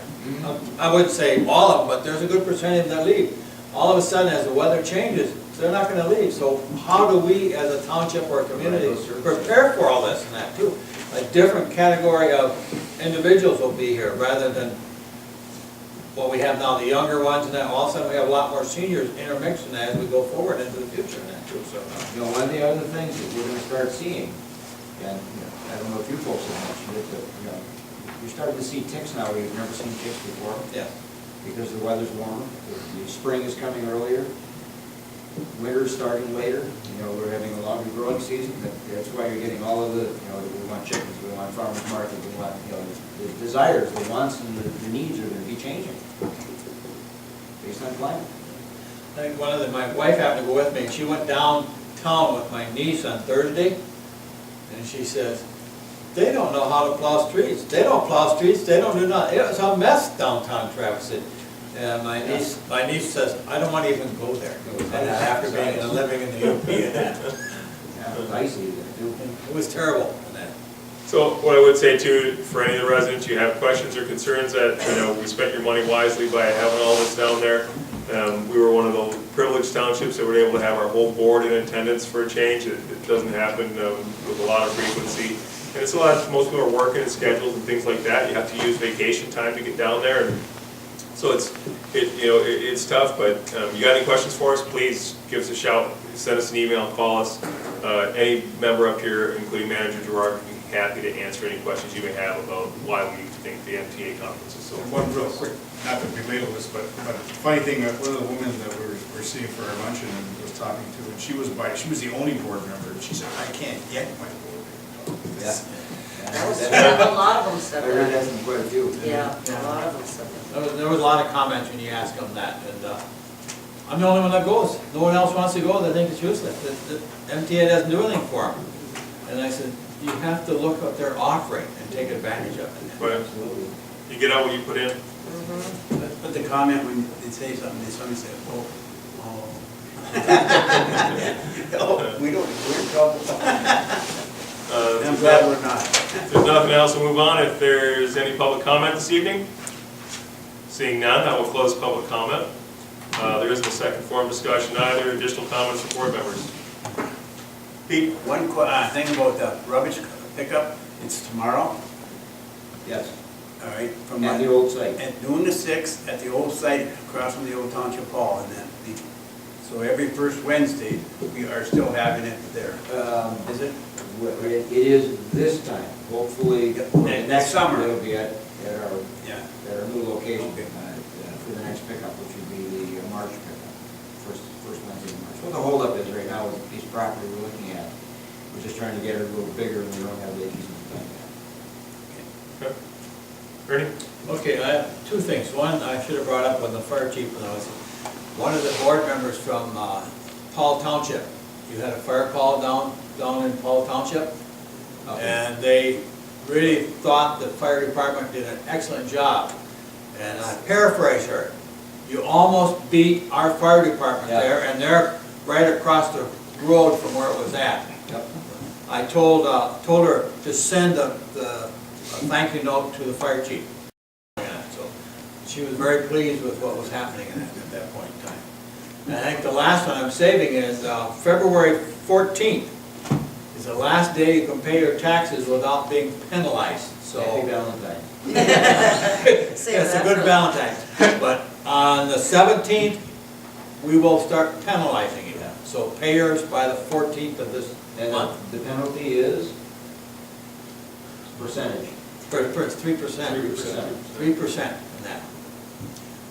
I wouldn't say all of them, but there's a good percentage that leave. All of a sudden, as the weather changes, they're not gonna leave. So how do we, as a township or a community, prepare for all this and that too? A different category of individuals will be here, rather than what we have now, the younger ones, and then all of a sudden we have a lot more seniors intermixed in that as we go forward into the future and that too. So, One of the other things that we're gonna start seeing, and I don't know if you folks have mentioned it, but you're starting to see ticks now, we've never seen ticks before. yeah. Because the weather's warmer, the spring is coming earlier, winter's starting later, we're having a longer growing season, that's why you're getting all of the, we want chickens, we want farmers market, we want, the desires, the wants and the needs are gonna be changing based on climate. I think my wife happened to go with me, and she went downtown with my niece on Thursday, and she says, they don't know how to plow streets. They don't plow streets, they don't do nothing. It was a mess downtown, Travis said. And my niece says, I don't want to even go there. After being and living in the UP and that. Yeah, it was icy there too. It was terrible in that. So what I would say too, for any of the residents, you have questions or concerns that, we spent your money wisely by having all this down there. We were one of the privileged townships that were able to have our whole board in attendance for a change. It doesn't happen with a lot of frequency. And it's a lot, most people are working and schedules and things like that. You have to use vacation time to get down there. And so it's tough, but you got any questions for us, please give us a shout, send us an email, call us. Any member up here, including Manager Gerard, would be happy to answer any questions you may have about why we think the MTA conference is so And one real quick, not to belabor this, but the funny thing, one of the women that we're seeing for our luncheon, and was talking to, and she was the only board member, and she said, I can't get my board. Yeah. That was, That- a lot of them said I read that. that from quite a few. Yeah, a lot of them said that. There was a lot of comments when you asked them that, and I'm the only one that goes. No one else wants to go, they think it's useless. The MTA doesn't do anything for them. And I said, you have to look what they're offering and take advantage of it. But Absolutely. you get out what you put in. But the comment when they say something, somebody say, oh. Oh, we don't, we're in trouble. I'm glad we're not. If there's nothing else, we'll move on. If there's any public comment this evening? Seeing none, I will close public comment. There isn't a second forum discussion either. Additional comments from board members? Pete? One thing about the rubbish pickup, it's tomorrow, Yes, all right? From at the old site. At noon to 6 at the old site across from the old township hall. And then so every first Wednesday, we are still having it there. Is it? It is this time, hopefully, Yep. for the Next next summer. summer, it'll be at our, Yeah. at our new location, for the next pickup, which would be the March pickup, first Wednesday in March. What the holdup is right now is the piece of property we're looking at, we're just trying to get it a little bigger, and we don't have the easement done yet. Okay. Ernie? Okay, I have two things. One, I should have brought up when the fire chief, when I was, one of the board members from Paul Township. You had a fire call down in Paul Township, and they really thought the fire department did an excellent job. And I paraphrase her, you almost beat our fire department Yeah. there, and they're right across the road from where it was at. Yep. I told her to send a thank you note to the fire chief. So she was very pleased with what was happening at that point in time. And I think the last one I'm saving is February 14th is the last day you can pay your taxes without being penalized. So Happy Valentine's. it's a good Valentine's. But on the 17th, we will start penalizing you. So pay yours by the 14th of this And month. the penalty is percentage. It's 3%. 3%. 3% in that.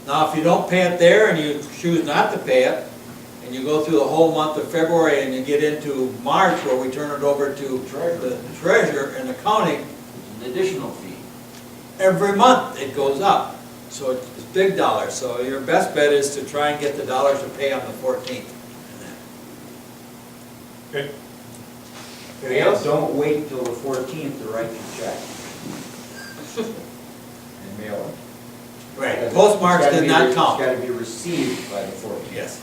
Now, if you don't pay it there and you choose not to pay it, and you go through the whole month of February and you get into March where we turn it over to the treasurer and accounting, It's an additional fee. every month it goes up. So it's big dollars. So your best bet is to try and get the dollars to pay on the 14th. Okay. Anything else? Don't wait till the 14th to write your check. And mail it. Right, Because postmarks it's gotta did be not count. It's got to be received by the 14th. Yes.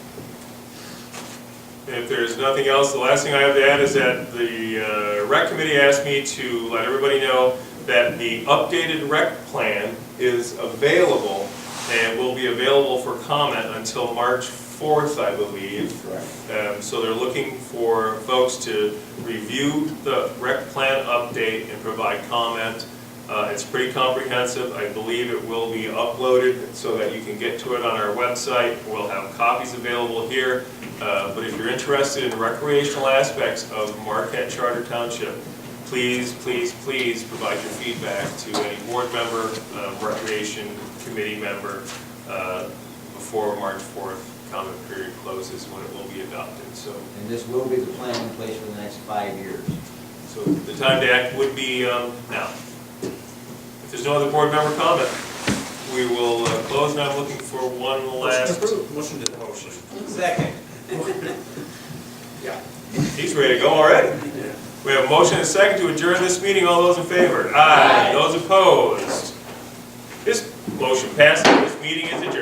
If there's nothing else, the last thing I have to add is that the rec committee asked me to let everybody know that the updated rec plan is available and will be available for comment until March 4th, I believe. Correct. So they're looking for folks to review the rec plan update and provide comment. It's pretty comprehensive. I believe it will be uploaded so that you can get to it on our website. We'll have copies available here. But if you're interested in recreational aspects of Marquette Charter Township, please, please, please provide your feedback to any board member, recreation committee member, before March 4th comment period closes, when it will be adopted. So And this will be the plan in place for the next 5 years. the time to act would be now. If there's no other board member comment, we will close, and I'm looking for one last. Motion to Motion. Second. Yeah. He's ready to go already. We have a motion and a second to adjourn this meeting. All those in favor? Aye. Those opposed? This motion passes. This meeting is adjourned.